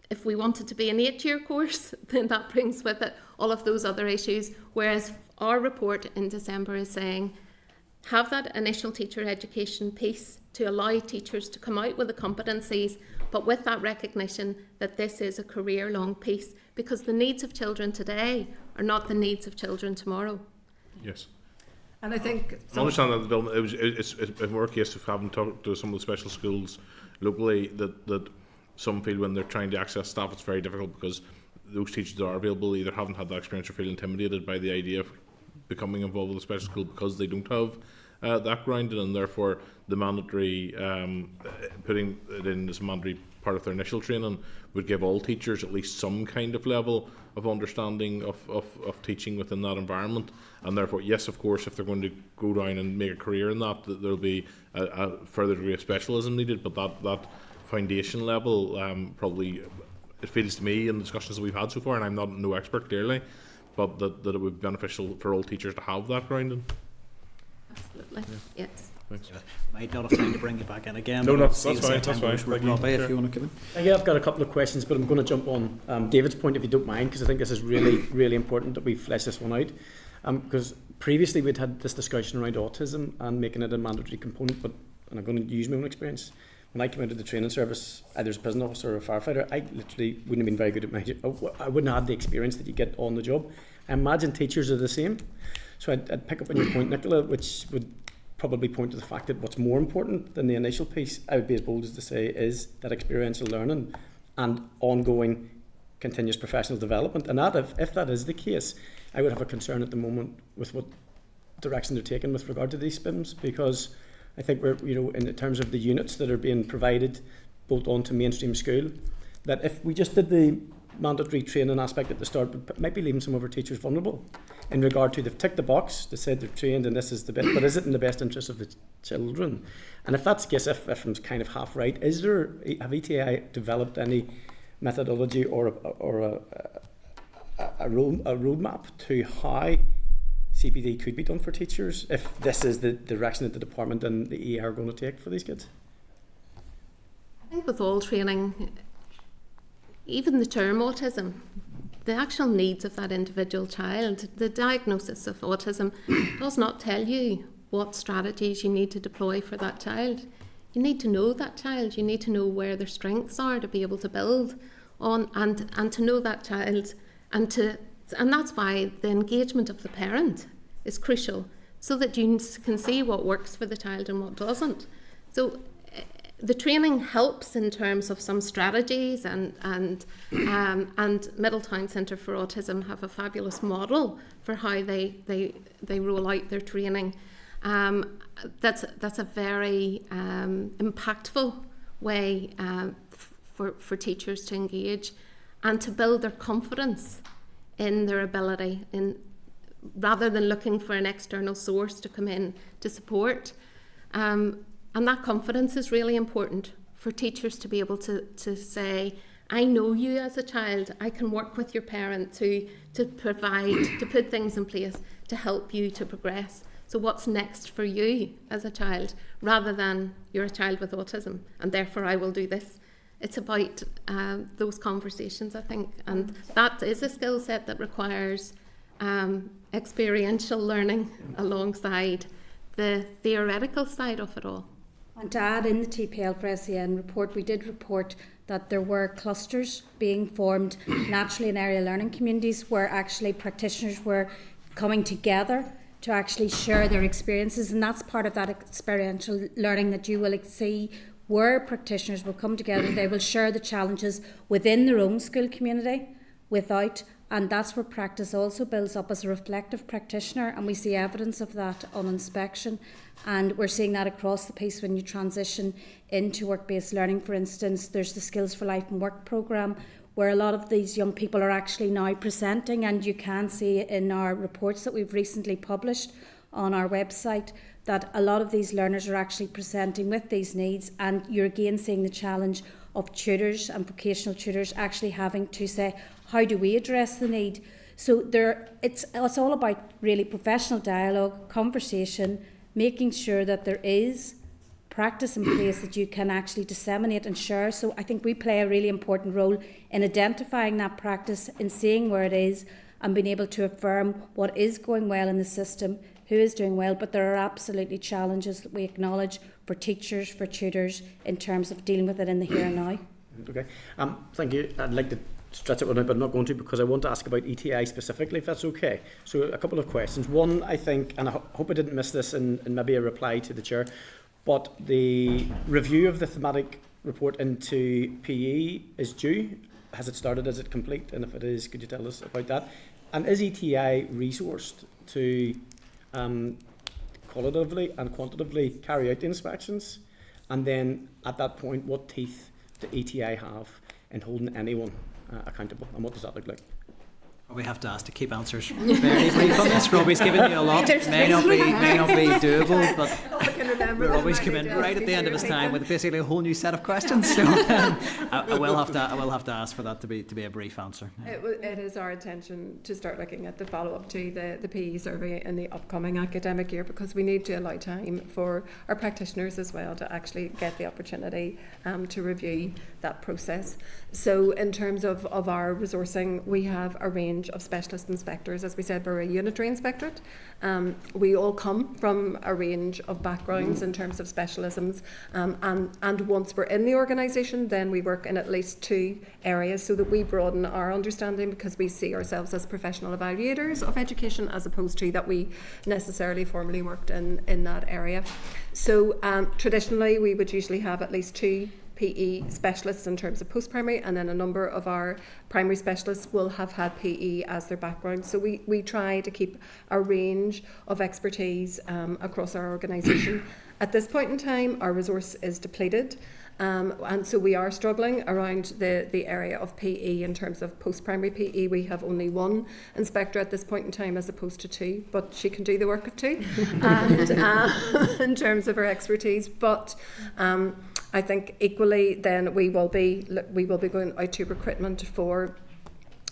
If we want it to be an 8-year course, then that brings with it all of those other issues, whereas our report in December is saying have that initial teacher education piece to allow teachers to come out with the competencies, but with that recognition that this is a career-long piece, because the needs of children today are not the needs of children tomorrow. Yes. And I think I understand that development. It's more a case of having talked to some of the special schools locally that some feel when they're trying to access staff, it's very difficult because those teachers that are available either haven't had that experience or feel intimidated by the idea of becoming involved with a special school because they don't have that grounding, and therefore the mandatory putting it in as a mandatory part of their initial training would give all teachers at least some kind of level of understanding of teaching within that environment. And therefore, yes, of course, if they're going to go down and make a career in that, there'll be a further degree of specialism needed, but that foundation level probably, it feels to me in the discussions that we've had so far, and I'm not no expert clearly, but that it would be beneficial for all teachers to have that grounding. Absolutely, yes. Thanks. Might not have time to bring you back in again. No, that's fine. Robbie, if you want to come in. Yeah, I've got a couple of questions, but I'm going to jump on David's point, if you don't mind, because I think this is really, really important that we flesh this one out. Because previously we'd had this discussion around autism and making it a mandatory component, and I'm going to use my own experience. When I came into the training service, either as a prison officer or a firefighter, I literally wouldn't have been very good at my job. I wouldn't have had the experience that you get on the job. I imagine teachers are the same. So I'd pick up on your point, Nicola, which would probably point to the fact that what's more important than the initial piece, I would be as bold as to say, is that experiential learning and ongoing continuous professional development. And that, if that is the case, I would have a concern at the moment with what direction they're taking with regard to these SPIMs, because I think we're, in terms of the units that are being provided both onto mainstream school, that if we just did the mandatory training aspect at the start, but might be leaving some of our teachers vulnerable in regard to they've ticked the box, they said they're trained and this is the bit, but is it in the best interest of the children? And if that's the case, if I'm kind of half right, have ETI developed any methodology or a roadmap to how CPD could be done for teachers if this is the direction that the department and the EA are going to take for these kids? I think with all training, even the term autism, the actual needs of that individual child, the diagnosis of autism does not tell you what strategies you need to deploy for that child. You need to know that child, you need to know where their strengths are to be able to build on and to know that child, and that's why the engagement of the parent is crucial, so that you can see what works for the child and what doesn't. So the training helps in terms of some strategies, and Middletown Centre for Autism have a fabulous model for how they roll out their training. That's a very impactful way for teachers to engage and to build their confidence in their ability, rather than looking for an external source to come in to support. And that confidence is really important for teachers to be able to say, I know you as a child, I can work with your parent to provide, to put things in place to help you to progress. So what's next for you as a child, rather than you're a child with autism and therefore I will do this. It's about those conversations, I think, and that is a skill set that requires experiential learning alongside the theoretical side of it all. And to add, in the TPL for SEN report, we did report that there were clusters being formed naturally in area learning communities where actually practitioners were coming together to actually share their experiences, and that's part of that experiential learning that you will see, where practitioners will come together, they will share the challenges within their own school community, and that's where practice also builds up as a reflective practitioner, and we see evidence of that on inspection, and we're seeing that across the piece when you transition into work-based learning. For instance, there's the Skills for Life and Work programme, where a lot of these young people are actually now presenting, and you can see in our reports that we've recently published on our website that a lot of these learners are actually presenting with these needs, and you're again seeing the challenge of tutors and vocational tutors actually having to say, how do we address the need? So it's all about really professional dialogue, conversation, making sure that there is practice in place that you can actually disseminate and share. So I think we play a really important role in identifying that practice, in seeing where it is, and being able to affirm what is going well in the system, who is doing well, but there are absolutely challenges that we acknowledge for teachers, for tutors, in terms of dealing with it in the here and now. Okay, thank you. I'd like to stretch it one out, but I'm not going to, because I want to ask about ETI specifically, if that's okay. So a couple of questions. One, I think, and I hope I didn't miss this in maybe a reply to the chair, but the review of the thematic report into PE is due. Has it started? Is it complete? And if it is, could you tell us about that? And is ETI resourced to qualitatively and quantitatively carry out the inspections? And then at that point, what teeth do ETI have in holding anyone accountable, and what does that look like? We have to ask to keep answers very brief on this. Robbie's given you a lot. May not be doable, but we're always coming right at the end of his time with basically a whole new set of questions. So I will have to ask for that to be a brief answer. It is our intention to start looking at the follow-up to the PE survey in the upcoming academic year, because we need to allow time for our practitioners as well to actually get the opportunity to review that process. So in terms of our resourcing, we have a range of specialist inspectors. As we said, we're a unitary inspectorate. We all come from a range of backgrounds in terms of specialisms, and once we're in the organisation, then we work in at least 2 areas, so that we broaden our understanding, because we see ourselves as professional evaluators of education, as opposed to that we necessarily formally worked in that area. So traditionally we would usually have at least 2 PE specialists in terms of post-primary, and then a number of our primary specialists will have had PE as their background. So we try to keep a range of expertise across our organisation. At this point in time, our resource is depleted, and so we are struggling around the area of PE. In terms of post-primary PE, we have only 1 inspector at this point in time, as opposed to 2, but she can do the work of 2 and, in terms of her expertise. But I think equally then we will be going out to recruitment for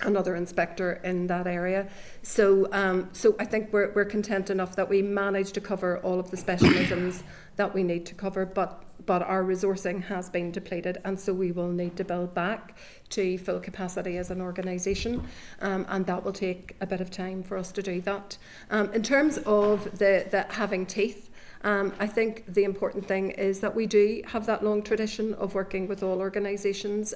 another inspector in that area. So I think we're content enough that we manage to cover all of the specialisms that we need to cover, but but our resourcing has been depleted, and so we will need to build back to full capacity as an organisation, and that will take a bit of time for us to do that. In terms of the having teeth, I think the important thing is that we do have that long tradition of working with all organisations.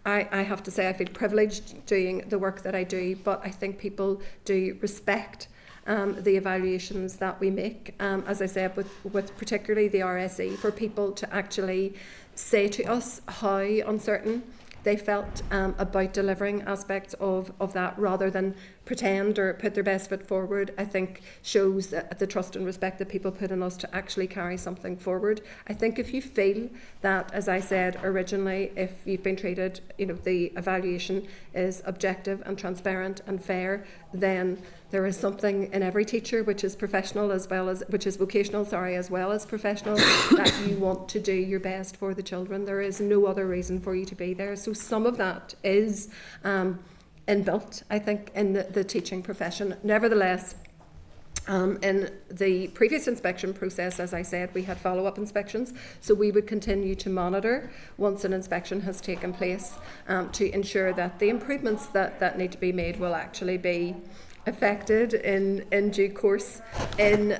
I have to say I feel privileged doing the work that I do, but I think people do respect the evaluations that we make, as I said, with particularly the RSE, for people to actually say to us how uncertain they felt about delivering aspects of that, rather than pretend or put their best foot forward, I think shows the trust and respect that people put in us to actually carry something forward. I think if you feel that, as I said originally, if you've been treated, the evaluation is objective and transparent and fair, then there is something in every teacher which is professional as well as, which is vocational, as well as professional, that you want to do your best for the children. There is no other reason for you to be there. So some of that is inbuilt, I think, in the teaching profession. Nevertheless, in the previous inspection process, as I said, we had follow-up inspections, so we would continue to monitor once an inspection has taken place to ensure that the improvements that need to be made will actually be affected in due course in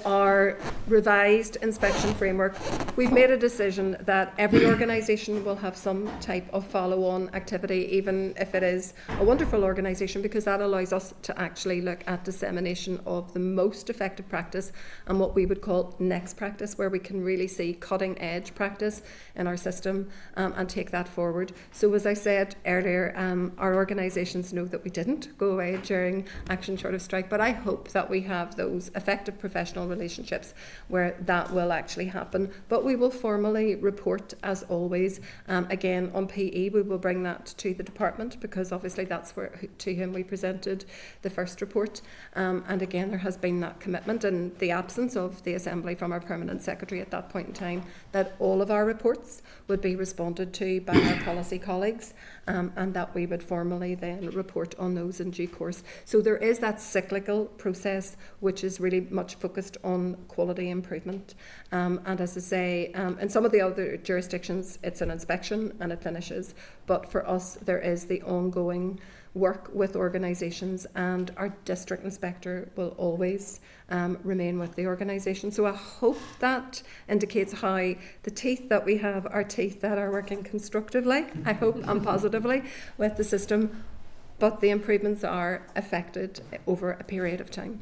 our revised inspection framework. We've made a decision that every organisation will have some type of follow-on activity, even if it is a wonderful organisation, because that allows us to actually look at dissemination of the most effective practice and what we would call next practice, where we can really see cutting-edge practice in our system and take that forward. So as I said earlier, our organisations know that we didn't go away during Action Short of Strike, but I hope that we have those effective professional relationships where that will actually happen. But we will formally report, as always. Again, on PE, we will bring that to the department, because obviously that's to whom we presented the first report. And again, there has been that commitment in the absence of the Assembly from our Permanent Secretary at that point in time, that all of our reports would be responded to by our policy colleagues, and that we would formally then report on those in due course. So there is that cyclical process which is really much focused on quality improvement. And as I say, in some of the other jurisdictions, it's an inspection and it finishes. But for us, there is the ongoing work with organisations, and our district inspector will always remain with the organisation. So I hope that indicates how the teeth that we have are teeth that are working constructively, I hope, and positively with the system, but the improvements are affected over a period of time.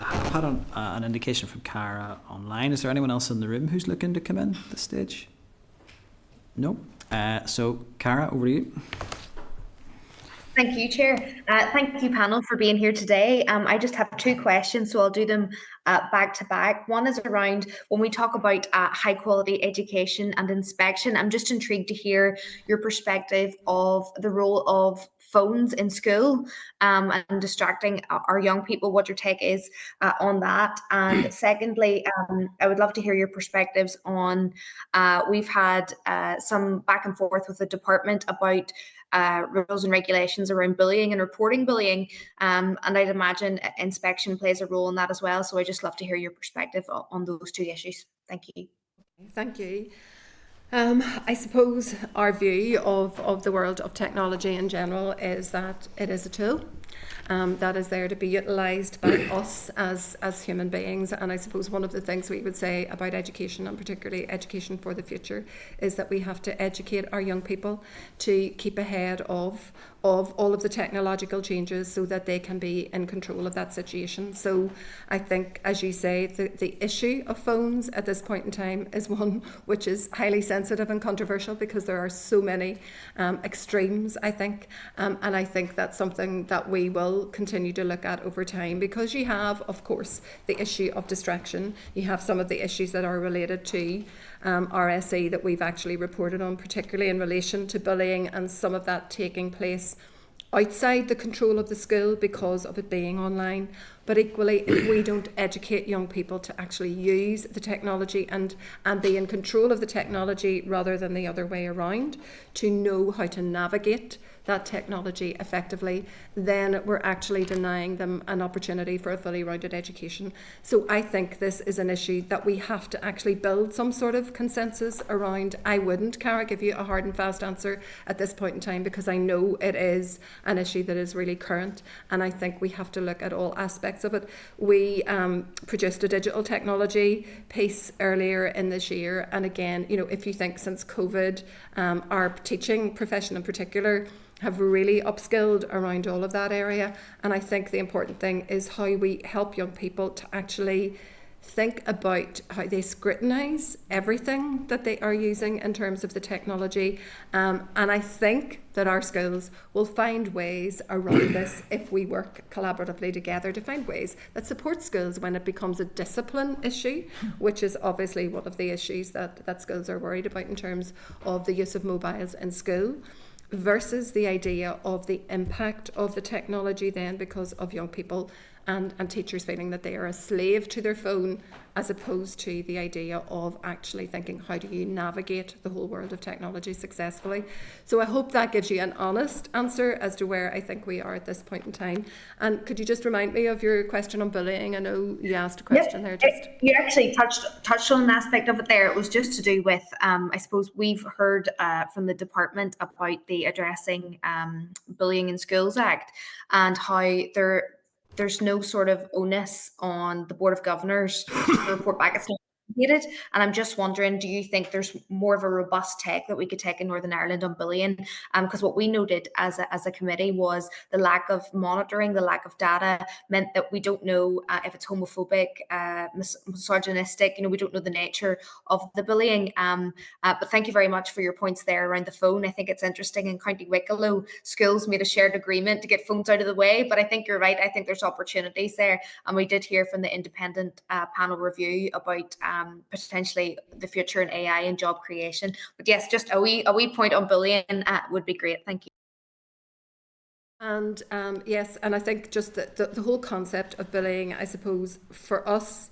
I've had an indication from Cara online. Is there anyone else in the room who's looking to come in at this stage? No? So, Cara, over to you. Thank you, Chair. Thank you, panel, for being here today. I just have two questions, so I'll do them back to back. One is around when we talk about high quality education and inspection. I'm just intrigued to hear your perspective of the role of phones in school and distracting our young people, what your take is on that. And secondly, I would love to hear your perspectives on, we've had some back and forth with the department about rules and regulations around bullying and reporting bullying, and I'd imagine inspection plays a role in that as well. So I'd just love to hear your perspective on those two issues. Thank you. Thank you. I suppose our view of the world of technology in general is that it is a tool that is there to be utilised by us as human beings. And I suppose one of the things we would say about education, and particularly education for the future, is that we have to educate our young people to keep ahead of all of the technological changes so that they can be in control of that situation. So I think, as you say, the issue of phones at this point in time is one which is highly sensitive and controversial, because there are so many extremes, I think. And I think that's something that we will continue to look at over time, because you have, of course, the issue of distraction. You have some of the issues that are related to RSE that we've actually reported on, particularly in relation to bullying, and some of that taking place outside the control of the school because of it being online. But equally, if we don't educate young people to actually use the technology and be in control of the technology rather than the other way around, to know how to navigate that technology effectively, then we're actually denying them an opportunity for a fully rounded education. So I think this is an issue that we have to actually build some sort of consensus around. I wouldn't, Cara, give you a hard and fast answer at this point in time, because I know it is an issue that is really current, and I think we have to look at all aspects of it. We produced a digital technology piece earlier in this year, and again, you know, if you think since COVID, our teaching profession in particular have really upskilled around all of that area, and I think the important thing is how we help young people to actually think about how they scrutinise everything that they are using in terms of the technology, and I think that our schools will find ways around this if we work collaboratively together to find ways that support schools when it becomes a discipline issue, which is obviously one of the issues that schools are worried about in terms of the use of mobiles in school, versus the idea of the impact of the technology then because of young people and teachers feeling that they are a slave to their phone, as opposed to the idea of actually thinking, how do you navigate the whole world of technology successfully? So I hope that gives you an honest answer as to where I think we are at this point in time. And could you just remind me of your question on bullying? I know you asked a question there. You actually touched on an aspect of it there. It was just to do with, I suppose we've heard from the department about the Addressing Bullying in Schools Act, and how there's no sort of onus on the Board of Governors to report back. It's not complicated. And I'm just wondering, do you think there's more of a robust take that we could take in Northern Ireland on bullying? Because what we noted as a committee was the lack of monitoring, the lack of data meant that we don't know if it's homophobic, misogynistic, we don't know the nature of the bullying. But thank you very much for your points there around the phone. I think it's interesting. In County Wicklow, schools made a shared agreement to get phones out of the way, but I think you're right. I think there's opportunities there. And we did hear from the independent panel review about potentially the future in AI and job creation. But yes, just a wee point on bullying would be great. Thank you. And yes, and I think just the whole concept of bullying, I suppose, for us,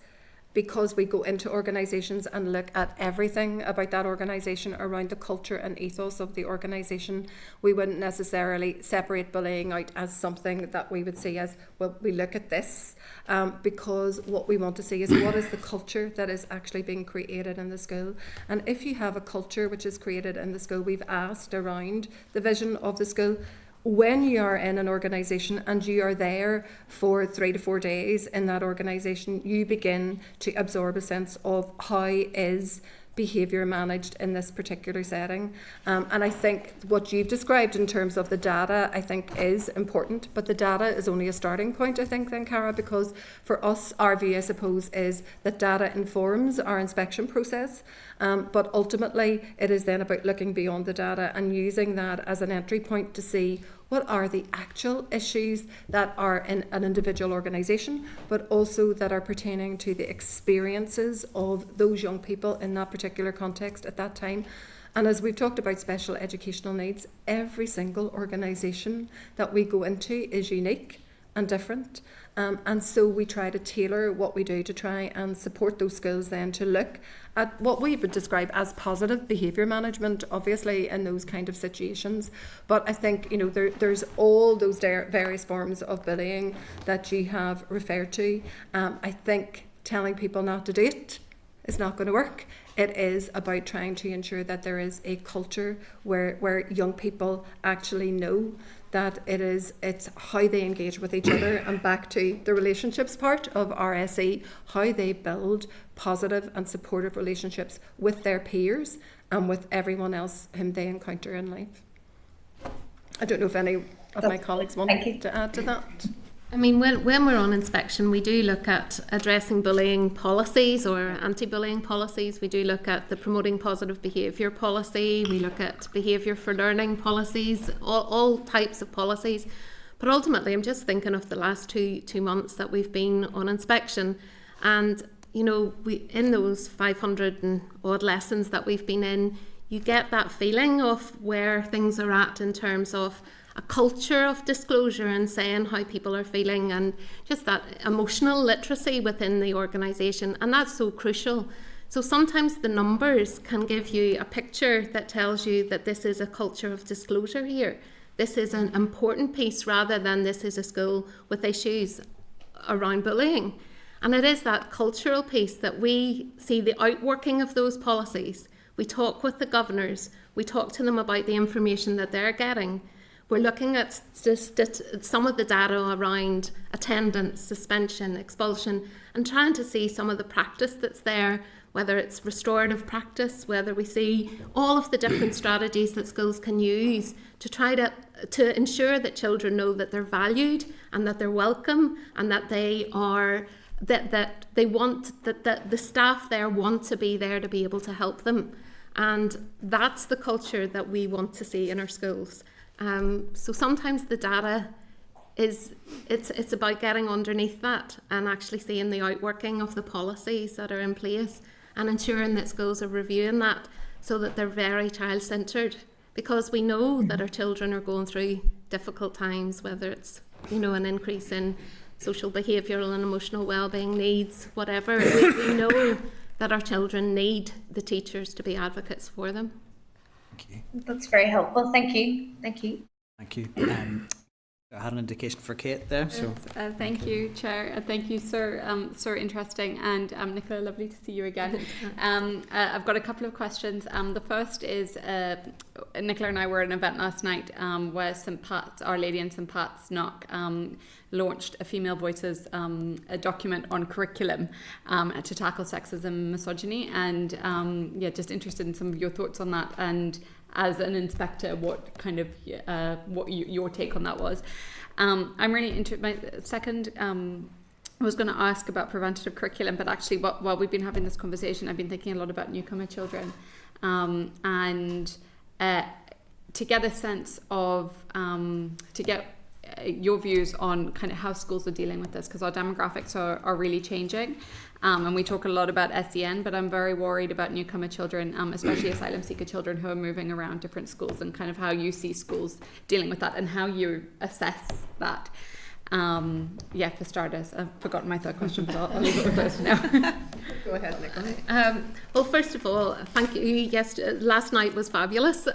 because we go into organisations and look at everything about that organisation around the culture and ethos of the organisation, we wouldn't necessarily separate bullying out as something that we would see as, well, we look at this, because what we want to see is what is the culture that is actually being created in the school. And if you have a culture which is created in the school, we've asked around the vision of the school, when you are in an organisation and you are there for 3 to 4 days in that organisation, you begin to absorb a sense of how is behaviour managed in this particular setting. And I think what you've described in terms of the data, I think is important, but the data is only a starting point, I think, then, Cara, because for us, our view, I suppose, is that data informs our inspection process, but ultimately it is then about looking beyond the data and using that as an entry point to see what are the actual issues that are in an individual organisation, but also that are pertaining to the experiences of those young people in that particular context at that time. And as we've talked about special educational needs, every single organisation that we go into is unique and different. And so we try to tailor what we do to try and support those schools then to look at what we would describe as positive behaviour management, obviously, in those kind of situations. But I think, there's all those various forms of bullying that you have referred to. I think telling people not to do it is not going to work. It is about trying to ensure that there is a culture where young people actually know that it's how they engage with each other, and back to the relationships part of RSE, how they build positive and supportive relationships with their peers and with everyone else whom they encounter in life. I don't know if any of my colleagues want to add to that. I mean, when we're on inspection, we do look at addressing bullying policies or anti-bullying policies. We do look at the promoting positive behaviour policy. We look at behaviour for learning policies, all types of policies. But ultimately, I'm just thinking of the last two months that we've been on inspection. And, we in those 500 and odd lessons that we've been in, you get that feeling of where things are at in terms of a culture of disclosure and saying how people are feeling, and just that emotional literacy within the organisation, and that's so crucial. So sometimes the numbers can give you a picture that tells you that this is a culture of disclosure here. this is an important piece rather than this is a school with issues around bullying. And it is that cultural piece that we see the outworking of those policies. We talk with the governors, we talk to them about the information that they're getting. We're looking at some of the data around attendance, suspension, expulsion, and trying to see some of the practice that's there, whether it's restorative practice, whether we see all of the different strategies that schools can use to try to ensure that children know that they're valued and that they're welcome and that they are that the staff there want to be there to be able to help them. And that's the culture that we want to see in our schools. So sometimes the data it's about getting underneath that and actually seeing the outworking of the policies that are in place and ensuring that schools are reviewing that so that they're very child-centred, because we know that our children are going through difficult times, whether it's an increase in social behavioural and emotional well-being needs, whatever. We know that our children need the teachers to be advocates for them. That's very helpful. Thank you. Thank you. Thank you. I had an indication for Kate there. So thank you, Chair. Thank you, Sir. So interesting. And Nicola, lovely to see you again. I've got a couple of questions. The first is, Nicola and I were at an event last night where St. Pat's, Our Lady in St. Pat's Knock, launched a Female Voices a document on curriculum to tackle sexism and misogyny. And just interested in some of your thoughts on that. And as an inspector, what kind of your take on that was. I'm really interested. My second, I was going to ask about preventative curriculum, but actually, while we've been having this conversation, I've been thinking a lot about newcomer children, and to get a sense of to get your views on kind of how schools are dealing with this, because our demographics are really changing. And we talk a lot about SEN, but I'm very worried about newcomer children, especially asylum seeker children who are moving around different schools, and kind of how you see schools dealing with that and how you assess that. For starters, I've forgotten my third question, but I'll leave it with those now. Go ahead, Nicola. Well, first of all, thank you. Yes, last night was fabulous.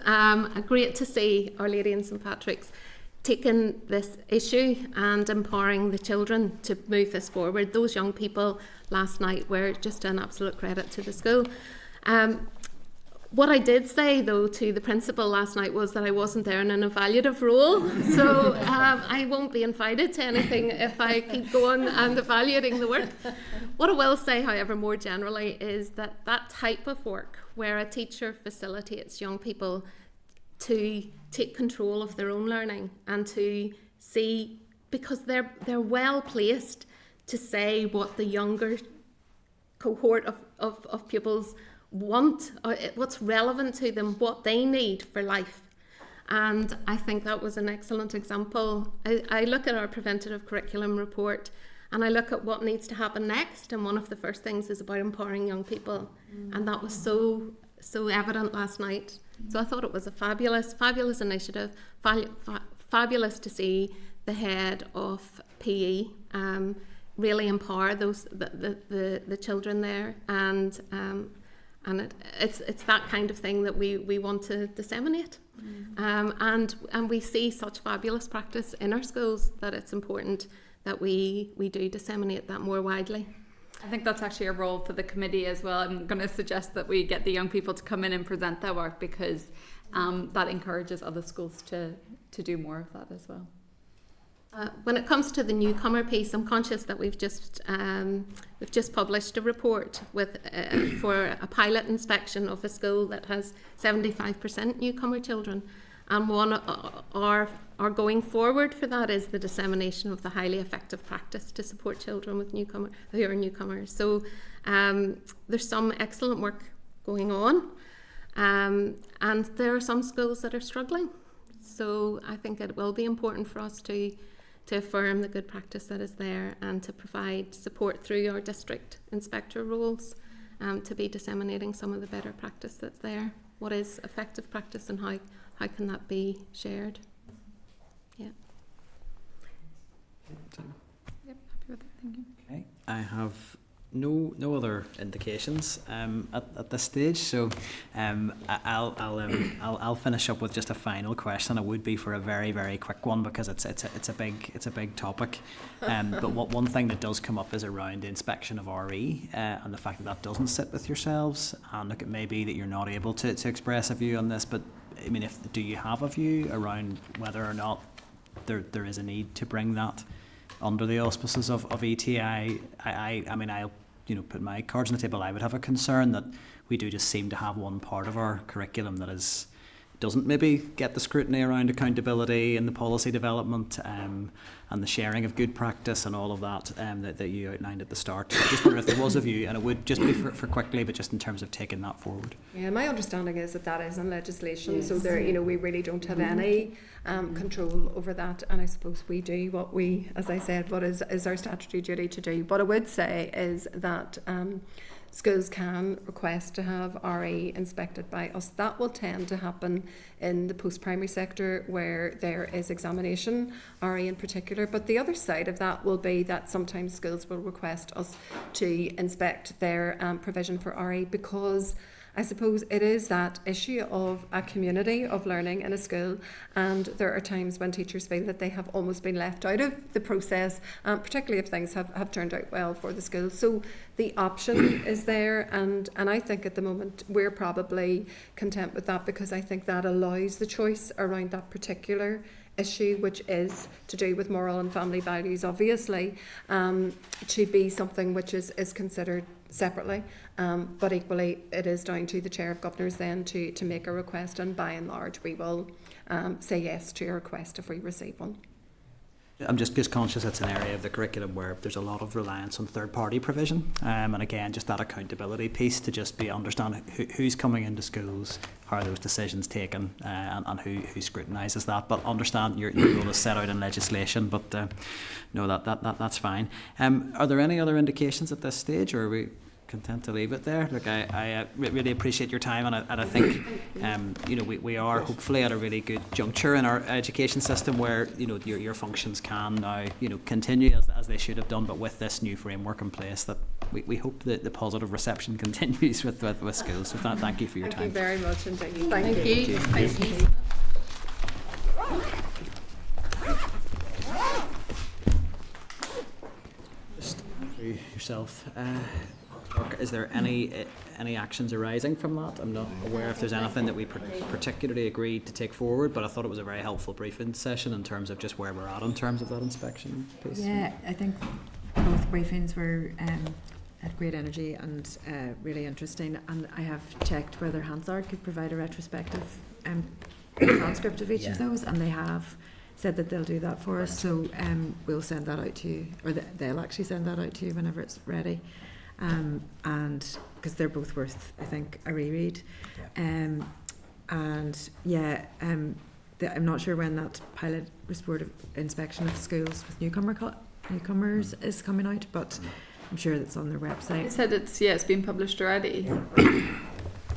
Great to see Our Lady in St. Patrick's taking this issue and empowering the children to move this forward. Those young people last night were just an absolute credit to the school. What I did say, though, to the principal last night was that I wasn't there in an evaluative role, so I won't be invited to anything if I keep going and evaluating the work. What I will say, however, more generally, is that that type of work where a teacher facilitates young people to take control of their own learning and to see, because they're well placed to say what the younger cohort of pupils want, or what's relevant to them, what they need for life. And I think that was an excellent example. I look at our preventative curriculum report and I look at what needs to happen next, and one of the first things is about empowering young people. And that was so evident last night. So I thought it was a fabulous initiative, fabulous to see the head of PE really empower the children there, and it's that kind of thing that we want to disseminate. And we see such fabulous practice in our schools that it's important that we do disseminate that more widely. I think that's actually a role for the committee as well. I'm going to suggest that we get the young people to come in and present their work, because that encourages other schools to do more of that as well. When it comes to the newcomer piece, I'm conscious that we've just published a report with for a pilot inspection of a school that has 75% newcomer children, and one our going forward for that is the dissemination of the highly effective practice to support children with who are newcomers. So there's some excellent work going on, and there are some schools that are struggling. So I think it will be important for us to affirm the good practice that is there, and to provide support through our district inspector roles to be disseminating some of the better practice that's there. What is effective practice, and how can that be shared? Yeah. Yep, happy with that. Thank you. Okay. I have no other indications at this stage. So I'll finish up with just a final question. It would be for a very, very quick one because it's a big topic. But one thing that does come up is around the inspection of RE and the fact that doesn't sit with yourselves. And look, it may be that you're not able to express a view on this, but I mean, do you have a view around whether or not there is a need to bring that under the auspices of ETI? I mean, I'll put my cards on the table. I would have a concern that we do just seem to have one part of our curriculum that doesn't maybe get the scrutiny around accountability and the policy development and the sharing of good practice and all of that that you outlined at the start. I just wonder if there was a view, and it would just be for quickly, but just in terms of taking that forward. Yeah, my understanding is that is in legislation, Yes. so there, we really don't have any control over that, and I suppose we do what we, as I said, what is our statutory duty to do. What I would say is that schools can request to have RE inspected by us. That will tend to happen in the post-primary sector where there is examination, RE in particular. But the other side of that will be that sometimes schools will request us to inspect their provision for RE, because I suppose it is that issue of a community of learning in a school, and there are times when teachers feel that they have almost been left out of the process, particularly if things have turned out well for the school. So the option is there, and I think at the moment we're probably content with that, because I think that allows the choice around that particular issue, which is to do with moral and family values, obviously, to be something which is considered separately, but equally it is down to the Chair of Governors then to make a request, and by and large we will say yes to a request if we receive one. I'm just conscious it's an area of the curriculum where there's a lot of reliance on third-party provision, and again, just that accountability piece to just be understanding who's coming into schools, how are those decisions taken, and who scrutinises that. But understand your role is set out in legislation. But no, that's fine. Are there any other indications at this stage, or are we content to leave it there? Look, I really appreciate your time, and I think we are hopefully at a really good juncture in our education system where your functions can now continue as they should have done, but with this new framework in place, that we hope that the positive reception continues with schools. So thank you for your time. Thank you very much indeed. Thank you. Thank you. Just yourself. Is there any actions arising from that? I'm not aware if there's anything that we particularly agreed to take forward, but I thought it was a very helpful briefing session in terms of just where we're at in terms of that inspection piece. Yeah, I think both briefings were had great energy and really interesting, and I have checked whether Hansard could provide a retrospective transcript of each of those, and they have said that they'll do that for us, so we'll send that out to you, or they'll actually send that out to you whenever it's ready. And because they're both worth, I think, a reread. I'm not sure when that pilot report of inspection of schools with newcomers is coming out, but I'm sure that's on their website. It said it's been published already.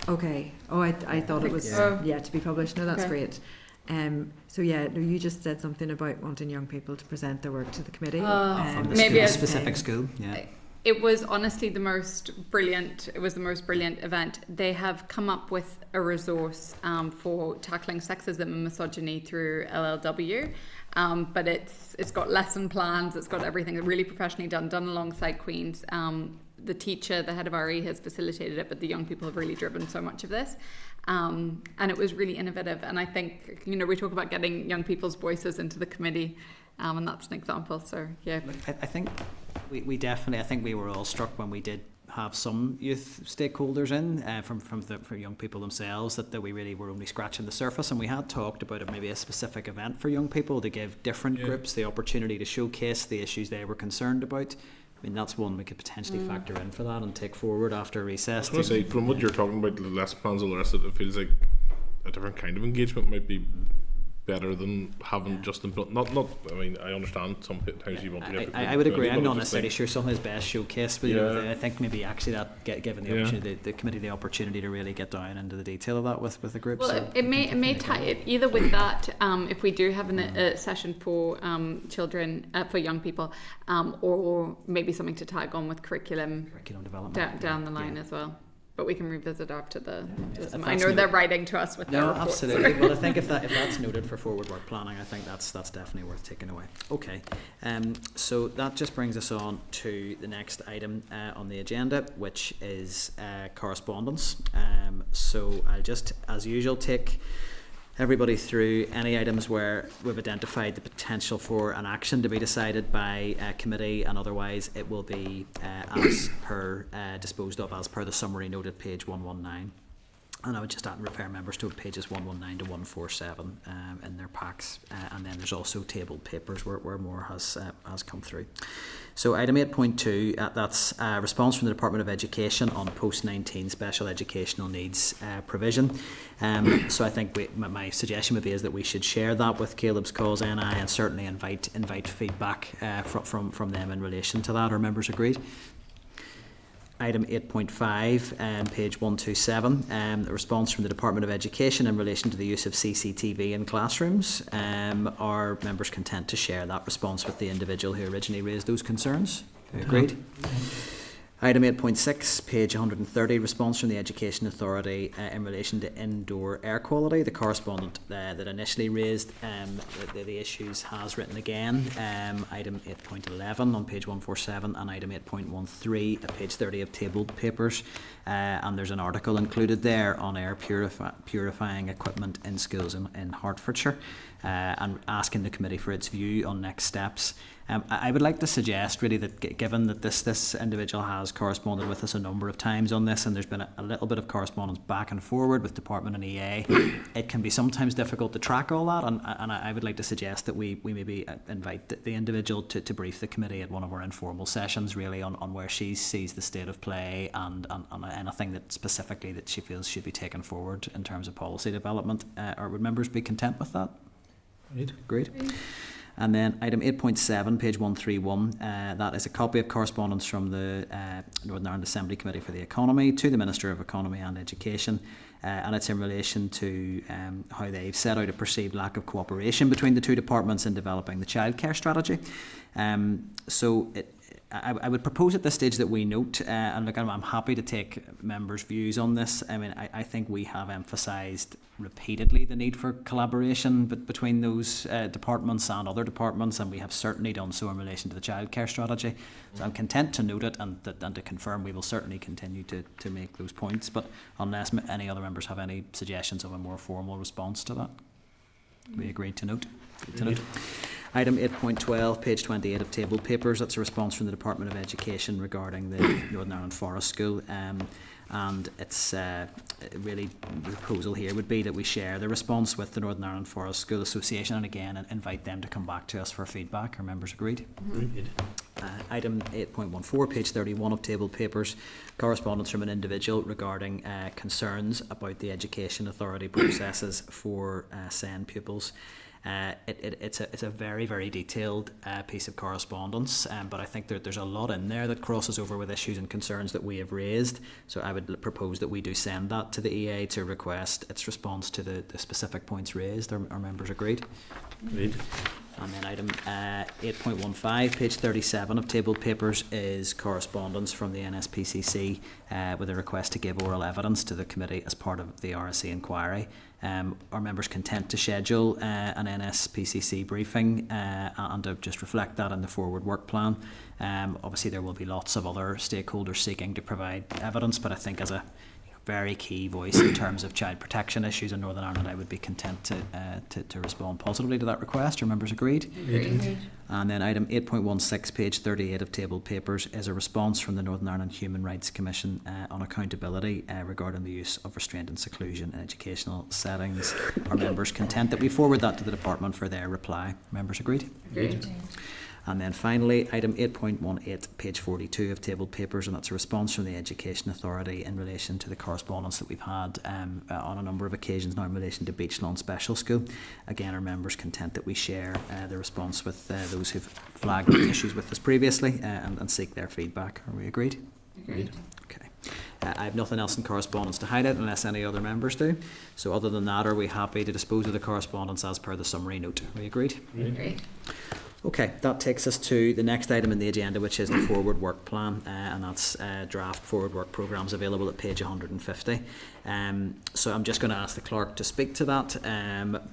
Okay. Oh, I thought it was to be published. No, that's great. You just said something about wanting young people to present their work to the committee. From maybe a specific school. Yeah. It was honestly the most brilliant event. They have come up with a resource for tackling sexism and misogyny through LLW, but it's got lesson plans, it's got everything really professionally done alongside Queen's. The teacher, the head of RE, has facilitated it, but the young people have really driven so much of this. And it was really innovative, and I think we talk about getting young people's voices into the committee, and that's an example. So yeah, I think we definitely. I think we were all struck when we did have some youth stakeholders in for young people themselves, that we really were only scratching the surface, and we had talked about maybe a specific event for young people to give different groups the opportunity to showcase the issues they were concerned about. I mean, that's one we could potentially factor in for that and take forward after recess. I was going to say, from what you're talking about, the lesson plans and the rest of it, feels like a different kind of engagement might be better than having just them. Not. I mean, I understand sometimes you want to. I would agree. I'm not just necessarily sure something is best showcased, but you know, I think maybe actually that given the opportunity, the committee the opportunity to really get down into the detail of that with the group. Well, so it may tie it either with that if we do have a session for children, for young people, or maybe something to tag on with curriculum development down the line as well. But we can revisit after the. I that's know they're noted. writing to us with their No, reports. absolutely. Well, I think if that's noted for forward work planning, I think that's definitely worth taking away. Okay, so that just brings us on to the next item on the agenda, which is correspondence. So I'll just, as usual, take everybody through any items where we've identified the potential for an action to be decided by committee, and otherwise it will be as per disposed of as per the summary noted page 119. And I would just refer members to pages 119 to 147 in their packs, and then there's also tabled papers where more has come through. So item 8.2, that's a response from the Department of Education on post-19 special educational needs provision. So I think my suggestion would be is that we should share that with Caleb's Cause NI and certainly invite feedback from them in relation to that. Are members agreed? Item 8.5, page 127, a response from the Department of Education in relation to the use of CCTV in classrooms. Are members content to share that response with the individual who originally raised those concerns? Agreed? Item 8.6, page 130, response from the Education Authority in relation to indoor air quality. The correspondent that initially raised the issues has written again. Item 8.11 on page 147 and item 8.13 at page 30 of tabled papers. And there's an article included there on air purifying equipment in schools in Hertfordshire, and asking the committee for its view on next steps. I would like to suggest really that given that this individual has corresponded with us a number of times on this, and there's been a little bit of correspondence back and forward with Department and EA, it can be sometimes difficult to track all that, and I would like to suggest that we maybe invite the individual to brief the committee at one of our informal sessions really on where she sees the state of play and anything that specifically that she feels should be taken forward in terms of policy development. Or would members be content with that? Great. And then item 8.7, page 131, that is a copy of correspondence from the Northern Ireland Assembly Committee for the Economy to the Minister of Economy and Education, and it's in relation to how they've set out a perceived lack of cooperation between the two departments in developing the childcare strategy. I would propose at this stage that we note, and look, I'm happy to take members' views on this. I mean, I think we have emphasised repeatedly the need for collaboration between those departments and other departments, and we have certainly done so in relation to the childcare strategy. So I'm content to note it and to confirm we will certainly continue to make those points, but unless any other members have any suggestions of a more formal response to that. We agreed to note. Item 8.12, page 28 of tabled papers, that's a response from the Department of Education regarding the Northern Ireland Forest School, and it's really the proposal here would be that we share the response with the Northern Ireland Forest School Association, and again invite them to come back to us for feedback. Are members agreed? Item 8.14, page 31 of tabled papers, correspondence from an individual regarding concerns about the Education Authority processes for SEND pupils. It's a very, very detailed piece of correspondence, but I think there's a lot in there that crosses over with issues and concerns that we have raised. So I would propose that we do send that to the EA to request its response to the specific points raised. Are members agreed? Agreed. And then item 8.15, page 37 of tabled papers, is correspondence from the NSPCC with a request to give oral evidence to the committee as part of the RSC inquiry. Are members content to schedule an NSPCC briefing and to just reflect that in the forward work plan? Obviously there will be lots of other stakeholders seeking to provide evidence, but I think as a very key voice in terms of child protection issues in Northern Ireland, I would be content to respond positively to that request. Are members agreed? Agreed. And then item 8.16, page 38 of tabled papers, is a response from the Northern Ireland Human Rights Commission on accountability regarding the use of restraint and seclusion in educational settings. Are members content that we forward that to the department for their reply? Are members agreed? Agreed. And then finally, item 8.18, page 42 of tabled papers, and that's a response from the Education Authority in relation to the correspondence that we've had on a number of occasions now in relation to Beachlawn Special School. Again, are members content that we share the response with those who've flagged these issues with us previously and seek their feedback? Are we agreed? Agreed. Okay. I have nothing else in correspondence to highlight unless any other members do. So other than that, are we happy to dispose of the correspondence as per the summary note? Are we agreed? Agreed. Okay, that takes us to the next item in the agenda, which is the forward work plan, and that's draft forward work programmes available at page 150. So I'm just going to ask the clerk to speak to that,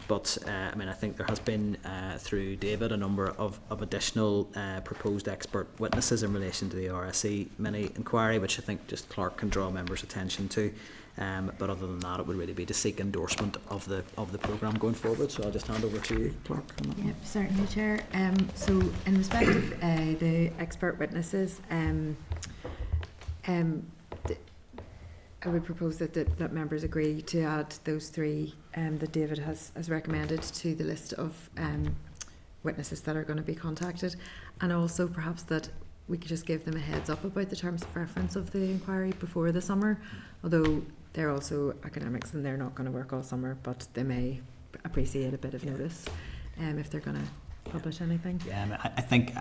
but I mean, I think there has been through David a number of additional proposed expert witnesses in relation to the RSE mini inquiry, which I think just clerk can draw members' attention to. But other than that, it would really be to seek endorsement of the programme going forward. So I'll just hand over to you, clerk. On that Yep, certainly, Chair. So in respect of the expert witnesses, I would propose that members agree to add those three that David has recommended to the list of witnesses that are going to be contacted, and also perhaps that we could just give them a heads up about the terms of reference of the inquiry before the summer, although they're also academics and they're not going to work all summer, but they may appreciate a bit of notice if they're going to publish anything. Yeah, I think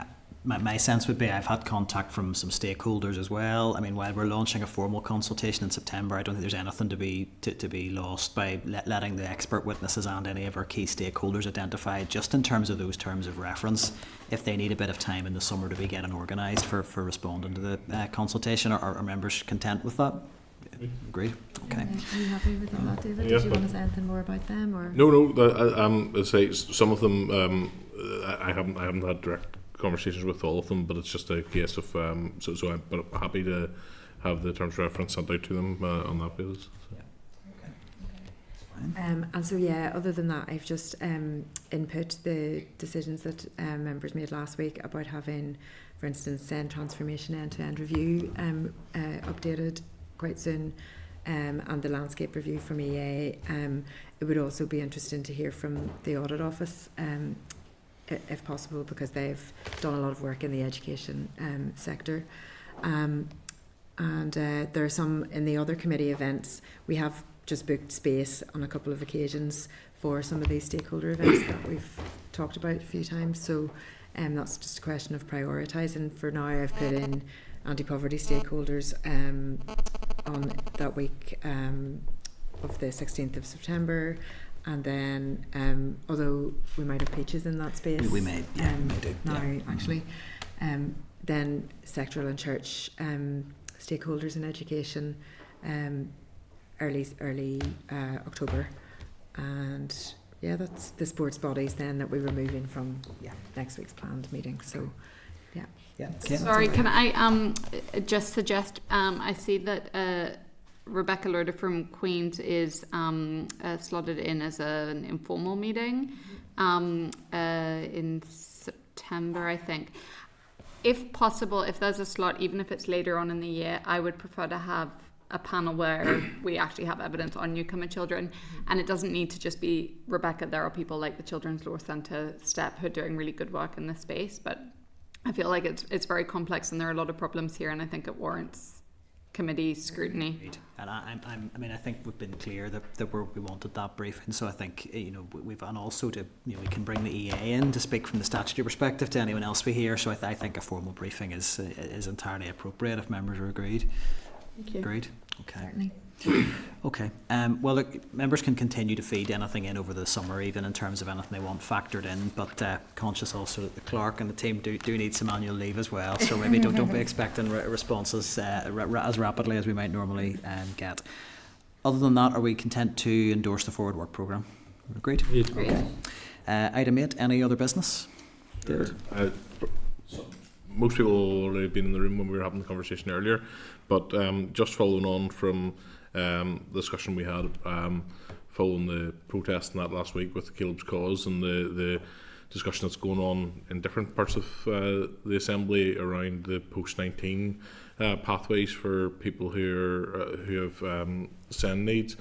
my sense would be I've had contact from some stakeholders as well. I mean, while we're launching a formal consultation in September, I don't think there's anything to be lost by letting the expert witnesses and any of our key stakeholders identify, just in terms of those terms of reference, if they need a bit of time in the summer to be getting organised for responding to the consultation. Are members content with that? Agreed. Okay. Are you happy with all that, David? Yeah. Did you want to say anything more about them, or No. I'd say some of them. I haven't had direct conversations with all of them, but it's just a case of so I'm happy to have the terms of reference sent out to them on that basis. So. And so yeah, other than that, I've just input the decisions that members made last week about having, for instance, SEND transformation end-to-end review updated quite soon, and the landscape review from EA. It would also be interesting to hear from the audit office, if possible, because they've done a lot of work in the education sector. And there are some in the other committee events. We have just booked space on a couple of occasions for some of these stakeholder events that we've talked about a few times. So that's just a question of prioritising. For now, I've put in anti-poverty stakeholders on that week of the 16th of September. And then, although we might have peaches in that space, we may, we do. Now, actually, then sectoral and church stakeholders in education, early October, and yeah, that's the sports bodies then that we're removing from next week's planned meeting. So, yeah. Okay. Sorry, can I just suggest? I see that. Rebecca Lurder from Queen's is slotted in as an informal meeting in September, I think. If possible, if there's a slot, even if it's later on in the year, I would prefer to have a panel where we actually have evidence on newcomer children, and it doesn't need to just be Rebecca. There are people like the Children's Law Centre, STEP, who are doing really good work in this space, but I feel like it's very complex and there are a lot of problems here, and I think it warrants committee scrutiny. And I mean, I think we've been clear that we wanted that briefing. So I think we've, and also to we can bring the EA in to speak from the statutory perspective to anyone else we hear. So I think a formal briefing is entirely appropriate if members are agreed. Thank you. Agreed. Okay. Certainly. Okay. Well, look, members can continue to feed anything in over the summer, even in terms of anything they want factored in. But conscious also that the clerk and the team do need some annual leave as well. So maybe don't be expecting responses as rapidly as we might normally get. Other than that, are we content to endorse the forward work programme? Agreed. Okay. Item 8. Any other business? David? Most people have already been in the room when we were having the conversation earlier, but just following on from the discussion we had following the protest and that last week with the Caleb's Cause and the discussion that's going on in different parts of the Assembly around the post-19 pathways for people who have SEND needs.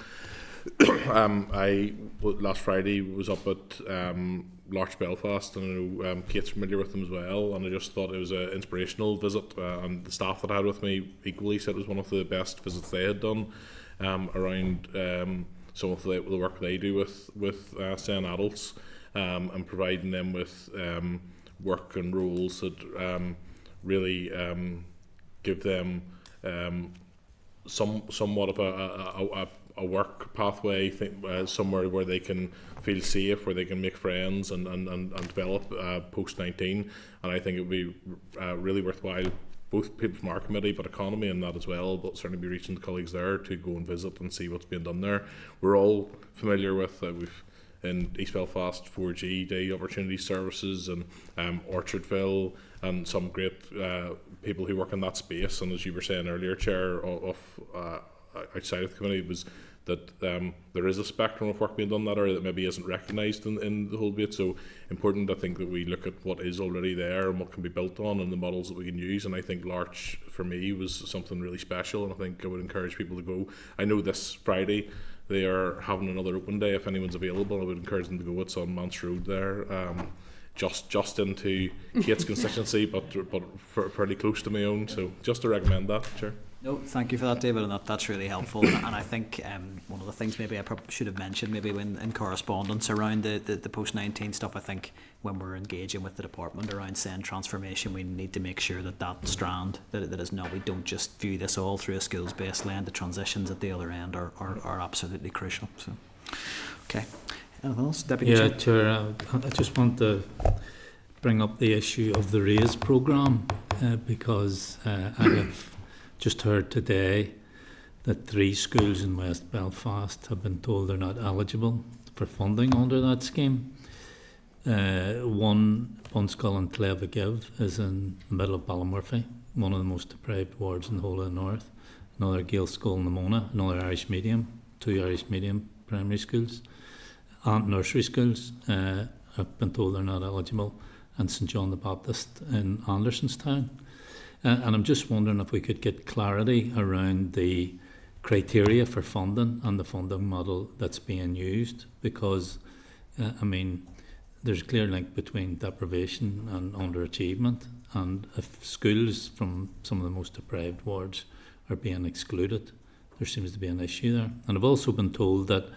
Last Friday was up at Larch Belfast, and I know Kate's familiar with them as well, and I just thought it was an inspirational visit, and the staff that I had with me equally said it was one of the best visits they had done around some of the work they do with SEN adults, and providing them with work and roles that really give them somewhat of a work pathway, somewhere where they can feel safe, where they can make friends and develop post-19. And I think it would be really worthwhile, both people from our committee, but economy and that as well, but certainly be reaching the colleagues there to go and visit and see what's being done there. We're all familiar with, we've in East Belfast 4G Day Opportunity Services, and Orchardville, and some great people who work in that space. And as you were saying earlier, Chair, of outside of the committee, was that there is a spectrum of work being done in that area that maybe isn't recognised in the whole bit. So important, I think, that we look at what is already there and what can be built on and the models that we can use. And I think Larch, for me, was something really special, and I think I would encourage people to go. I know this Friday they are having another open day. If anyone's available, I would encourage them to go. It's on Mance Road there, just into Kate's constituency, but fairly close to my own. So just to recommend that, Chair. No, thank you for that, David, and that's really helpful. And I think one of the things maybe I should have mentioned, maybe when in correspondence around the post-19 stuff, I think when we're engaging with the department around SEN transformation, we need to make sure that strand, that is not, we don't just view this all through a skills-based lens. The transitions at the other end are absolutely crucial. So, okay. Anything else, Deputy Chair? Chair, I just want to bring up the issue of the RAISE programme because I have just heard today that 3 schools in West Belfast have been told they're not eligible for funding under that scheme. One, Bunskull and Clevagive, is in the middle of Ballymurphy, one of the most deprived wards in the whole of the north. Another Gael School in Namona, another Irish medium, 2 Irish medium primary schools, and nursery schools have been told they're not eligible, and St John the Baptist in Andersonstown. And I'm just wondering if we could get clarity around the criteria for funding and the funding model that's being used, because, there's a clear link between deprivation and underachievement, and if schools from some of the most deprived wards are being excluded, there seems to be an issue there. And I've also been told that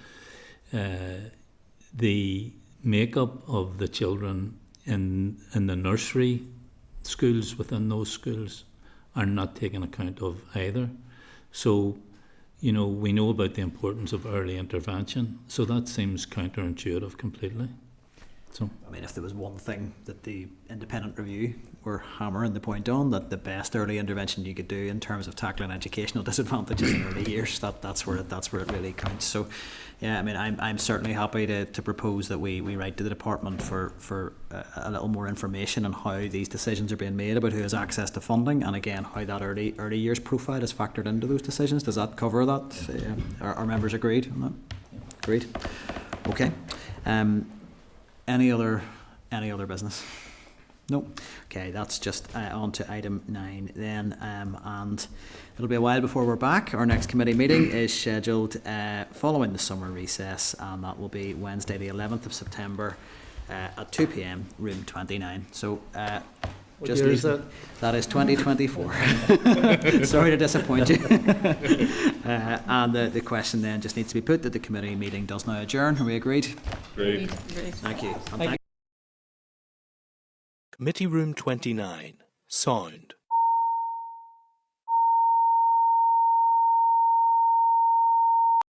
the makeup of the children in the nursery schools within those schools are not taken account of either. So, we know about the importance of early intervention, so that seems counterintuitive completely. So, if there was one thing that the independent review were hammering the point on, that the best early intervention you could do in terms of tackling educational disadvantages in early years, that's where it really counts. So, yeah, I'm certainly happy to propose that we write to the department for a little more information on how these decisions are being made about who has access to funding, and again how that early years profile is factored into those decisions. Does that cover that? Are members agreed on that? Agreed. Okay. Any other business? No. Okay, that's just on to item 9 then, and it'll be a while before we're back. Our next committee meeting is scheduled following the summer recess, and that will be Wednesday the 11th of September at 2 p.m, room 29. So what year is that? That is 2024. Sorry to disappoint you. And the question then just needs to be put that the committee meeting does now adjourn. Are we agreed? Agreed. Thank you. Committee Room 29, Sound.